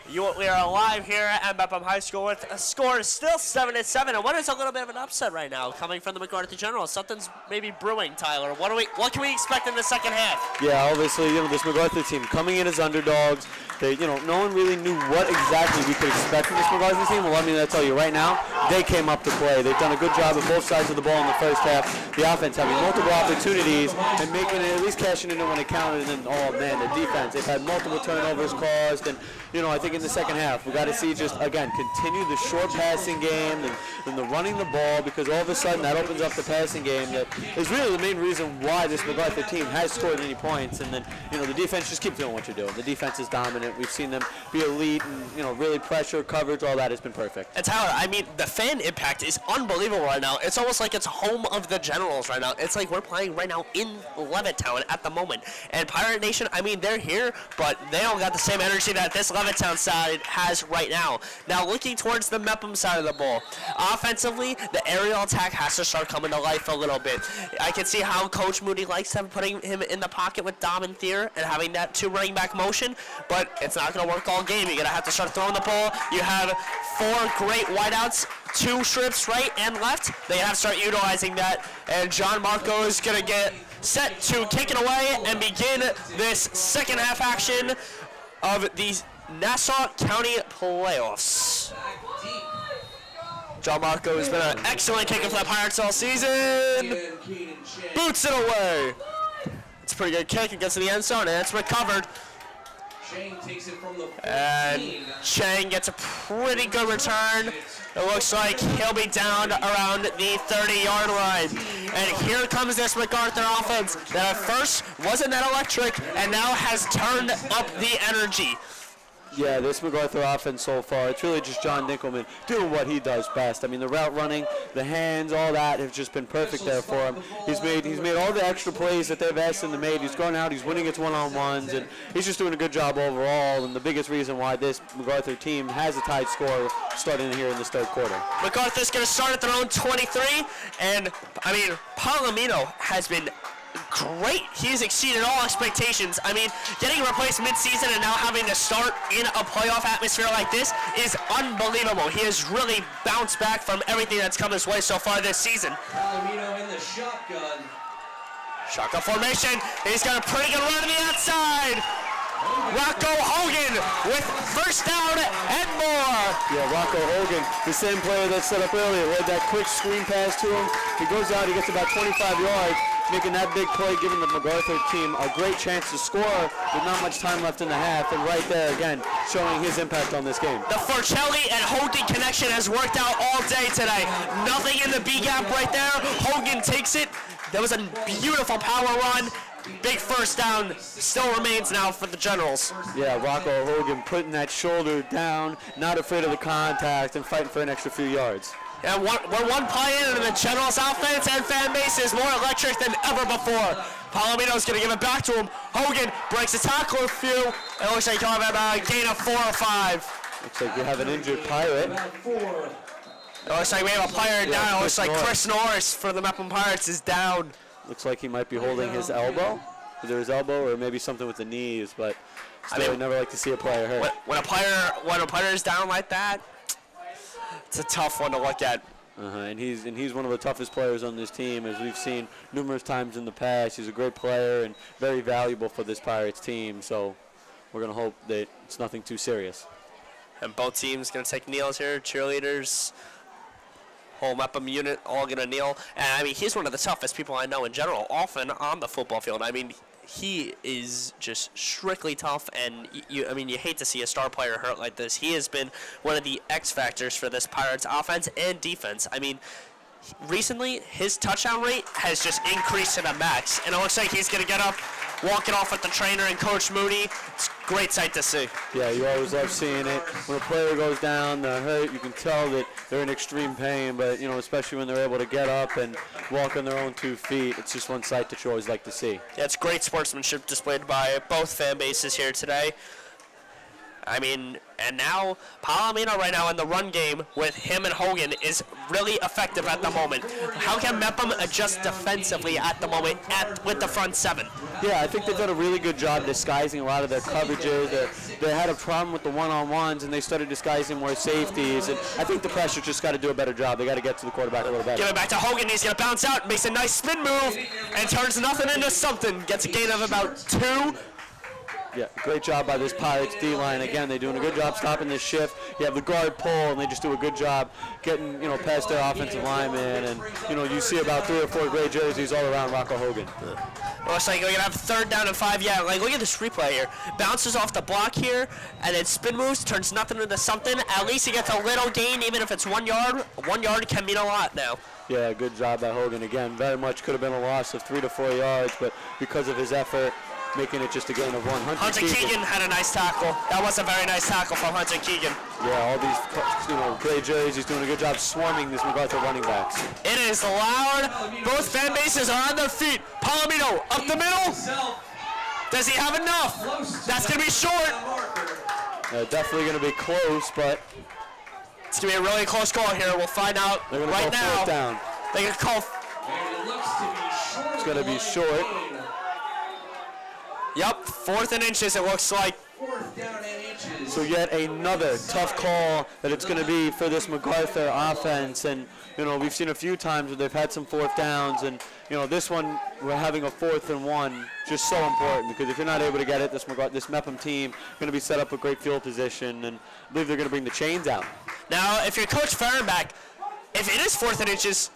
We are live here at Mepham High School with a score still 7-7, and what is a little bit of an upset right now coming from the MacArthur Generals. Something's maybe brewing, Tyler. What can we expect in the second half? Yeah, obviously, you know, this MacArthur team coming in as underdogs. They, you know, no one really knew what exactly we could expect from this MacArthur team. Well, I mean, I tell you right now, they came up to play. They've done a good job at both sides of the ball in the first half. The offense having multiple opportunities and making it, at least cashing in when it counted. And then, oh man, the defense. They've had multiple turnovers caused, and you know, I think in the second half we got to see just again continue the short passing game and the running the ball, because all of a sudden that opens up the passing game. That is really the main reason why this MacArthur team has scored any points. And then, you know, the defense just keep doing what you're doing. The defense is dominant. We've seen them be elite and, you know, really pressure, coverage, all that has been perfect. And Tyler, I mean, the fan impact is unbelievable right now. It's almost like it's home of the Generals right now. It's like we're playing right now in Levittown at the moment. And Pirate Nation, I mean, they're here, but they don't got the same energy that this Levittown side has right now. Now, looking towards the Mepham side of the ball, offensively, the aerial attack has to start coming to life a little bit. I can see how Coach Moody likes them putting him in the pocket with Dom and Thier and having that two running back motion, but it's not going to work all game. You're going to have to start throwing the ball. You have four great wideouts, two strips right and left. They have to start utilizing that, and John Marco is going to get set to kick it away and begin this second half action of these Nassau County playoffs. John Marco has been an excellent kicker for the Pirates all season. Boots it away. It's a pretty good kick. It gets to the end zone, and it's recovered. And Chang gets a pretty good return. It looks like he'll be down around the 30-yard line. And here comes this MacArthur offense that at first wasn't that electric and now has turned up the energy. Yeah, this MacArthur offense so far, it's really just John Dinkelman doing what he does best. I mean, the route running, the hands, all that have just been perfect there for him. He's made all the extra plays that they've asked him to make. He's going out, he's winning its one-on-ones, and he's just doing a good job overall. And the biggest reason why this MacArthur team has a tied score starting here in this third quarter. MacArthur's going to start at their own 23, and I mean, Palomino has been great. He's exceeded all expectations. I mean, getting replaced mid-season and now having to start in a playoff atmosphere like this is unbelievable. He has really bounced back from everything that's come his way so far this season. Palomino in the shotgun. Shotgun formation. He's got a pretty good run to the outside. Rocco Hogan with first down and more. Yeah, Rocco Hogan, the same player that set up earlier, had that quick screen pass to him. He goes out, he gets about 25 yards, making that big play, giving the MacArthur team a great chance to score with not much time left in the half. And right there, again, showing his impact on this game. The Forcelli and Hogan connection has worked out all day today. Nothing in the B gap right there. Hogan takes it. That was a beautiful power run. Big first down still remains now for the Generals. Yeah, Rocco Hogan putting that shoulder down, not afraid of the contact, and fighting for an extra few yards. And we're one play in, and the Generals offense and fan base is more electric than ever before. Palomino's going to give it back to him. Hogan breaks a tackle a few. It looks like he'll have about a gain of 4 or 5. Looks like we have an injured Pirate. It looks like we have a player down. It looks like Chris Norris for the Mepham Pirates is down. Looks like he might be holding his elbow. either his elbow or maybe something with the knees, but still, I never like to see a player hurt. When a player is down like that, it's a tough one to look at. And he's one of the toughest players on this team, as we've seen numerous times in the past. He's a great player and very valuable for this Pirates team, so we're going to hope that it's nothing too serious. And both teams going to take kneels here, cheerleaders, whole Mepham unit, all going to kneel. And, I mean, he's one of the toughest people I know in general, often on the football field. I mean, he is just strictly tough, and you hate to see a star player hurt like this. He has been one of the X factors for this Pirates offense and defense. I mean, recently his touchdown rate has just increased to the max, and it looks like he's going to get up, walking off with the trainer and Coach Moody. It's a great sight to see. Yeah, you always love seeing it. When a player goes down, they're hurt, you can tell that they're in extreme pain, but, you know, especially when they're able to get up and walk on their own 2 feet, it's just one sight that you always like to see. Yeah, it's great sportsmanship displayed by both fan bases here today. I mean, and now Palomino right now in the run game with him and Hogan is really effective at the moment. How can Mepham adjust defensively at the moment with the front seven? Yeah, I think they've done a really good job disguising a lot of their coverages. They had a problem with the one-on-ones, and they started disguising more safeties. And I think the pressure just got to do a better job. They got to get to the quarterback a little better. Give it back to Hogan. He's going to bounce out, makes a nice spin move, and turns nothing into something. Gets a gain of about 2. Yeah, great job by this Pirates D-line. Again, they're doing a good job stopping this shift. You have the guard pull, and they just do a good job getting, you know, past their offensive lineman. And, you know, you see about 3 or 4 gray jerseys all around Rocco Hogan. Looks like we're going to have 3rd down and 5. Yeah, like, look at this replay here. Bounces off the block here, and then spin moves, turns nothing into something. At least he gets a little gain, even if it's 1 yard. 1 yard can mean a lot now. Yeah, good job by Hogan. Again, very much could have been a loss of 3 to 4 yards, but because of his effort, making it just a gain of 1. Hunter Keegan had a nice tackle. That was a very nice tackle from Hunter Keegan. Yeah, all these, you know, gray jerseys doing a good job swarming this MacArthur running backs. It is loud. Both fan bases are on their feet. Palomino up the middle. Does he have enough? That's going to be short. Definitely going to be close, but it's going to be a really close call here. We'll find out right now. 4th down. They're going to call. It's going to be short. Yep, 4th and inches, it looks like. 4th down and inches. So yet another tough call that it's going to be for this MacArthur offense. And, you know, we've seen a few times where they've had some 4th downs. And, you know, this one, we're having a 4th and 1, just so important. Because if you're not able to get it, this Mepham team going to be set up with great field position. And I believe they're going to bring the chains out. Now, if you're Coach Fehrenbach, if it is 4th and inches,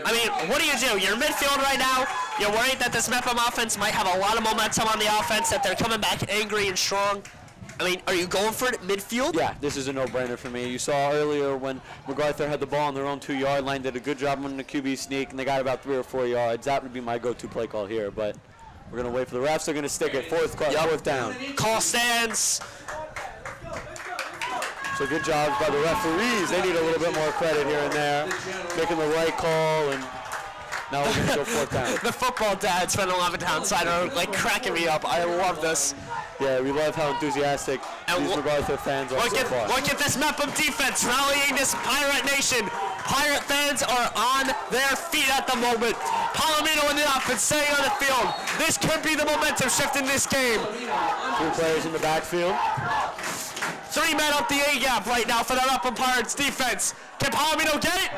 I mean, what do? You're midfield right now. You're worried that this Mepham offense might have a lot of momentum on the offense, that they're coming back angry and strong. I mean, are you going for it at midfield? Yeah, this is a no-brainer for me. You saw earlier when MacArthur had the ball on their own 2-yard line, did a good job running the QB sneak, and they got about 3 or 4 yards. That would be my go-to play call here, but we're going to wait for the refs. They're going to stick it. 4th down. Call stands. So good jobs by the referees. They need a little bit more credit here and there, making the right call, and now we're going to go 4th down. The football dads from the 11th side are like cracking me up. I love this. Yeah, we love how enthusiastic these MacArthur fans are so far. Look at this Mepham defense rallying this Pirate Nation. Pirate fans are on their feet at the moment. Palomino in the offense, staying on the field. This could be the momentum shift in this game. 2 players in the backfield. 3 men up the A-gap right now for the Mepham Pirates defense. Can Palomino get it?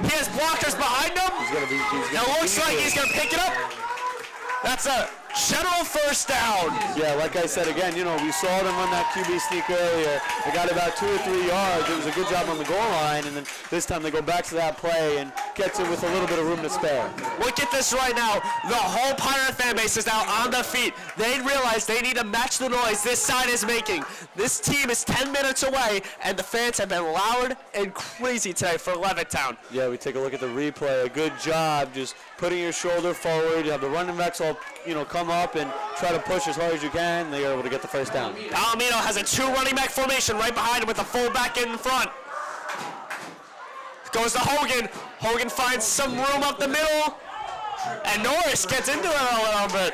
He has blockers behind him. It looks like he's going to pick it up. That's a general 1st down. Yeah, like I said again, you know, we saw them run that QB sneak earlier. They got about 2 or 3 yards. It was a good job on the goal line, and then this time they go back to that play and gets it with a little bit of room to spare. Look at this right now. The whole Pirate fan base is now on their feet. They realize they need to match the noise this side is making. This team is 10 minutes away, and the fans have been loud and crazy today for Levittown. Yeah, we take a look at the replay. A good job just putting your shoulder forward. You have the running backs all, you know, come up and try to push as hard as you can. They are able to get the 1st down. Palomino has a 2 running back formation right behind him with a fullback in front. Goes to Hogan. Hogan finds some room up the middle. And Norris gets into it a little bit.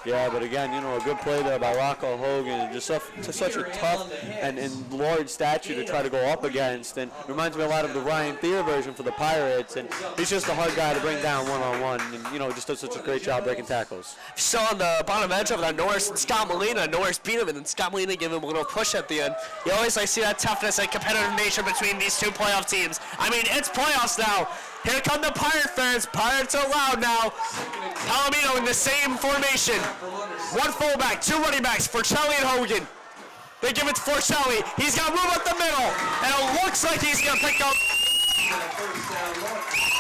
Yeah, but again, you know, a good play there by Rocco Hogan, just such a tough and large statue to try to go up against, and it reminds me a lot of the Ryan Thier version for the Pirates, and he's just a hard guy to bring down one-on-one, and, you know, just does such a great job breaking tackles. So on the bottom edge of that, Norris and Scott Molina. Norris beat him, and then Scott Molina gave him a little push at the end. You always see that toughness and competitive nature between these two playoff teams. I mean, it's playoffs now. Here come the Pirate fans. Pirates are loud now. Palomino in the same formation. One fullback, two running backs, Forcelli and Hogan. They give it to Forcelli. He's got room up the middle, and it looks like he's going to pick up.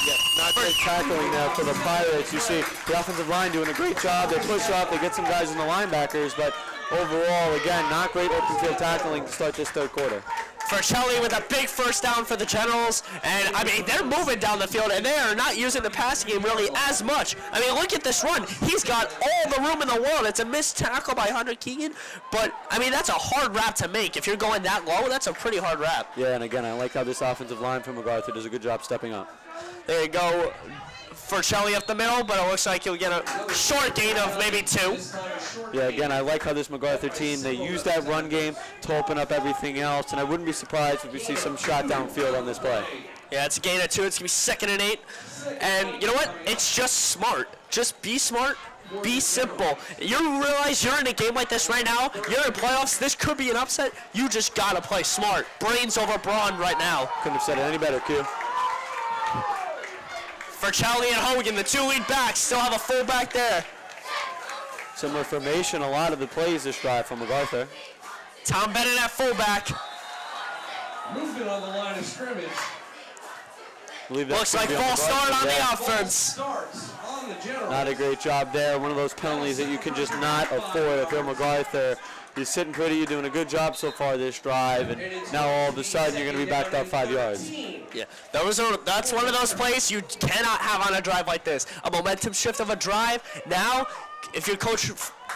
Yeah, not great tackling there for the Pirates. You see the offensive line doing a great job. They push up, they get some guys in the linebackers, but overall, again, not great open field tackling to start this third quarter. Forcelli with a big first down for the Generals, and I mean, they're moving down the field, and they are not using the passing game really as much. I mean, look at this run. He's got all the room in the world. It's a missed tackle by Hunter Keegan, but I mean, that's a hard wrap to make. If you're going that low, that's a pretty hard wrap. Yeah, and again, I like how this offensive line from MacArthur does a good job stepping up. There you go. Forcelli up the middle, but it looks like he'll get a short gain of maybe 2. Yeah, again, I like how this MacArthur team, they use that run game to open up everything else, and I wouldn't be surprised if we see some shot downfield on this play. Yeah, it's a gain of 2. It's going to be 2nd and 8. And you know what? It's just smart. Just be smart. Be simple. You realize you're in a game like this right now. You're in playoffs. This could be an upset. You just got to play smart. Brains over brawn right now. Couldn't have said it any better, Q. Forcelli and Hogan, the 2 lead backs, still have a fullback there. Similar formation, a lot of the plays this drive from MacArthur. Tom Bennett at fullback. Movement on the line of scrimmage. Looks like false start on the offense. Not a great job there. One of those penalties that you can just not afford if you're MacArthur. You're sitting pretty, you're doing a good job so far this drive, and now all of a sudden you're going to be backed up 5 yards. Yeah, that's one of those plays you cannot have on a drive like this. A momentum shift of a drive. Now, if you're Coach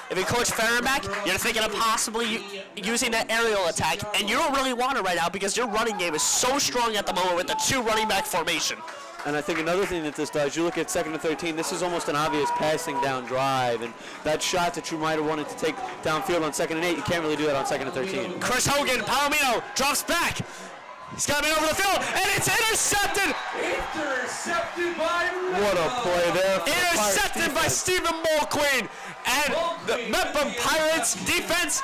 Fehrenbach, you're thinking of possibly using that aerial attack, and you don't really want it right now because your running game is so strong at the moment with the 2 running back formation. And I think another thing that this does, you look at 2nd and 13, this is almost an obvious passing down drive, and that shot that you might have wanted to take downfield on 2nd and 8, you can't really do that on 2nd and 13. Chris Hogan, Palomino drops back. He's got it over the field, and it's intercepted. Intercepted by What a play there. Intercepted by Stephen Mulqueen, and the Mepham Pirates defense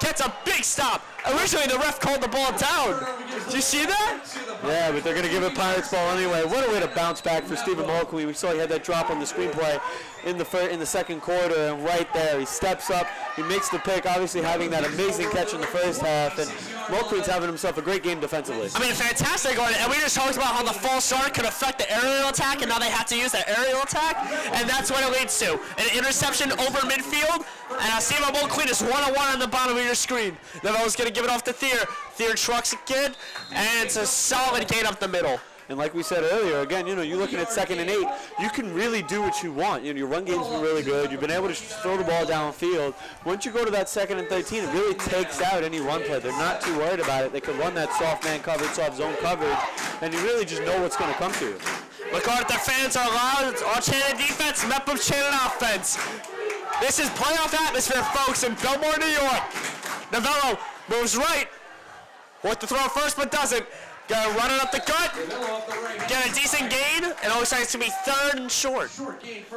gets a big stop. Originally, the ref called the ball down. Did you see that? Yeah, but they're going to give it Pirates ball anyway. What a way to bounce back for Stephen Mulqueen. We saw he had that drop on the screenplay in the second quarter, and right there, he steps up, he makes the pick, obviously having that amazing catch in the first half, and Mulqueen's having himself a great game defensively. I mean, fantastic. And we just talked about how the false start could affect the aerial attack, and now they have to use that aerial attack, and that's what it leads to. An interception over midfield, and Stephen Mulqueen is one-on-one on the bottom of your screen. Nevel's going to give it off to Thier. Thier trucks again, and it's a solid gain up the middle. And like we said earlier, again, you know, you're looking at 2nd and 8, you can really do what you want. You know, your run game's been really good. You've been able to throw the ball downfield. Once you go to that 2nd and 13, it really takes out any run play. They're not too worried about it. They can run that soft man coverage, soft zone coverage, and you really just know what's going to come to you. MacArthur fans are loud. It's all chanted defense, Mepham's chanted offense. This is playoff atmosphere, folks, in Bellmore, New York. Novello moves right. Wants to throw first, but doesn't. Gonna run it up the gut, get a decent gain, and it looks like it's gonna be 3rd and short.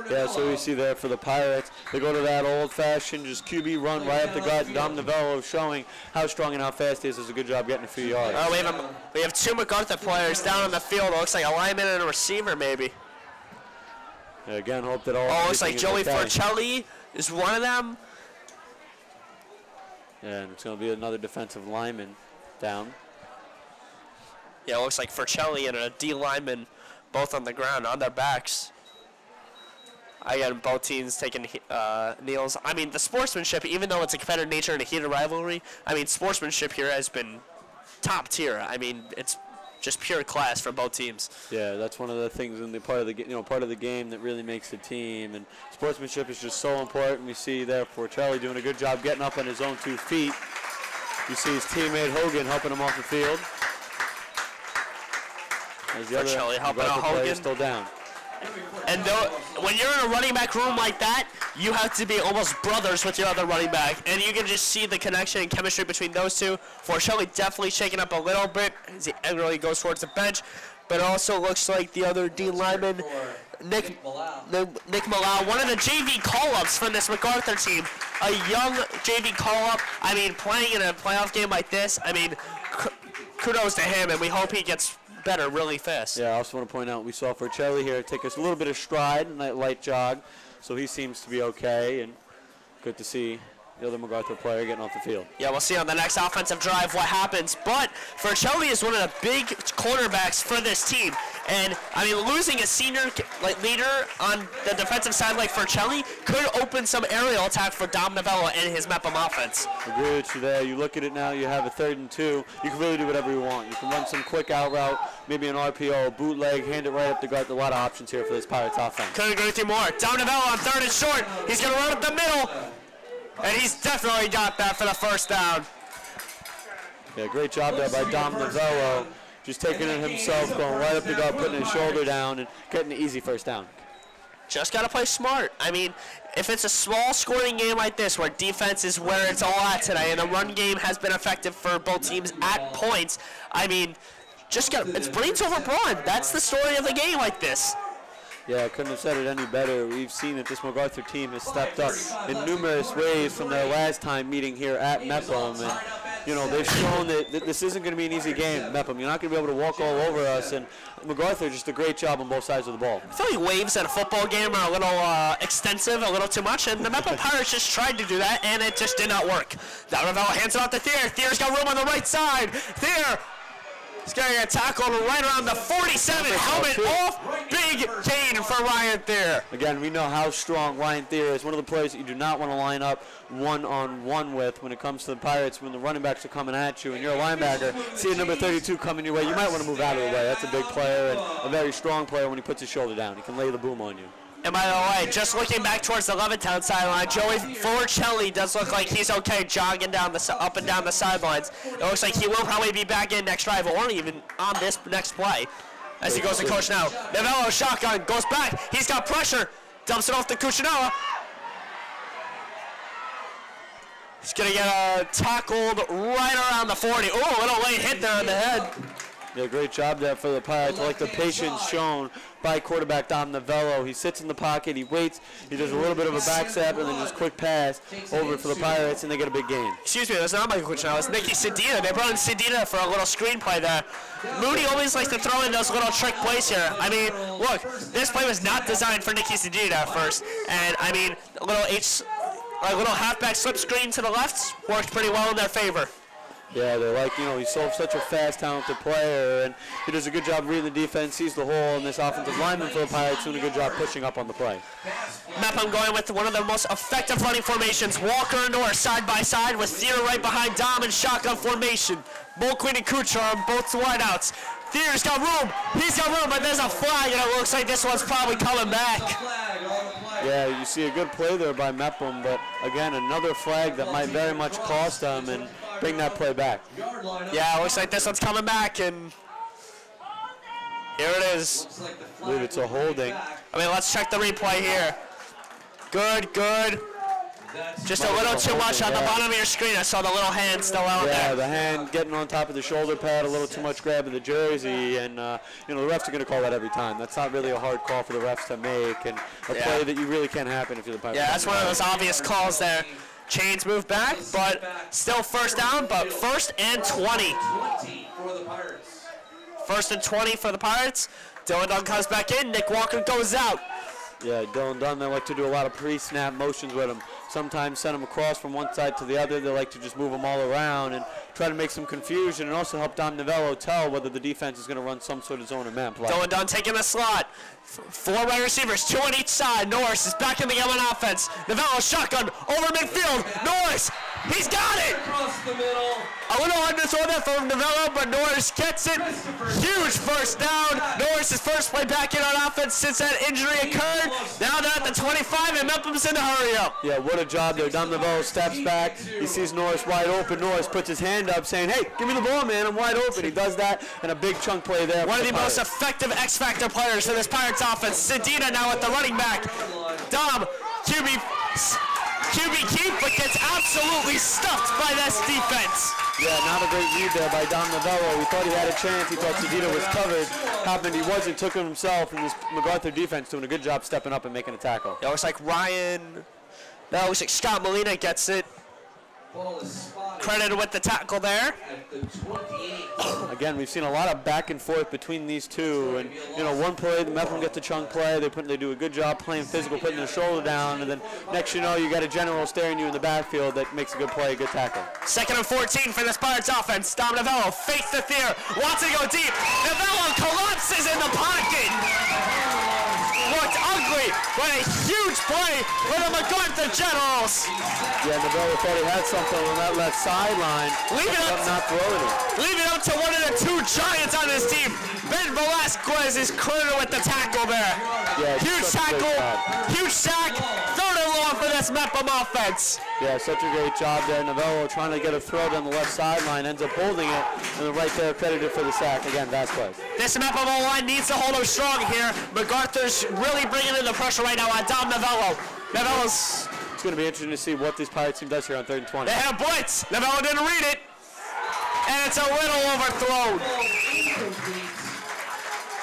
Yeah, so we see there for the Pirates, they go to that old-fashioned just QB run right up the gut, and Dom Novello showing how strong and how fast he is. Does a good job getting a few yards. We have 2 MacArthur players down on the field. It looks like a lineman and a receiver, maybe. Yeah, again, hope that all. Looks like Joey Forcelli is one of them. Yeah, and it's gonna be another defensive lineman down. Yeah, it looks like Forcelli and a D lineman both on the ground, on their backs. I got both teams taking kneels. I mean, the sportsmanship, even though it's a competitive nature and a heated rivalry, I mean, sportsmanship here has been top tier. I mean, it's just pure class from both teams. Yeah, that's one of the things in the part of the game that really makes the team, and sportsmanship is just so important. We see there Forcelli doing a good job getting up on his own 2 feet. You see his teammate Hogan helping him off the field. As the other helping out Hogan. Still down. And when you're in a running back room like that, you have to be almost brothers with your other running back. And you can just see the connection and chemistry between those two. Forcelli definitely shaking up a little bit as he really goes towards the bench. But it also looks like the other D lineman, Nick Malau, one of the JV call-ups from this MacArthur team. A young JV call-up. I mean, playing in a playoff game like this, I mean, kudos to him, and we hope he gets better really fast. Yeah, I also want to point out we saw Forcelli here take us a little bit of stride in that light jog, so he seems to be okay, and good to see the other MacArthur player getting off the field. Yeah, we'll see on the next offensive drive what happens. But Forcelli is one of the big cornerbacks for this team. And, I mean, losing a senior leader on the defensive side like Forcelli could open some aerial attack for Dom Novello and his Mepham offense. Agree with you there. You look at it now, you have a 3rd and 2. You can really do whatever you want. You can run some quick out route, maybe an RPO, a bootleg, hand it right up the gut. A lot of options here for this Pirates offense. Couldn't agree with you more. Dom Novello on 3rd and short. He's going to run up the middle. And he's definitely got that for the first down. Yeah, great job there by Dom Novello. Just taking it himself, going right up the gut, putting his shoulder down, and getting an easy first down. Just got to play smart. I mean, if it's a small scoring game like this where defense is where it's all at today and the run game has been effective for both teams at points, I mean, it's brains over brawn. That's the story of the game like this. Yeah, I couldn't have said it any better. We've seen that this MacArthur team has stepped up in numerous ways from their last time meeting here at Mepham. And, you know, they've shown that this isn't going to be an easy game, Mepham. You're not going to be able to walk all over us. And MacArthur just a great job on both sides of the ball. I feel like waves at a football game are a little extensive, a little too much. And the Mepham Pirates just tried to do that, and it just did not work. Novello hands it off to Thier. Thier's got room on the right side. Thier. He's getting a tackle right around the 47. Helmet off. Big gain for Ryan Thier. Again, we know how strong Ryan Thier is. One of the players that you do not want to line up one-on-one with when it comes to the Pirates. When the running backs are coming at you and you're a linebacker, see a number 32 coming your way, you might want to move out of the way. That's a big player and a very strong player when he puts his shoulder down. He can lay the boom on you. And by the way, just looking back towards the Levittown sideline, Joey Forcelli does look like he's okay jogging down up and down the sidelines. It looks like he will probably be back in next drive or even on this next play. As he goes to coach now. Novello shotgun, goes back. He's got pressure. Dumps it off to Cuccinella. He's going to get tackled right around the 40. Oh, a little late hit there on the head. Yeah, great job there for the Pirates. I like the patience shown by quarterback Dom Novello. He sits in the pocket, he waits, he does a little bit of a back step, and then just quick pass over for the Pirates, and they get a big gain. Excuse me, that's not Michael Cuccinella, it's Nicky Sedina. They brought in Sedina for a little screenplay there. Mooney always likes to throw in those little trick plays here. I mean, look, this play was not designed for Nicky Sedina at first, and I mean, a little halfback slip screen to the left worked pretty well in their favor. Yeah, they're like, you know, he's such a fast, talented player, and he does a good job reading the defense, sees the hole, and this offensive lineman for the Pirates doing a good job pushing up on the play. Mepham going with one of the most effective running formations. Walker and Norris side by side with Thier right behind Dom in shotgun formation. Mulqueen and Kuchar on both wideouts. Thier's got room. He's got room, but there's a flag, and it looks like this one's probably coming back. Yeah, you see a good play there by Mepham, but again, another flag that might very much cost them and bring that play back. Yeah, it looks like this one's coming back, and here it is. I believe it's a holding. I mean, let's check the replay here. Good, good. Just a little too much on the bottom of your screen. I saw the little hand still out there. Yeah, the hand getting on top of the shoulder pad, a little too much grabbing the jersey, and you know, the refs are going to call that every time. That's not really a hard call for the refs to make, and a play that you really can't happen if you're the Pirates. Yeah, that's one of those obvious calls there. Chains move back, but still first down, but 1st and 20. 1st and 20 for the Pirates. Dylan Dunn comes back in. Nick Walker goes out. Yeah, Dylan Dunn, they like to do a lot of pre-snap motions with him. Sometimes send him across from one side to the other. They like to just move them all around and try to make some confusion and also help Dom Novello tell whether the defense is going to run some sort of zone or man play. Dylan Dunn taking the slot. 4 wide receivers, 2 on each side. Norris is back in the game on offense. Novello shotgun over midfield. Norris He's got it! Across the middle. A little underthrow there from Novello, but Norris gets it. Huge first down. Norris's first play back in on offense since that injury occurred. Now they're at the 25, and Mempham's in a hurry up. Yeah, what a job there. Dom Novello steps back. He sees Norris wide open. Norris puts his hand up saying, hey, give me the ball, man. I'm wide open. He does that, and a big chunk play there. One of the most effective X-Factor players for this Pirates offense. Sedina now at the running back. Dom, QB keep, but gets absolutely stuffed by this defense. Yeah, not a great read there by Dom Novello. We thought he had a chance. He thought Sedina was covered. Happened he wasn't. Took him himself, and this MacArthur defense doing a good job stepping up and making a tackle. It looks like Scott Molina gets it. Credited with the tackle there. Again, we've seen a lot of back and forth between these two, and one play, the Mepham gets a chunk play. They do a good job playing physical, putting their shoulder down, and then next you know, you got a general staring you in the backfield that makes a good play, a good tackle. 2nd and 14 for this Pirates offense. Dom Novello fakes the fear, wants to go deep. Novello collapses in the pocket. Looked ugly, but a huge play for the MacArthur Generals. Yeah, Novello thought he had something on that left sideline. Leave it up, not throwing it. Leave it up to one of the two giants on this team. Ben Velasquez is credited with the tackle there. Yeah, huge tackle, huge sack, 3rd and long for this Mepham offense. Yeah, such a great job there. Novello trying to get a throw down the left sideline, ends up holding it, and right there credited for the sack. Again, Vasquez. This Mepham line needs to hold him strong here. MacArthur's really bringing in the pressure right now on Dom Novello. Novello's... It's going to be interesting to see what this Pirates team does here on 3rd and 20. They have blitz. Novello didn't read it. And it's a little overthrown.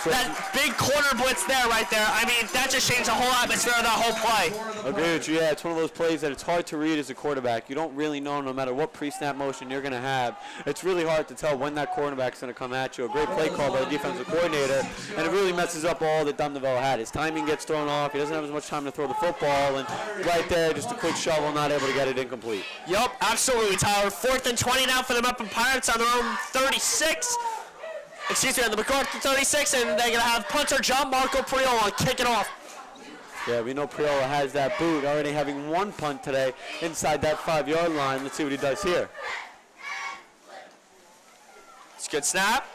That big corner blitz there, right there. I mean, that just changed the whole atmosphere of that whole play. Agree with you. Yeah, it's one of those plays that it's hard to read as a quarterback. You don't really know, no matter what pre-snap motion you're going to have. It's really hard to tell when that cornerback's going to come at you. A great play call by the defensive coordinator, and it really messes up all that Dom Novello had. His timing gets thrown off. He doesn't have as much time to throw the football, and right there, just a quick shovel, not able to get it incomplete. Yup, absolutely, Tyler. 4th and 20 now for the Mepham Pirates on their own 36. Excuse me, on the MacArthur 36, and they're going to have punter John Marco Priola kick it off. Yeah, we know Priola has that boot, already having one punt today inside that 5-yard line. Let's see what he does here. It's a good snap.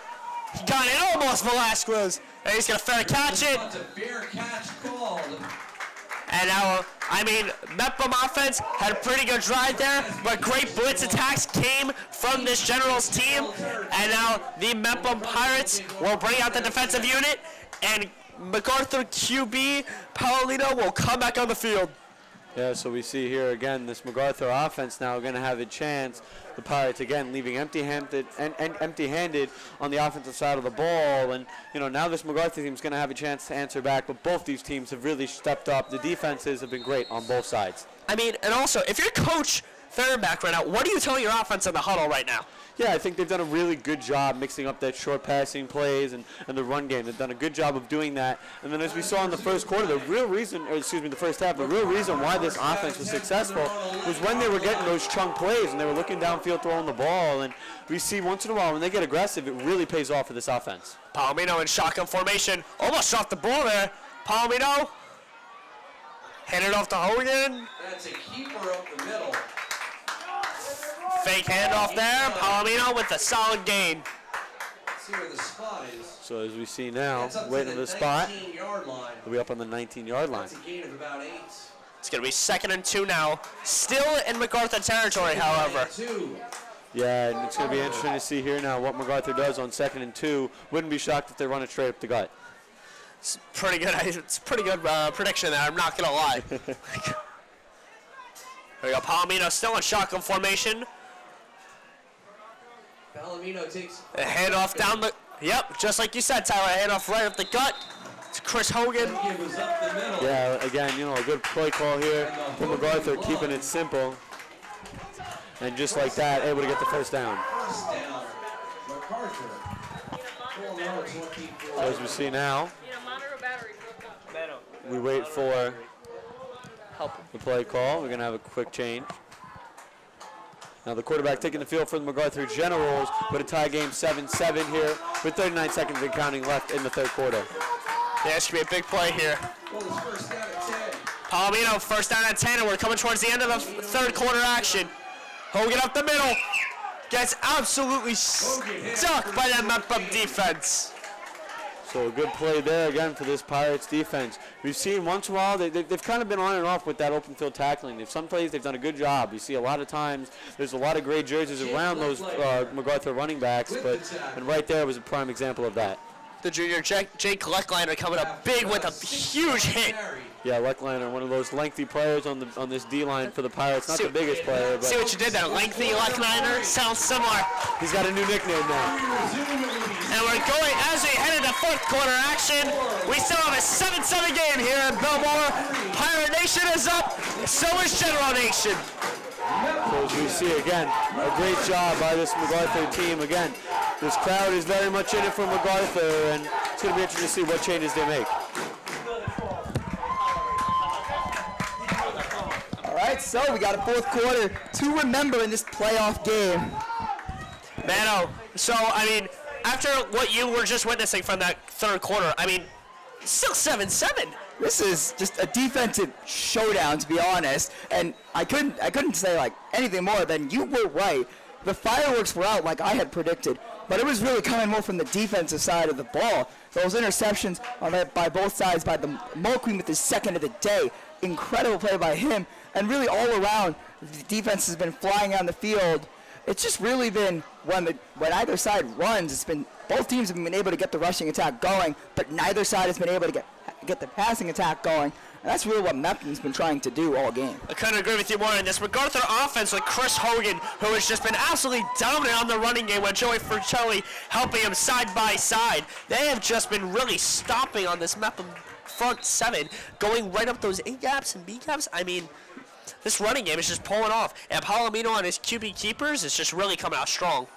He got it almost, Velasquez. And he's going to fair catch it. That's a fair catch called. And now, I mean, Mepham offense had a pretty good drive there, but great blitz attacks came from this Generals team. And now the Mepham Pirates will bring out the defensive unit, and MacArthur QB Paulino will come back on the field. Yeah, so we see here again this MacArthur offense now going to have a chance. The Pirates again leaving empty-handed on the offensive side of the ball, and now this MacArthur team is going to have a chance to answer back. But both these teams have really stepped up. The defenses have been great on both sides. I mean, and also if you're coach Fehrenbach right now, what are you telling your offense in the huddle right now? Yeah, I think they've done a really good job mixing up that short passing plays and the run game. They've done a good job of doing that. And then as we saw in the first quarter, the first half, the real reason why this offense was successful was when they were getting those chunk plays and they were looking downfield throwing the ball. And we see once in a while when they get aggressive, it really pays off for this offense. Palomino in shotgun formation. Almost dropped the ball there. Palomino. Hand it off to Hogan. That's a keeper up the middle. Fake handoff there. Palomino with a solid gain. Let's see where the spot is. So as we see now, waiting for the spot. 19-yard line. We'll be up on the 19-yard line. That's a gain of about 8. It's going to be 2nd and 2 now. Still in MacArthur territory, however. Yeah, and it's going to be interesting to see here now what MacArthur does on 2nd and 2. Wouldn't be shocked if they run it straight up the gut. It's pretty good. It's a pretty good prediction there. I'm not going to lie. There we go. Palomino still in shotgun formation. Palomino takes a handoff down the. Yep, just like you said, Tyler. Handoff right up the gut. It's Chris Hogan. Yeah, again, a good play call here from MacArthur, keeping it simple. And just like that, able to get the first down. So as we see now, we wait for the play call. We're going to have a quick change. Now the quarterback taking the field for the MacArthur Generals, but a tie game 7-7 here with 39 seconds and counting left in the 3rd quarter. Yeah, this should be a big play here. Palomino, first down at 10, and we're coming towards the end of the 3rd quarter action. Hogan up the middle. Gets absolutely stuck by that Mepham defense. So a good play there again for this Pirates defense. We've seen once in a while, they've kind of been on and off with that open field tackling. Some plays they've done a good job. You see a lot of times there's a lot of great jerseys around those MacArthur running backs, and right there was a prime example of that. The junior Jake Leckliner coming up big with a huge hit. Yeah, Leckliner, one of those lengthy players on this D-line for the Pirates. Not the biggest player, but... See what you did there, lengthy Leckliner? Sounds similar. He's got a new nickname now. And we're going, as we head into fourth quarter action, we still have a 7-7 game here in Bellmore. Pirate Nation is up, so is General Nation. So as we see again, a great job by this MacArthur team. Again, this crowd is very much in it for MacArthur, and it's going to be interesting to see what changes they make. All right, so we got a fourth quarter to remember in this playoff game. Mano, so, I mean, after what you were just witnessing from that third quarter, I mean, still 7-7. This is just a defensive showdown, to be honest, and I couldn't say like anything more than you were right. The fireworks were out like I had predicted, but it was really coming more from the defensive side of the ball. Those interceptions by both sides by the Mulqueen with his second of the day. Incredible play by him, and really all around, the defense has been flying on the field. It's just really been when either side runs, it's been both teams have been able to get the rushing attack going, but neither side has been able to get the passing attack going. And that's really what Mepham's been trying to do all game. I couldn't agree with you more in this MacArthur offense with Chris Hogan, who has just been absolutely dominant on the running game with Joey Fercelli helping him side by side. They have just been really stopping on this Mepham front seven, going right up those A gaps and B gaps. I mean, this running game is just pulling off. And Palomino on his QB keepers is just really coming out strong.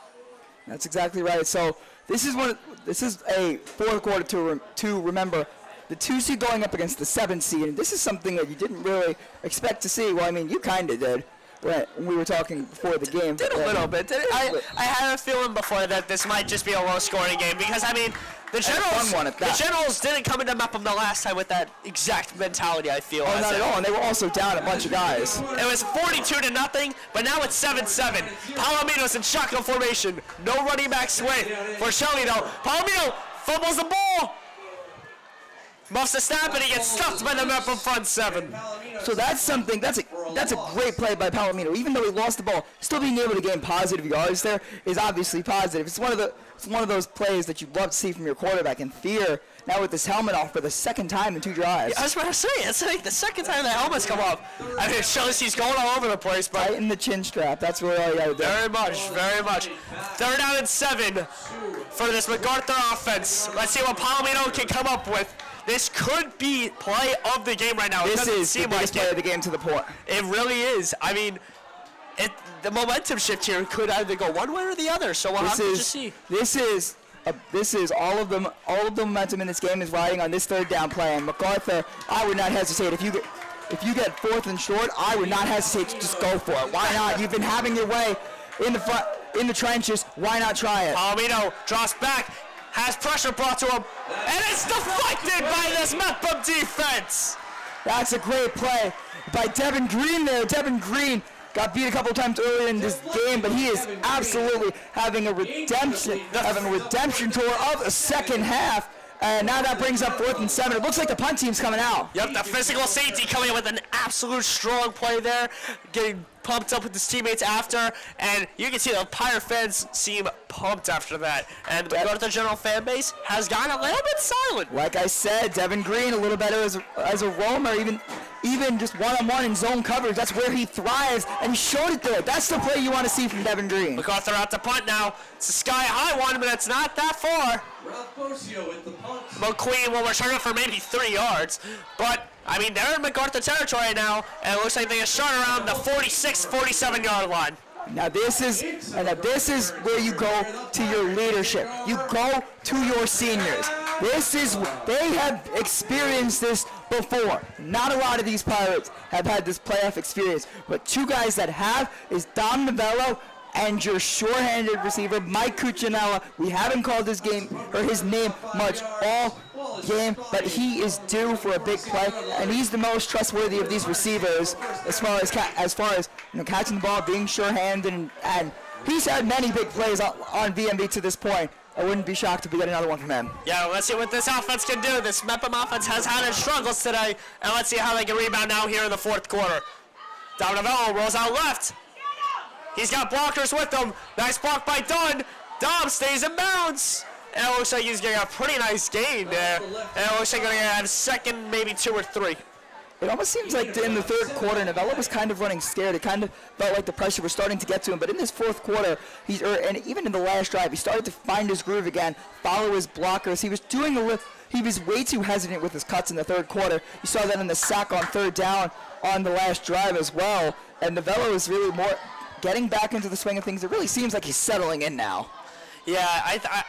That's exactly right. So this is a fourth quarter to remember. The 2 seed going up against the 7 seed, and this is something that you didn't really expect to see. Well, I mean, you kind of did when we were talking before the game. Did a little bit. I had a feeling before that this might just be a low-scoring game because, I mean, the Generals didn't come into Mepham the last time with that exact mentality, I feel. Oh, not at all, and they were also down a bunch of guys. It was 42-0, but now it's 7-7. Palomino's in shotgun formation. No running back swing for Shelley, though. Palomino fumbles the ball. Muffs the snap, and he gets stuffed by the Mepham front seven. So that's a great play by Palomino. Even though he lost the ball, still being able to gain positive yards there is obviously positive. It's one of those plays that you love to see from your quarterback. And Thier now with his helmet off for the second time in 2 drives. Yeah, I was about to say, it's like the second time the helmet's come off. I mean, it shows he's going all over the place. But right in the chin strap. That's where all you got to do. Very much, very much. 3rd down and 7 for this MacArthur offense. Let's see what Palomino can come up with. This could be play of the game right now. This is the biggest play of the game to the point. It really is. I mean, the momentum shift here could either go one way or the other. So we'll have to just see. This is all of the momentum in this game is riding on this 3rd down play. And MacArthur, I would not hesitate if you get 4th and short. I would not hesitate to just go for it. Why not? You've been having your way in the front, in the trenches. Why not try it? Palomino drops back. Has pressure brought to him, and it's deflected by this Mepham defense. That's a great play by Devin Green there. Devin Green got beat a couple times earlier in this game, but he is absolutely having a redemption tour of the second half. And now that brings up 4th and 7. It looks like the punt team's coming out. Yep, the physical safety coming in with an absolute strong play there, getting pumped up with his teammates after, and you can see the Pirate fans seem pumped after that. And the MacArthur General fan base has gone a little bit silent. Like I said, Devin Green a little better as a roamer, even just one-on-one in zone coverage. That's where he thrives, and he showed it there. That's the play you want to see from Devin Green. MacArthur out to punt now. It's a sky-high one, but it's not that far. McQueen will return it for maybe 3 yards, but I mean, they're in MacArthur territory now, and it looks like they can start around the 46, 47-yard line. Now this is where you go to your leadership. You go to your seniors. They have experienced this before. Not a lot of these Pirates have had this playoff experience, but 2 guys that have is Dom Novello and your sure-handed receiver, Mike Cuccinella. We haven't called his name much all game, but he is due for a big play, and he's the most trustworthy of these receivers as far as catching the ball, being sure-handed, and he's had many big plays on BMB to this point. I wouldn't be shocked if we get another one from him. Yeah, let's see what this offense can do. This Mepham offense has had its struggles today, and let's see how they can rebound now here in the fourth quarter. Dominovello rolls out left. He's got blockers with him. Nice block by Dunn. Dom stays in bounds. And it looks like he's getting a pretty nice gain there. And it looks like they're going to have second, maybe 2 or 3. It almost seems like in the third quarter, Novello was kind of running scared. It kind of felt like the pressure was starting to get to him. But in this fourth quarter, and even in the last drive, he started to find his groove again, follow his blockers. He was way too hesitant with his cuts in the third quarter. You saw that in the sack on third down on the last drive as well. And Novello is really more getting back into the swing of things. It really seems like he's settling in now. Yeah,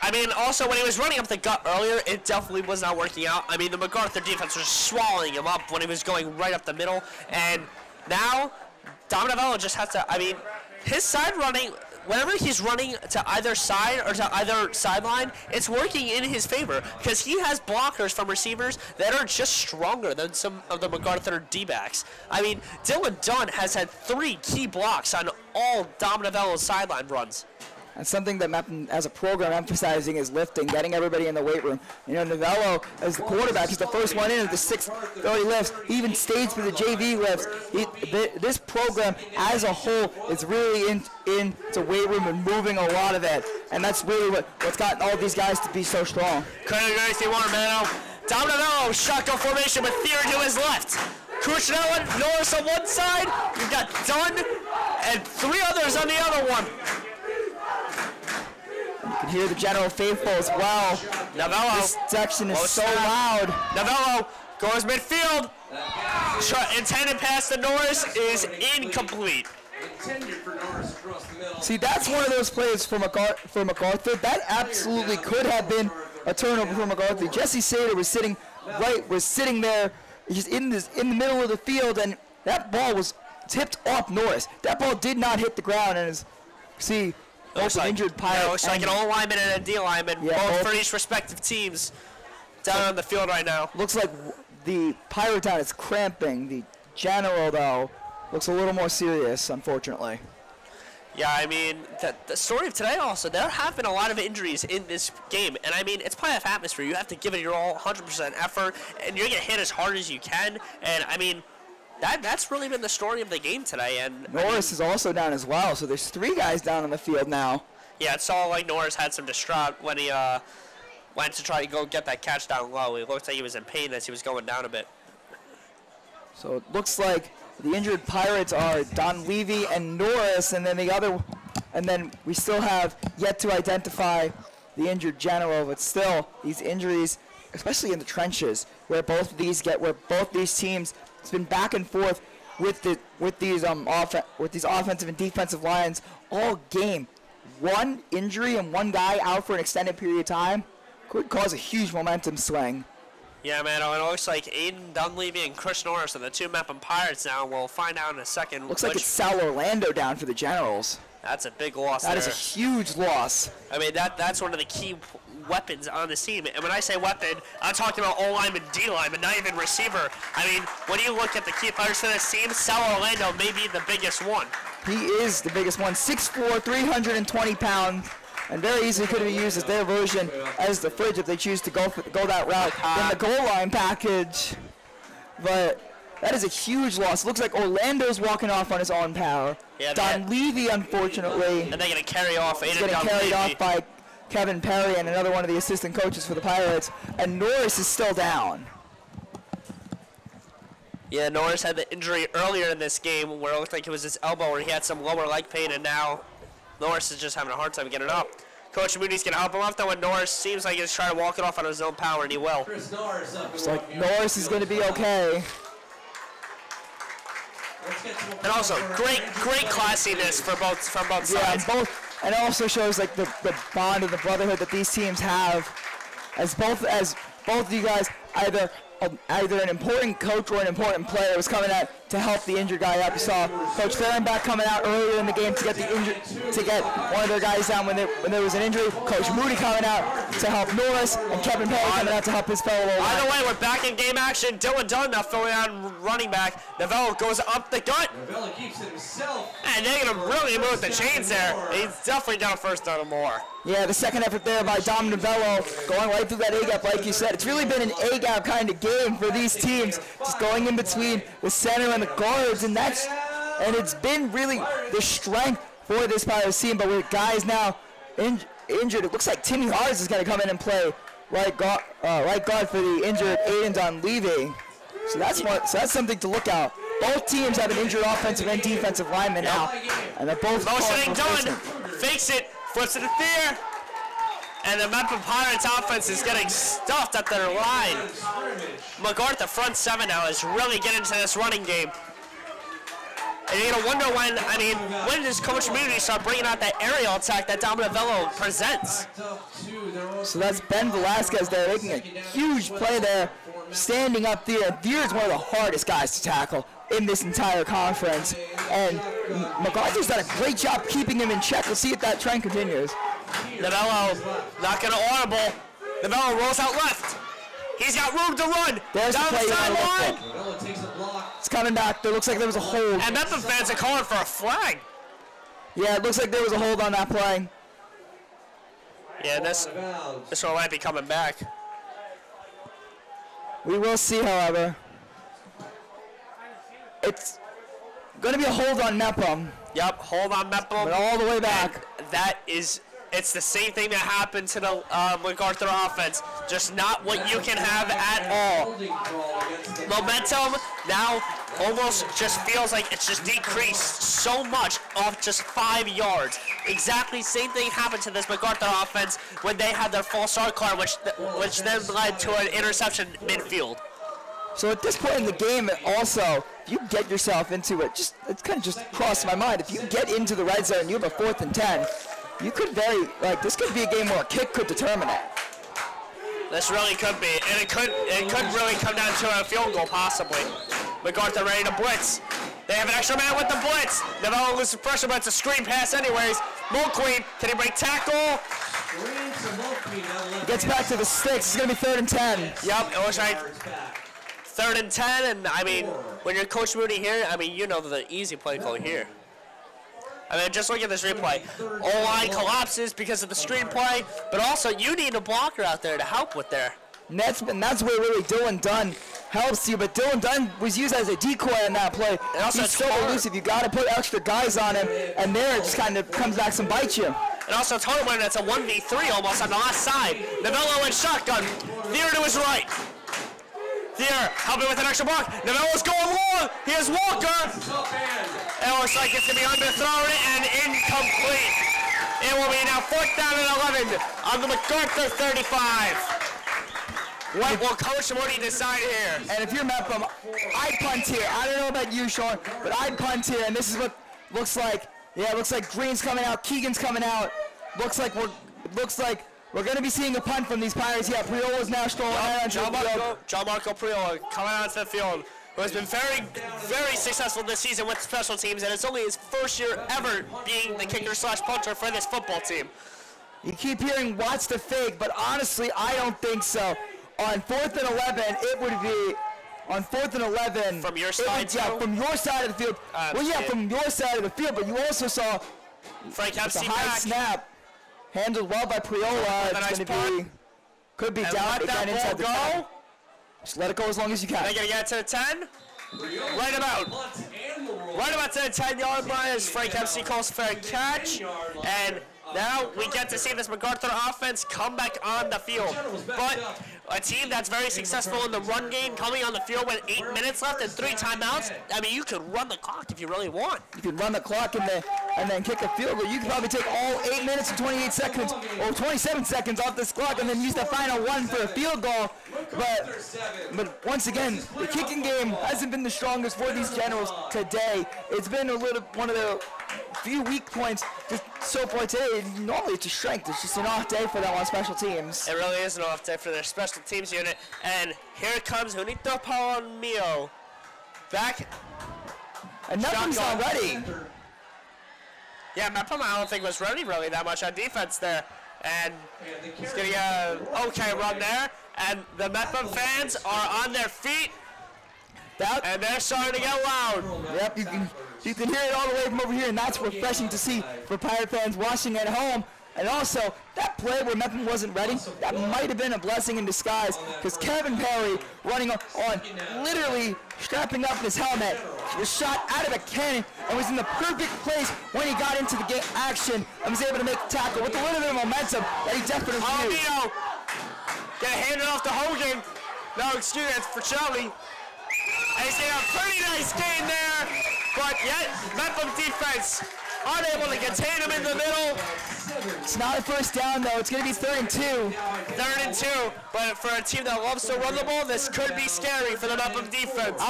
I mean, also when he was running up the gut earlier, it definitely was not working out. I mean, the MacArthur defense was swallowing him up when he was going right up the middle. And now, Dominovello just has to, I mean, his side running, whenever he's running to either side or to either sideline, it's working in his favor because he has blockers from receivers that are just stronger than some of the MacArthur D-backs. I mean, Dylan Dunn has had 3 key blocks on all Dominovello's sideline runs. And something that Mepham as a program emphasizing is lifting, getting everybody in the weight room. You know, Novello as the quarterback, he's the first one in at the 6:30 lifts. He even staged for the JV lifts. This program as a whole is really into weight room and moving a lot of it. And that's really what's gotten all these guys to be so strong. Couldn't agree with you more, man. Dominovello, shotgun formation with Theory to his left. Cuccinella, Norris on one side. You've got Dunn and 3 others on the other one. You can hear the General Faithful as well. Novello. This section is so loud. Novello goes midfield. Intended pass to Norris is incomplete. See, that's one of those plays for MacArthur. That absolutely could have been a turnover for MacArthur. Jesse Sater was sitting there, just in the middle of the field, and that ball was tipped off Norris. That ball did not hit the ground, and both injured Pirates. Looks like an O lineman and a D lineman, both for each respective teams down on the field right now. Looks like the Pirate town is cramping. The General, though, looks a little more serious, unfortunately. Yeah, I mean, the story of today also, there have been a lot of injuries in this game. And, I mean, it's playoff atmosphere. You have to give it your all, 100% effort, and you're going to hit as hard as you can. And, I mean, that's really been the story of the game today. And Norris is also down as well, so there's 3 guys down on the field now. Yeah, it saw like Norris had some distraught when he went to try to go get that catch down low. It looked like he was in pain as he was going down a bit. So it looks like the injured Pirates are Don Levy and Norris, and then we still have yet to identify the injured General, but still these injuries, especially in the trenches, where both these teams. It's been back and forth with these offensive and defensive lines all game. One injury and one guy out for an extended period of time could cause a huge momentum swing. Yeah, man, it looks like Aiden Dunleavy and Chris Norris are the 2 Mepham Pirates now. We'll find out in a second. Looks like it's Sal Orlando down for the Generals. That's a big loss. That is a huge loss. I mean, that's one of the key weapons on this team. And when I say weapon, I'm talking about O-lineman, D-lineman, not even receiver. I mean, when you look at the key players for this team, Sal Orlando may be the biggest one. He is the biggest one, 6'4", 320 pounds, and very easily could be used as their version as the fridge if they choose to go that route in the goal line package. But that is a huge loss. It looks like Orlando's walking off on his own power. Yeah, Don Levy, unfortunately, and they're going to carry off. He's getting carried off by Kevin Perry and another one of the assistant coaches for the Pirates, and Norris is still down. Yeah, Norris had the injury earlier in this game where it looked like it was his elbow where he had some lower leg pain, and now Norris is just having a hard time getting up. Coach Moody's going to help him up, though, and Norris seems like he's trying to walk it off on his own power, and he will. Looks like Norris is going to be okay. And also, great classiness from both sides. Yeah, and it also shows like the bond and the brotherhood that these teams have, as both of you guys either either an important coach or an important player was coming out to help the injured guy up. You saw Coach Fehrenbach coming out earlier in the game to get one of their guys down when there was an injury. Coach Moody coming out to help Norris, and Kevin Perry coming out to help his fellow. By the way, we're back in game action. Dylan Dunn now filling on running back. Novello goes up the gut. Novello keeps it himself. And they're going to really move the chains there. He's definitely down first down or more. Yeah, the second effort there by Dom Novello, going right through that A-gap, like you said. It's really been an A-gap kind of game for these teams, just going in between the center and the guards, and it's been really the strength for this Pirates team. But with guys now injured, it looks like Timmy Hars is going to come in and play right guard for the injured Aiden Donlevy. So that's something to look out. Both teams have an injured offensive and defensive lineman now, and they're both motioning Dunn, fakes it, flips it to Thier, and the Mepham Pirates offense is getting stuffed at their line. MacArthur front seven now is really getting into this running game. And you're gonna wonder when does Coach Moody start bringing out that aerial attack that Dom Novello presents? So that's Ben Velasquez there making a huge play there, standing up there. Thier is one of the hardest guys to tackle in this entire conference, and MacArthur's done a great job keeping him in check. We'll see if that trend continues. Novello not gonna audible. Novello rolls out left. He's got room to run. There's down the sideline. It's coming back. There looks like there was a hold. And Mepham fans are calling for a flag. Yeah, it looks like there was a hold on that play. Yeah, this one might be coming back. We will see, however. It's going to be a hold on Mepham. Yep, hold on Mepham. But all the way back. And it's the same thing that happened to the MacArthur offense, just not what you can have at all. Momentum now almost just feels like it's just decreased so much off just 5 yards. Exactly same thing happened to this MacArthur offense when they had their false start card, which then led to an interception midfield. So at this point in the game, also, if you get yourself into it, it's kind of just crossed my mind. If you get into the red zone, you have a 4th and 10. You could this could be a game where a kick could determine it. This really could be, and it could really come down to a field goal possibly. MacArthur ready to blitz. They have an extra man with the blitz. Novello loses pressure, but it's a screen pass anyways. Mulqueen, can he break tackle? He gets back to the sticks. It's going to be 3rd and 10. Yep, it was right. 3rd and 10, and when you're Coach Moody here, you know the easy play call here. Just look at this replay. O-line collapses because of the screen play, but also you need a blocker out there to help with there. And that's where really Dylan Dunn helps you, but Dylan Dunn was used as a decoy on that play. And also he's so elusive, you got to put extra guys on him, and there it just kind of comes back and bites you. And also total when it's a 1v3 almost on the last side. Novello in shotgun. Thier to his right. Thier helping with an extra block. Novello's going long. He has Walker. It looks like it's going to be underthrown and incomplete. It will be now 4th down and 11 on the MacArthur 35. What will Coach Moody decide here? And if you're Mepham, I'd punt here. I don't know about you, Sean, but I'd punt here, and this is what looks like. Yeah, it looks like Green's coming out, Keegan's coming out. Looks like we're going to be seeing a punt from these Pirates. Yeah, Priola's now strolling out onto the field. John Marco Priola coming out onto the field, who has been very, very successful this season with special teams, and it's only his first year ever being the kicker/punter for this football team. You keep hearing watch the fake, but honestly, I don't think so. On 4th and 11, it would be on 4th and 11. From your side, yeah, from your side of the field. Well, yeah, from your side of the field, but you also saw Frank a high snap, handled well by Priola. It's going to be, could be down again inside the 10. Just let it go as long as you can. They're going to get to the 10. Right about to the 10-yard line as Frank MC calls for a catch. And now we get to see this MacArthur offense come back on the field. But a team that's very successful in the run game, coming on the field with 8 minutes left and 3 timeouts, you could run the clock if you really want. You could run the clock and then kick a field goal. You could probably take all 8 minutes and 28 seconds or 27 seconds off this clock and then use the final 1 for a field goal. But once again, the kicking game hasn't been the strongest for these Generals today. It's been one of the few weak points just so far today. Normally it's a strength. It's just an off day for them on special teams. It really is an off day for their special teams unit. And here comes Junito Palomino. Back. And Mepham's not ready. Yeah, Mepham I don't think was ready really that much on defense there. And he's getting a okay run there. And the Mepham fans are on their feet. And they're starting to get loud. Yep, you can hear it all the way from over here, and that's refreshing to see for Pirate fans watching at home. And also, that play where Mepham wasn't ready, that might have been a blessing in disguise, because Kevin Perry running on, literally strapping up his helmet, was shot out of a cannon and was in the perfect place when he got into the game action and was able to make a tackle with a little bit of momentum that he definitely used. Palomino, get handed off to Hogan. No, excuse me, it's for Charlie. And he's getting a pretty nice gain there, but yet Mepham defense unable to contain him in the middle. It's not a first down though, it's going to be 3rd and 2. 3rd and 2, but for a team that loves to run the ball, this could be scary for the Mepham defense.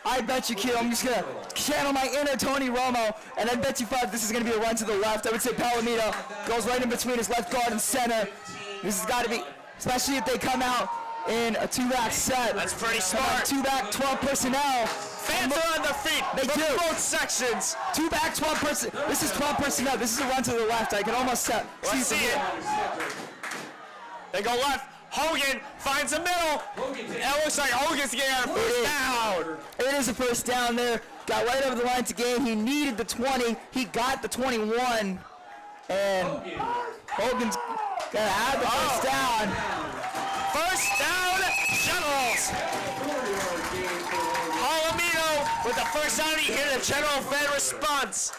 I bet you, Q, I'm just going to channel my inner Tony Romo, and I bet you 5 this is going to be a run to the left. I would say Palomino goes right in between his left guard and center. This has got to be, especially if they come out in a 2-back set. That's pretty smart. 2-back, 12 personnel. Fans are on their feet. They do. Both sections. 2-back, 12 personnel. This is 12 personnel. This is a run to the left. I can almost see it. They go left. Hogan finds the middle. It looks like Hogan's getting a first down. It is a first down there. Got right over the line to gain. He needed the 20. He got the 21. And Hogan's going to have the first down. First down, Generals. Palomino with the first down. You hear the General fan response.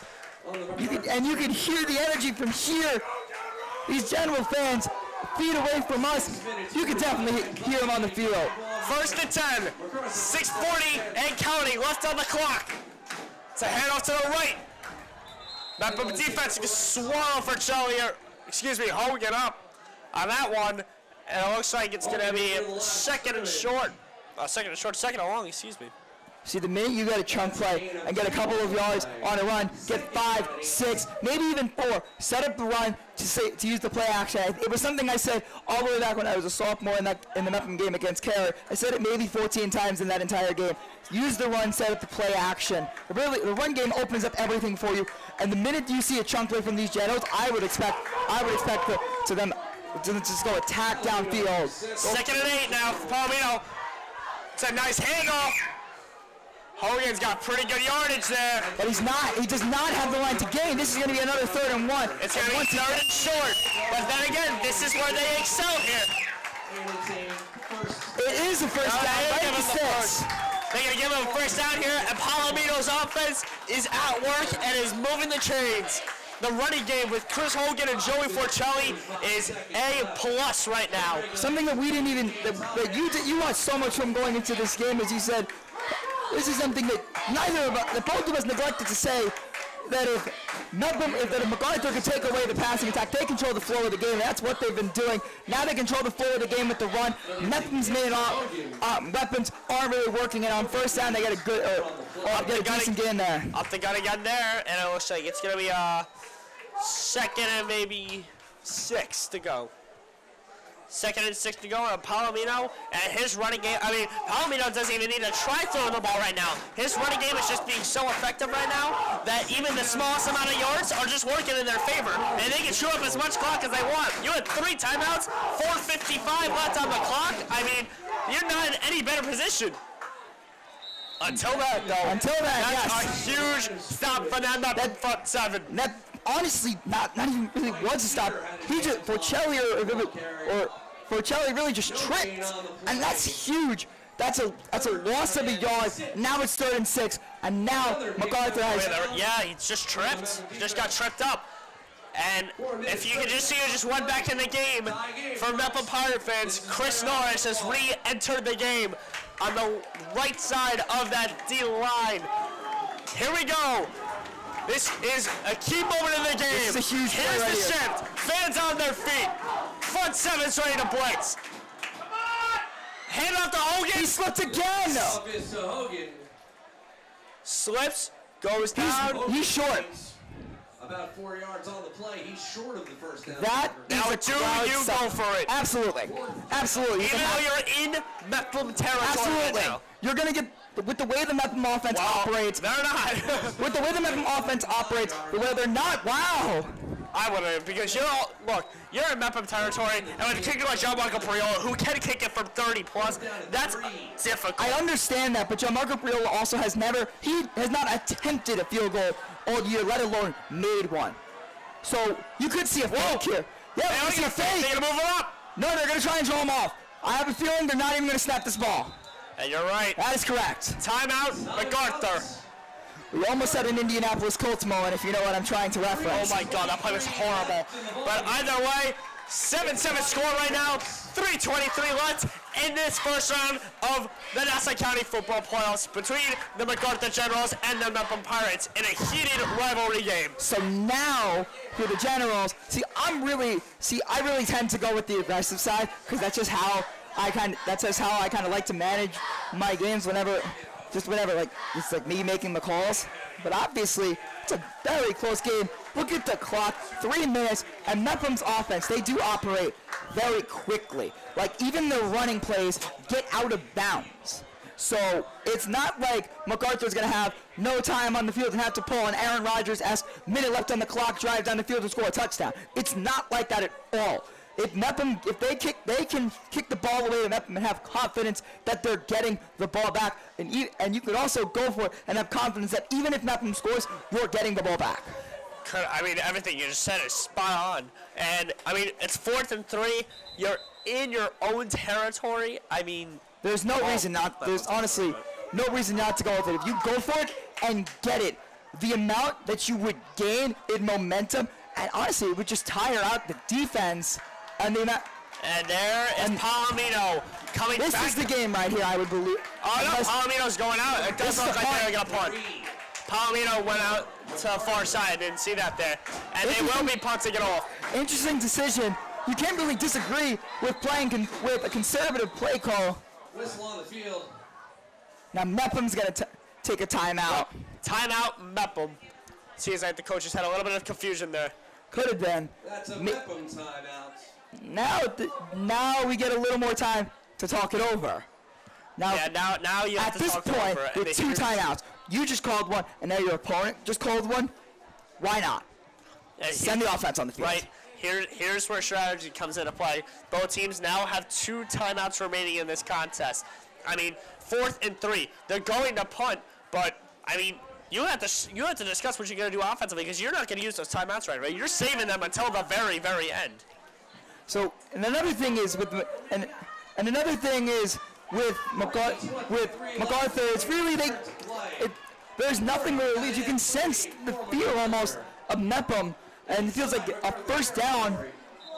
You can hear the energy from here. These General fans, feet away from us, you can definitely hear them on the field. 1st and 10, 6:40 and counting left on the clock. It's a handoff to the right. Mepham defense can swallow for Charlie, Hogan up on that one. And it looks like it's going to be second and long, excuse me. See, the minute you get a chunk play and get a couple of yards on a run, get 5, 6, maybe even 4, set up the run to use the play action. It was something I said all the way back when I was a sophomore in the Mepham game against Kerr. I said it maybe 14 times in that entire game. Use the run, set up the play action. Really, the run game opens up everything for you. And the minute you see a chunk play from these Generals, I would expect them to just go attack downfield. 2nd and 8 now for Palomino. It's a nice handoff. Hogan's got pretty good yardage there. But he does not have the line to gain. This is going to be another 3rd and 1. It's going to be 3rd and short. But then again, this is where they excel here. It is a first down, right at the 6. They're going to give him a first down here, and Palomino's offense is at work and is moving the chains. The running game with Chris Hogan and Joey Forcelli is A+ right now. Something that we didn't even, that you watched so much from going into this game, as you said, this is something that both of us neglected to say, that if MacArthur could take away the passing attack, they control the flow of the game. That's what they've been doing. Now they control the flow of the game with the run. Mepham's main weapons aren't really working, and on first down they get a decent gain there. Up the gun again there, and it looks like it's going to be a 2nd and maybe 6 to go. 2nd and 6 to go on Palomino, and his running game, Palomino doesn't even need to try throwing the ball right now. His running game is just being so effective right now that even the smallest amount of yards are just working in their favor, and they can chew up as much clock as they want. You had 3 timeouts, 4:55 left on the clock. You're not in any better position. Until that, though. That's a huge stop for them up in front 7. That honestly not even really was a stop. He just Forcelli really just tripped, and that's huge. That's a loss of a yard. Now it's 3rd and 6, and now MacArthur has. Yeah, he just tripped. He just got tripped up. And if you can just see, just went back in the game for Mepham Pirate fans. Chris Norris has re-entered the game on the right side of that D-line. Here we go. This is a key moment in the game. This is a huge play Here's right the here. shift. Fans on their feet. Front 7's ready to blitz. Hand off to Hogan. He slipped again. Off is to Hogan. Slips, goes down. He's short. About 4 yards on the play. He's short of the first down. That Now is do you go for it? Absolutely. Absolutely. Even though you're in Mepham territory Absolutely. right now. You're going to get, with the way the Mepham offense operates. They're not. With the way the Mepham offense operates, the way they're not. Wow. I wouldn't, because you're in Mepham territory, and with a kicker like Gianmarco Priola, who can kick it from 30 plus, that's difficult. I understand that, but Gianmarco Priola also has not attempted a field goal all year, let alone made one. So you could see a fake here. Yeah, you see a fake. They're gonna move it up. No, they're gonna try and draw him off. I have a feeling they're not even gonna snap this ball. And you're right. That is correct. Timeout, MacArthur. We almost had an Indianapolis Colts moment, if you know what I'm trying to reference. Oh my God, that play was horrible. But either way, 7-7 score right now. 3:23 left in this first round of the Nassau County football playoffs between the MacArthur Generals and the Mepham Pirates in a heated rivalry game. So now, for the Generals, I really tend to go with the aggressive side because that's just how I kind of like to manage my games whenever like it's like me making the calls. But obviously, it's a very close game. Look at the clock, 3 minutes, and Mepham's offense, they do operate very quickly. Like, even their running plays get out of bounds. So it's not like MacArthur's going to have no time on the field and have to pull an Aaron Rodgers-esque minute left on the clock, drive down the field and score a touchdown. It's not like that at all. If they can kick the ball away to Mepham and have confidence that they're getting the ball back, and you could also go for it and have confidence that even if Mepham scores, you're getting the ball back. I mean, everything you just said is spot on. And, I mean, it's 4th and 3. You're in your own territory. I mean, there's honestly no reason not to go with it. If you go for it and get it, the amount that you would gain in momentum, and honestly, it would just tire out the defense. And there is Palomino coming back. This is the game right here, I would believe. Oh, no, Palomino's going out. It does look like they're going to punt. Palomino went out to the far side. Didn't see that there. And they will be punting it off. Interesting decision. You can't really disagree with playing with a conservative play call. Whistle on the field. Now Mepham's going to take a timeout. Timeout, Mepham. Seems like the coaches had a little bit of confusion there. Could have been. That's a Mepham timeout. Now we get a little more time to talk it over. Now you have to talk it over. At this point, with 2 timeouts, you just called one, and now your opponent just called one. Why not? Send the offense on the field. Right. Here's where strategy comes into play. Both teams now have 2 timeouts remaining in this contest. I mean, 4th and 3. They're going to punt, but I mean, you have to discuss what you're going to do offensively because you're not going to use those timeouts right? You're saving them until the very, very end. So, and another thing is with MacArthur, it's really there's nothing really leads. You can sense the fear almost of Mepham, and it feels like a first down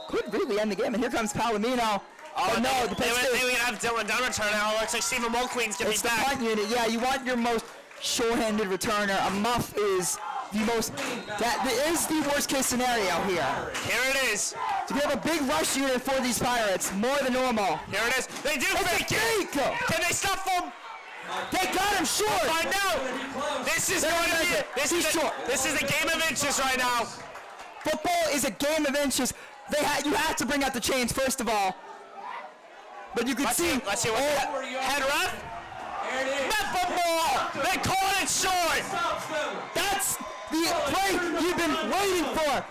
could really end the game. And here comes Palomino. Oh no, they would have Dylan Dunn return now. It looks like Stephen Mulqueen's going to be back. It's the punt unit. Yeah, you want your most short-handed returner. A muff is the most. That is the worst-case scenario here. Here it is. So you have a big rush unit for these Pirates, more than normal. Here it is. They do fake it. Can they stop them? They got him short. Find out. This is going to be. This is a game of inches right now. Football is a game of inches. You have to bring out the chains first of all. But you can see. Let's see what head ref. Mepham ball. They called it short. That's the play you've been waiting for.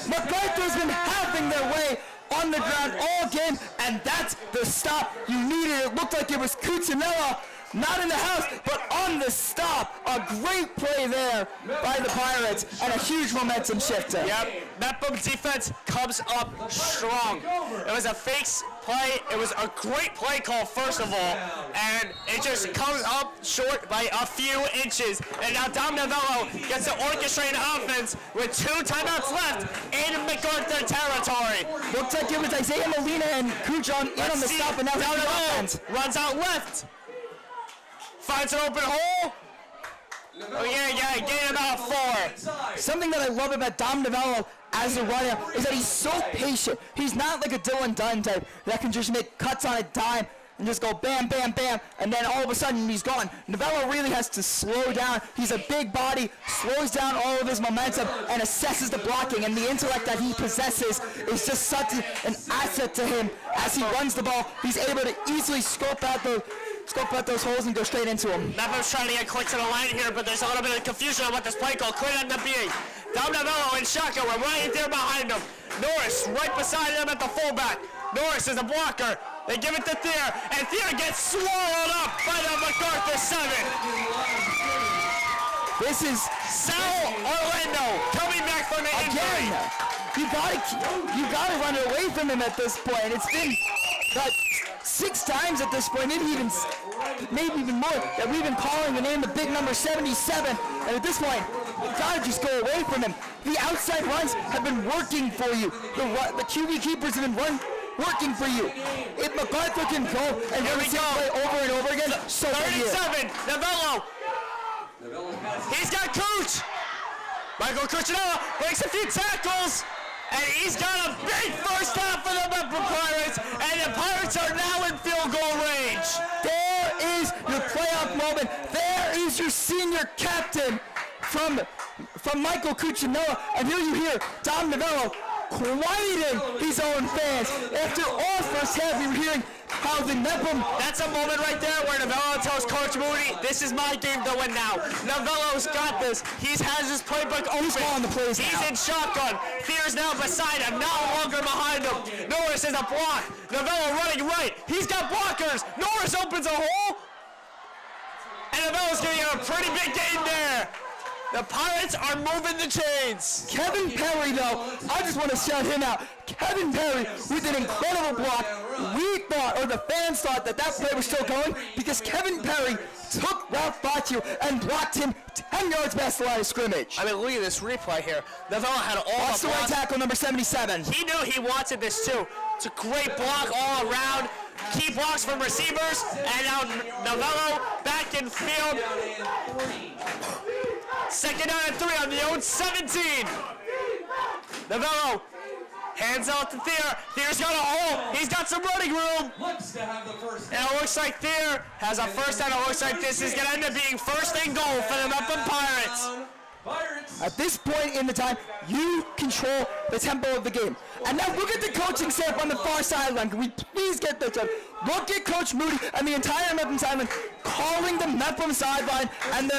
MacArthur's been having their way on the ground all game, and that's the stop you needed. It looked like it was Cuccinella, not in the house, but on the stop. A great play there by the Pirates, and a huge momentum shifter. Yep, Mepham's defense comes up strong. It was a fake play. It was a great play call, first of all, and it just comes up short by a few inches. And now Dom Novello gets to orchestrate offense with 2 timeouts left in MacArthur territory. Looks like it was Isaiah Molina and Kujon in on the stop, and now he's the offense. Runs out left. Finds an open hole. Oh yeah, gain about 4. Something that I love about Dom Novello as a runner is that he's so patient. He's not like a Dylan Dunn type that can just make cuts on a dime and just go bam, bam, bam, and then all of a sudden he's gone. Novello really has to slow down. He's a big body, slows down all of his momentum, and assesses the blocking, and the intellect that he possesses is just such an asset to him. As he runs the ball, he's able to easily scope out those holes and go straight into them. Mepham's trying to get quick to the line here, but there's a little bit of confusion on what this play call could end up being. Dom Novello and Shaka were right there behind him. Norris right beside him at the fullback. Norris is a blocker. They give it to Thier, and Thier gets swallowed up by the MacArthur 7. This is Sal Orlando coming back from the injury. You gotta run it away from him at this point. It's been about 6 times at this point, maybe even more, that we've been calling the name, the big number 77, and at this point, you gotta just go away from him. The outside runs have been working for you. The QB keepers have been working for you. If MacArthur can go and run the same play over and over again, so be it. 37, Novello. He's got Cooch. Michael Cuccinella breaks a few tackles, and he's got a big first down for the Mepham Pirates, and the Pirates are now in field goal range. There is your playoff moment. There is your senior captain from Michael Cuccinella, and here you hear Dom Novello quieting his own fans. After all first half, we were hearing how the Mepham... That's a moment right there where Novello tells Coach Mooney, this is my game to win now. Novello's got this. He has his playbook open. He's calling the plays He's now. in shotgun. Thier's now beside him, no longer behind him. Norris is a block. Novello running right. He's got blockers. Norris opens a hole. And Novello's going to get a pretty big gain there. The Pirates are moving the chains. Kevin Perry, though, I just want to shout him out. Kevin Perry with an incredible block. We thought, or the fans thought, that play was still going because Kevin Perry took Ralph Baccio and blocked him 10 yards past the line of scrimmage. I mean, look at this replay here. Novello had all Watch the right tackle, number 77. He knew he wanted this too. It's a great block all around. Key blocks from receivers, and now Novello back in field. 2nd down and 3 on the own 17. Novello hands out to Thier. Thier's got a hole. He's got some running room. And it looks like Thier has a first down. It looks like this is going to end up being 1st and goal for the Mepham Pirates. At this point in the time, you control the tempo of the game. And now look at the coaching staff on the far sideline. Can we please get this up? Look at Coach Moody and the entire Mepham sideline calling the Mepham sideline and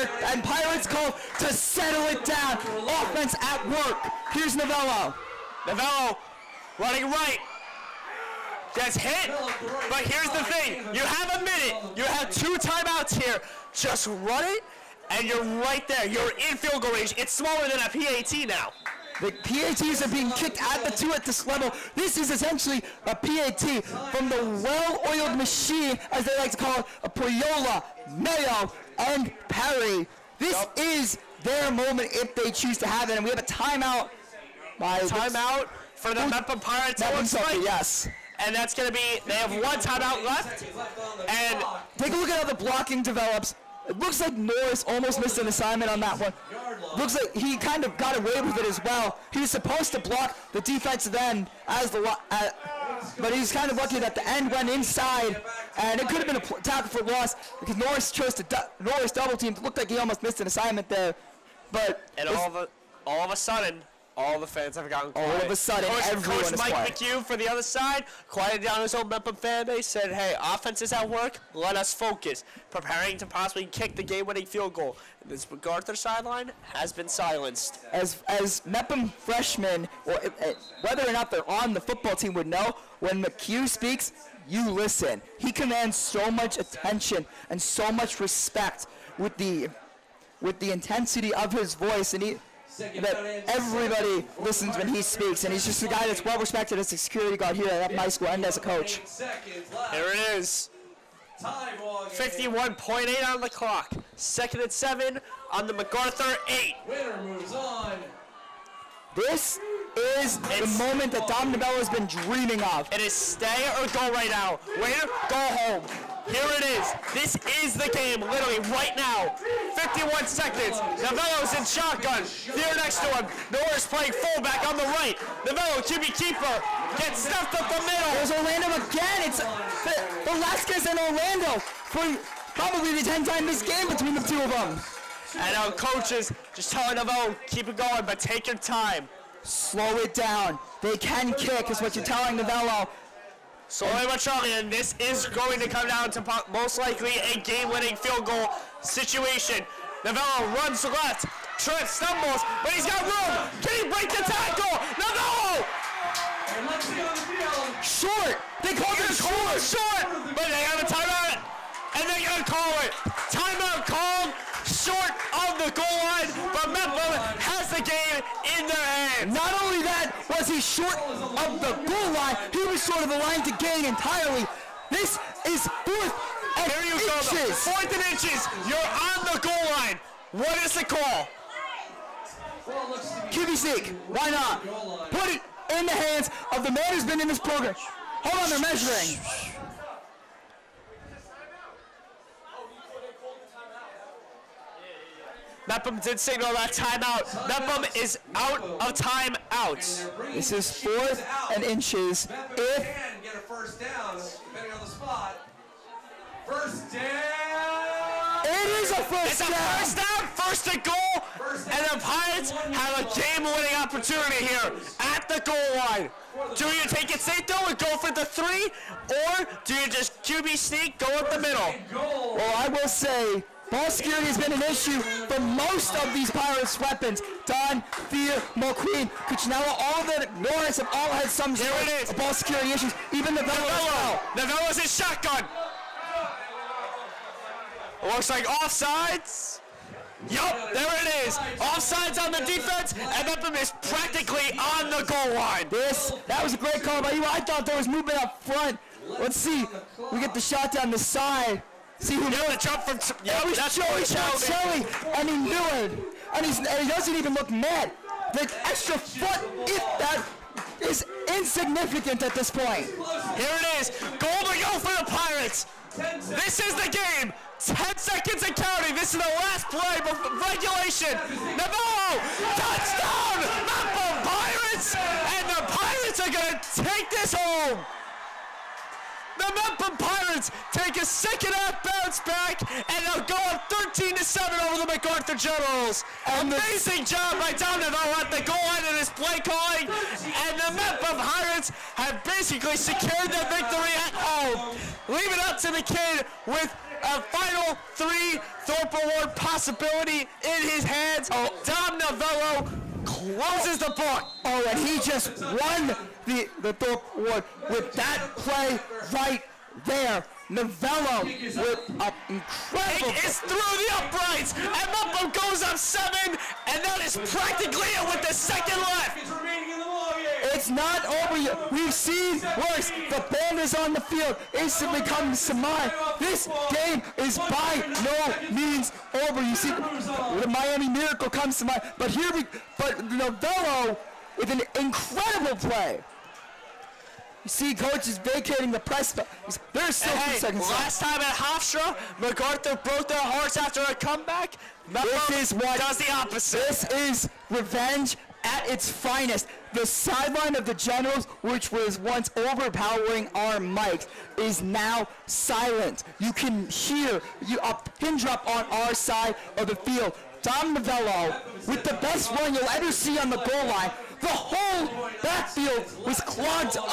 Pirates call to settle it down. Offense at work. Here's Novello. Novello running right. Gets hit, but here's the thing. You have a minute. You have 2 timeouts here. Just run it, and you're right there. You're in field goal range. It's smaller than a PAT now. The PATs are being kicked at the 2 at this level. This is essentially a PAT from the well-oiled machine, as they like to call it, a Priola, Mayo, and Perry. This is their moment if they choose to have it, and we have a timeout. Timeout for the Mepham Pirates. Yes. And that's going to be, they have 1 timeout left. And take a look at how the blocking develops. It looks like Norris almost missed an assignment on that one. Looks like he kind of got away with it as well. He was supposed to block the defensive end but he's kind of lucky that the end went inside, and it could have been a tackle for loss because Norris chose to Norris double teamed. It looked like he almost missed an assignment there, but all of a sudden, all the fans have gotten quiet. All of a sudden, everyone Coach is Mike quiet. McHugh for the other side, quieted down his own Mepham fan base, said, hey, offense is at work, let us focus, preparing to possibly kick the game-winning field goal. This MacArthur sideline has been silenced. As Mepham freshmen, or whether or not they're on the football team would know, when McHugh speaks, you listen. He commands so much attention and so much respect with the intensity of his voice, and that everybody listens when he speaks, and he's just a guy that's well respected as a security guard here at my school and as a coach. Here it is. 51.8 on the clock. 2nd and 7 on the MacArthur 8. Winner moves on. This is the moment that Dom Novello has been dreaming of. It is stay or go right now. Win, go home. Here it is. This is the game, literally right now. 51 seconds. Novello's in shotgun. Thier next to him. Norris playing fullback on the right. Novello, QB keeper, gets stuffed up the middle. There's Orlando again. Velasquez and Orlando for probably the 10th time this game between the two of them. And our coaches just telling them, oh, keep it going, but take your time. Slow it down. They can kick is what you're telling Novello. Slowly but surely, and this is going to come down to most likely a game-winning field goal situation. Novello runs left, trips, stumbles, but he's got room. Can he break the tackle? Novello! And let's see on the field. Short. They called it short, but they have a timeout, and they're gonna call it. Timeout called short of the goal line, but Mepham has the game in their hands. Not only that was he short of the goal line, he was short of the line to gain entirely. This is fourth and Here you go, inches. Fourth and inches. You're on the goal line. What is the call? QB sneak. Why not? Put it in the hands of the man who's been in this program. Hold on, they're measuring. Mepham did signal that timeout. Mepham is out of timeouts. This is fourth and inches. If Can get a first down, depending on the spot. First down. it is a first It's down. a first down, first and goal, and the Pirates have a game-winning opportunity here at the goal line. Do you take it safe though and go for the 3, or do you just QB sneak, go up the middle? Well, I will say, ball security has been an issue for most of these Pirates weapons. Don, Fear, McQueen, Cuccinella, all of the Norris have all had some sort of ball security issues. Even the Novello. Novello's in shotgun. Looks like offsides. Yup, there it is. Offsides on the defense, and Mepham is practically on the goal line. That was a great call by you. I thought there was movement up front. Let's see. We get the shot down the side. See who the jump from that was Joey Shelly, and he knew it. And he doesn't even look mad. The extra foot, if that is insignificant at this point. Here it is. Goal to go for the Pirates. This is the game. 10 seconds and counting. This is the last play before regulation. Novello, touchdown! Mepham Pirates, and the Pirates are going to take this home. The Mepham Pirates take a second half bounce back, and they'll go up 13-7 over the MacArthur Generals. Amazing job by Don Novello at the goal line in his play calling, and the Mepham Pirates have basically secured their victory at home. Leave it up to the kid with a final 3 Thorpe Award possibility in his hands. Dom Novello closes the book. Oh, and he just won the Thorpe Award with that play right there. Novello with an incredible... It is through the uprights, and Mepham goes up 7, and that is practically it with the second left. It's not over yet. We've seen worse. The band is on the field. Instantly comes to mind. This game is by no means over. You see, the Miami Miracle comes to mind. But Novello with an incredible play. You see, coach is vacating the press. There's still 2 seconds left. Last time at Hofstra, MacArthur broke their hearts after a comeback. This is what does the opposite. This is revenge at its finest. The sideline of the Generals, which was once overpowering our mics, is now silent. You can hear a pin drop on our side of the field. Dom Novello with the best run you'll ever see on the goal line. The whole backfield was clogged up,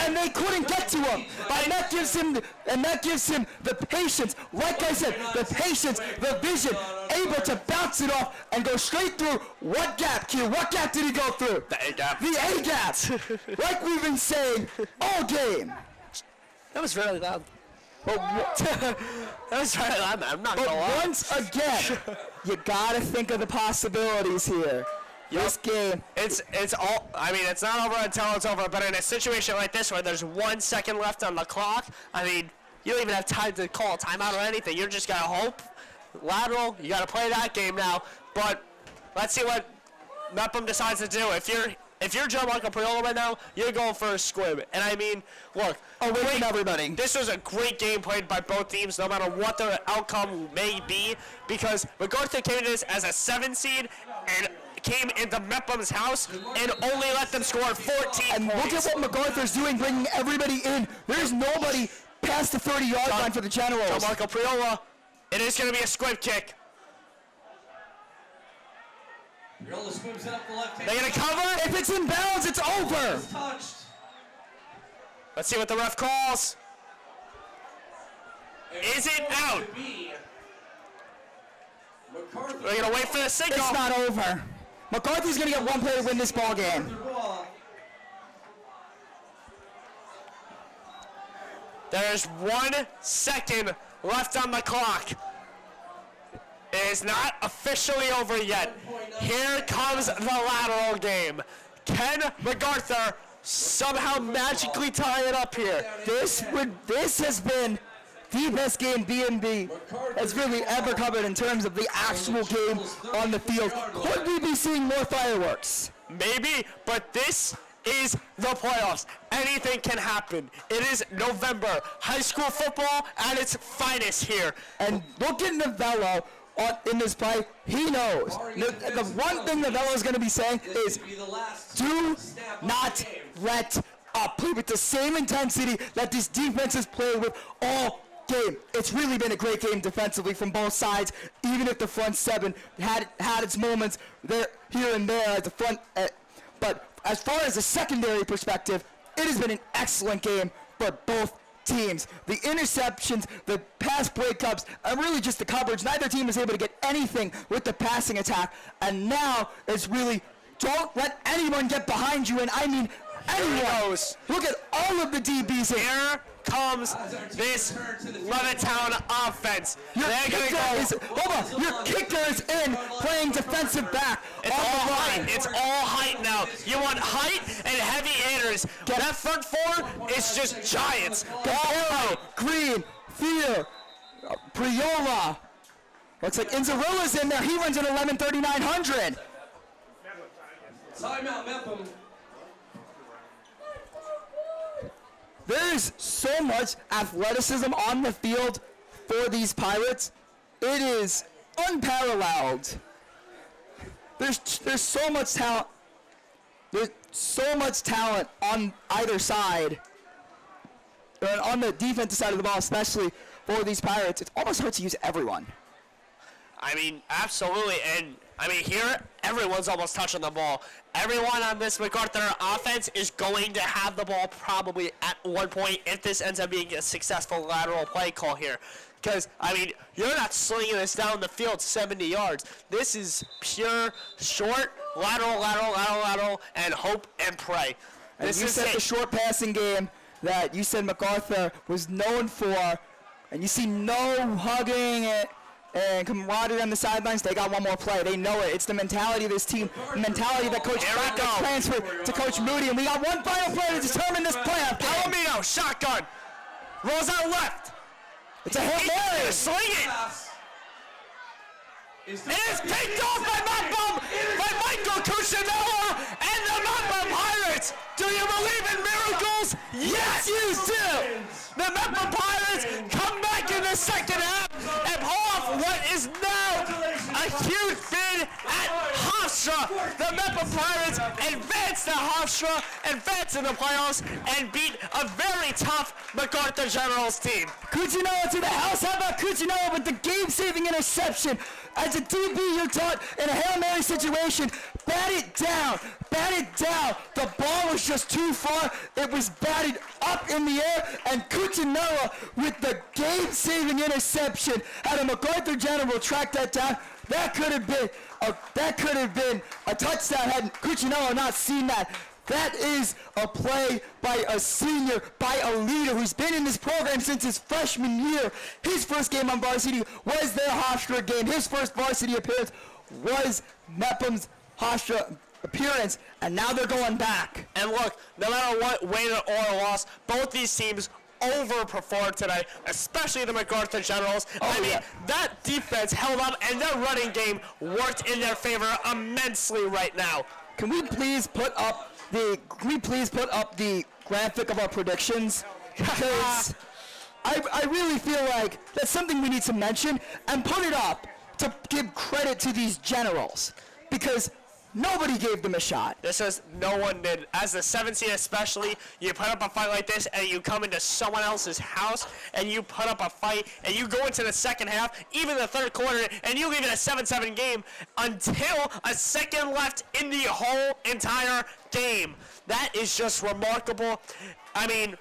and they couldn't get to him. And that gives him the patience. Like I said, the patience, the vision, able to bounce it off and go straight through. What gap, Q? What gap did he go through? The A gap. The A gap. Like we've been saying all game. That was really loud. That was really loud, man. I'm not gonna lie. But once again, you gotta think of the possibilities here. This game, it's all. I mean, it's not over until it's over. But in a situation like this, where there's 1 second left on the clock, I mean, you don't even have time to call a timeout or anything. You're just gotta hope. Lateral. You gotta play that game now. But let's see what Mepham decides to do. If you're Joe Michael Priola right now, you're going for a squib. And I mean, look. Wait, everybody. This was a great game played by both teams, no matter what the outcome may be, because MacArthur came into this as a 7 seed and came into Mepham's house and only let them score 14 and points. Look at what MacArthur's doing, bringing everybody in. There's nobody past the 30-yard line for the Generals. Marco Priola. It is going to be a squib kick. Priola squibs it up the left hand. They're going to cover. If it's in bounds, it's over. It's touched. Let's see what the ref calls. Is it out? We're going to wait for the signal. It's not over. MacArthur's going to get one play to win this ball game. There's 1 second left on the clock. It is not officially over yet. Here comes the lateral game. Can MacArthur somehow magically tie it up here? This has been the best game BMB has really ever covered in terms of the actual game on the field. Could we be seeing more fireworks? Maybe, but this is the playoffs. Anything can happen. It is November. High school football at its finest here. And look at Novello in this play. He knows. The one thing Novello is going to be saying is, do not let up. Play with the same intensity that this defense has played with all game. It's really been a great game defensively from both sides, even if the front seven had its moments there, here and there at the front. But as far as the secondary perspective, it has been an excellent game for both teams. The interceptions, the pass breakups, and really just the coverage. Neither team was able to get anything with the passing attack. And now it's really, don't let anyone get behind you. And I mean anyone. Look at all of the DBs here. Comes this Levittown offense. Your kicker is in playing defensive back. It's all height. It's all height now. You want height and heavy hitters. That front four is just giants. Gallo, Green, Fear, Priola. Looks like Inzarilla's in there. He runs an 11:3900. Timeout, Mepham. There's so much athleticism on the field for these Pirates. It is unparalleled. There's so much talent. There's so much talent on either side. And on the defensive side of the ball, especially for these Pirates, it's almost hard to use everyone. I mean, absolutely. And I mean, here, everyone's almost touching the ball. Everyone on this MacArthur offense is going to have the ball probably at one point if this ends up being a successful lateral play call here. Because, I mean, you're not slinging this down the field 70 yards. This is pure, short, lateral, and hope and pray. And This you is said it. the short passing game that you said MacArthur was known for, and you see no hugging and camaraderie on the sidelines. They got one more play. They know it. It's the mentality of this team, the mentality that Coach Pratt transferred to Coach Moody. And we got one final play to determine this playoff game. Palomino, shotgun, rolls out left. It's a Hail Mary. Swing it. It is picked off by Michael Cuccinella and the Mepham Pirates. Do you believe in miracles? Yes, you do. The Mepham Pirates come back in the second half and pull off what is now a huge bid at Hofstra. The Mepham Pirates advance to Hofstra, advance in the playoffs, and beat a very tough MacArthur Generals team. Cuccinella to the house. How about Cuccinella with the game-saving interception? As a DB, you're taught in a Hail Mary situation, bat it down, bat it down. The ball was just too far. It was batted up in the air, and Cuccinella with the game-saving interception. Had a MacArthur General track that down, that could have been a touchdown had Cuccinella not seen that. That is a play by a senior, by a leader who's been in this program since his freshman year. His first game on varsity was their Hofstra game. His first varsity appearance was Mepham's Hofstra appearance, and now they're going back. And look, no matter what, win or loss, both these teams overperformed today, especially the MacArthur Generals. That defense held up, and their running game worked in their favor immensely right now. Can we please put up the graphic of our predictions? Because I really feel like that's something we need to mention and put it up to give credit to these Generals. Because Nobody gave them a shot. This is, no one did. As the 7th seed especially, you put up a fight like this and you come into someone else's house and you put up a fight and you go into the second half, even the third quarter, and you leave it a 7-7 game until a second left in the whole entire game. That is just remarkable. I mean,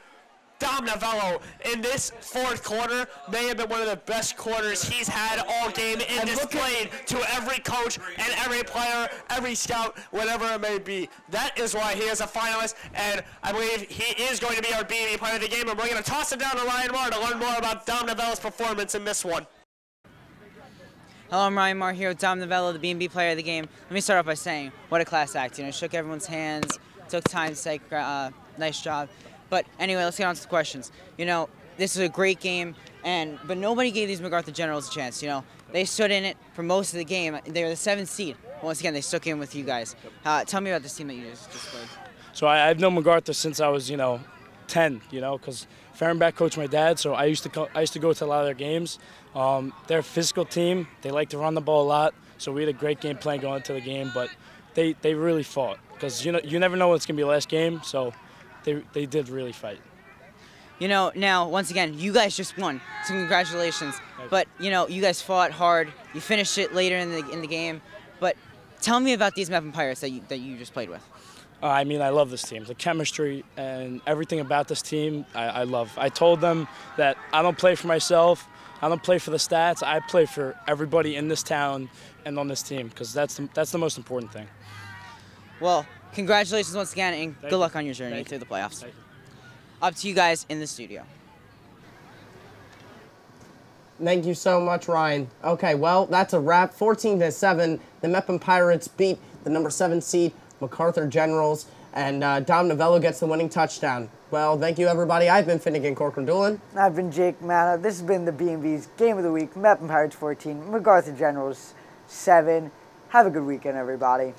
Dom Novello in this fourth quarter may have been one of the best quarters he's had all game and displayed to every coach and every player, every scout, whatever it may be. That is why he is a finalist, and I believe he is going to be our BMB player of the game, and we're going to toss it down to Ryan Marr to learn more about Dom Novello's performance in this one. Hello, I'm Ryan Marr here with Dom Novello, the BMB player of the game. Let me start off by saying, what a class act. You know, shook everyone's hands, took time to say, nice job. But anyway, let's get on to the questions. You know, this is a great game, but nobody gave these MacArthur Generals a chance. You know, they stood in it for most of the game. They were the 7th seed. Once again, they stuck in with you guys. Tell me about this team that you just played. So I've known MacArthur since I was, 10, because Fehrenbach coached my dad, so I used to go to a lot of their games. They're a physical team. They like to run the ball a lot, so we had a great game plan going into the game, but they really fought because, you never know when it's going to be the last game, so they did really fight. You know, now, once again, you guys just won, so congratulations. But, you guys fought hard. You finished it later in the game. But tell me about these Mepham Pirates that you just played with. I mean, I love this team. The chemistry and everything about this team, I love. I told them that I don't play for myself. I don't play for the stats. I play for everybody in this town and on this team because that's the most important thing. Well, congratulations once again, and good luck on your journey through the playoffs. Up to you guys in the studio. Thank you so much, Ryan. Okay, well, that's a wrap. 14-7, the Mepham Pirates beat the number 7 seed, MacArthur Generals, and Dom Novello gets the winning touchdown. Well, thank you, everybody. I've been Finnegan Corcoran-Doolin. I've been Jake Manna. This has been the BMB's Game of the Week, Mepham Pirates 14, MacArthur Generals 7. Have a good weekend, everybody.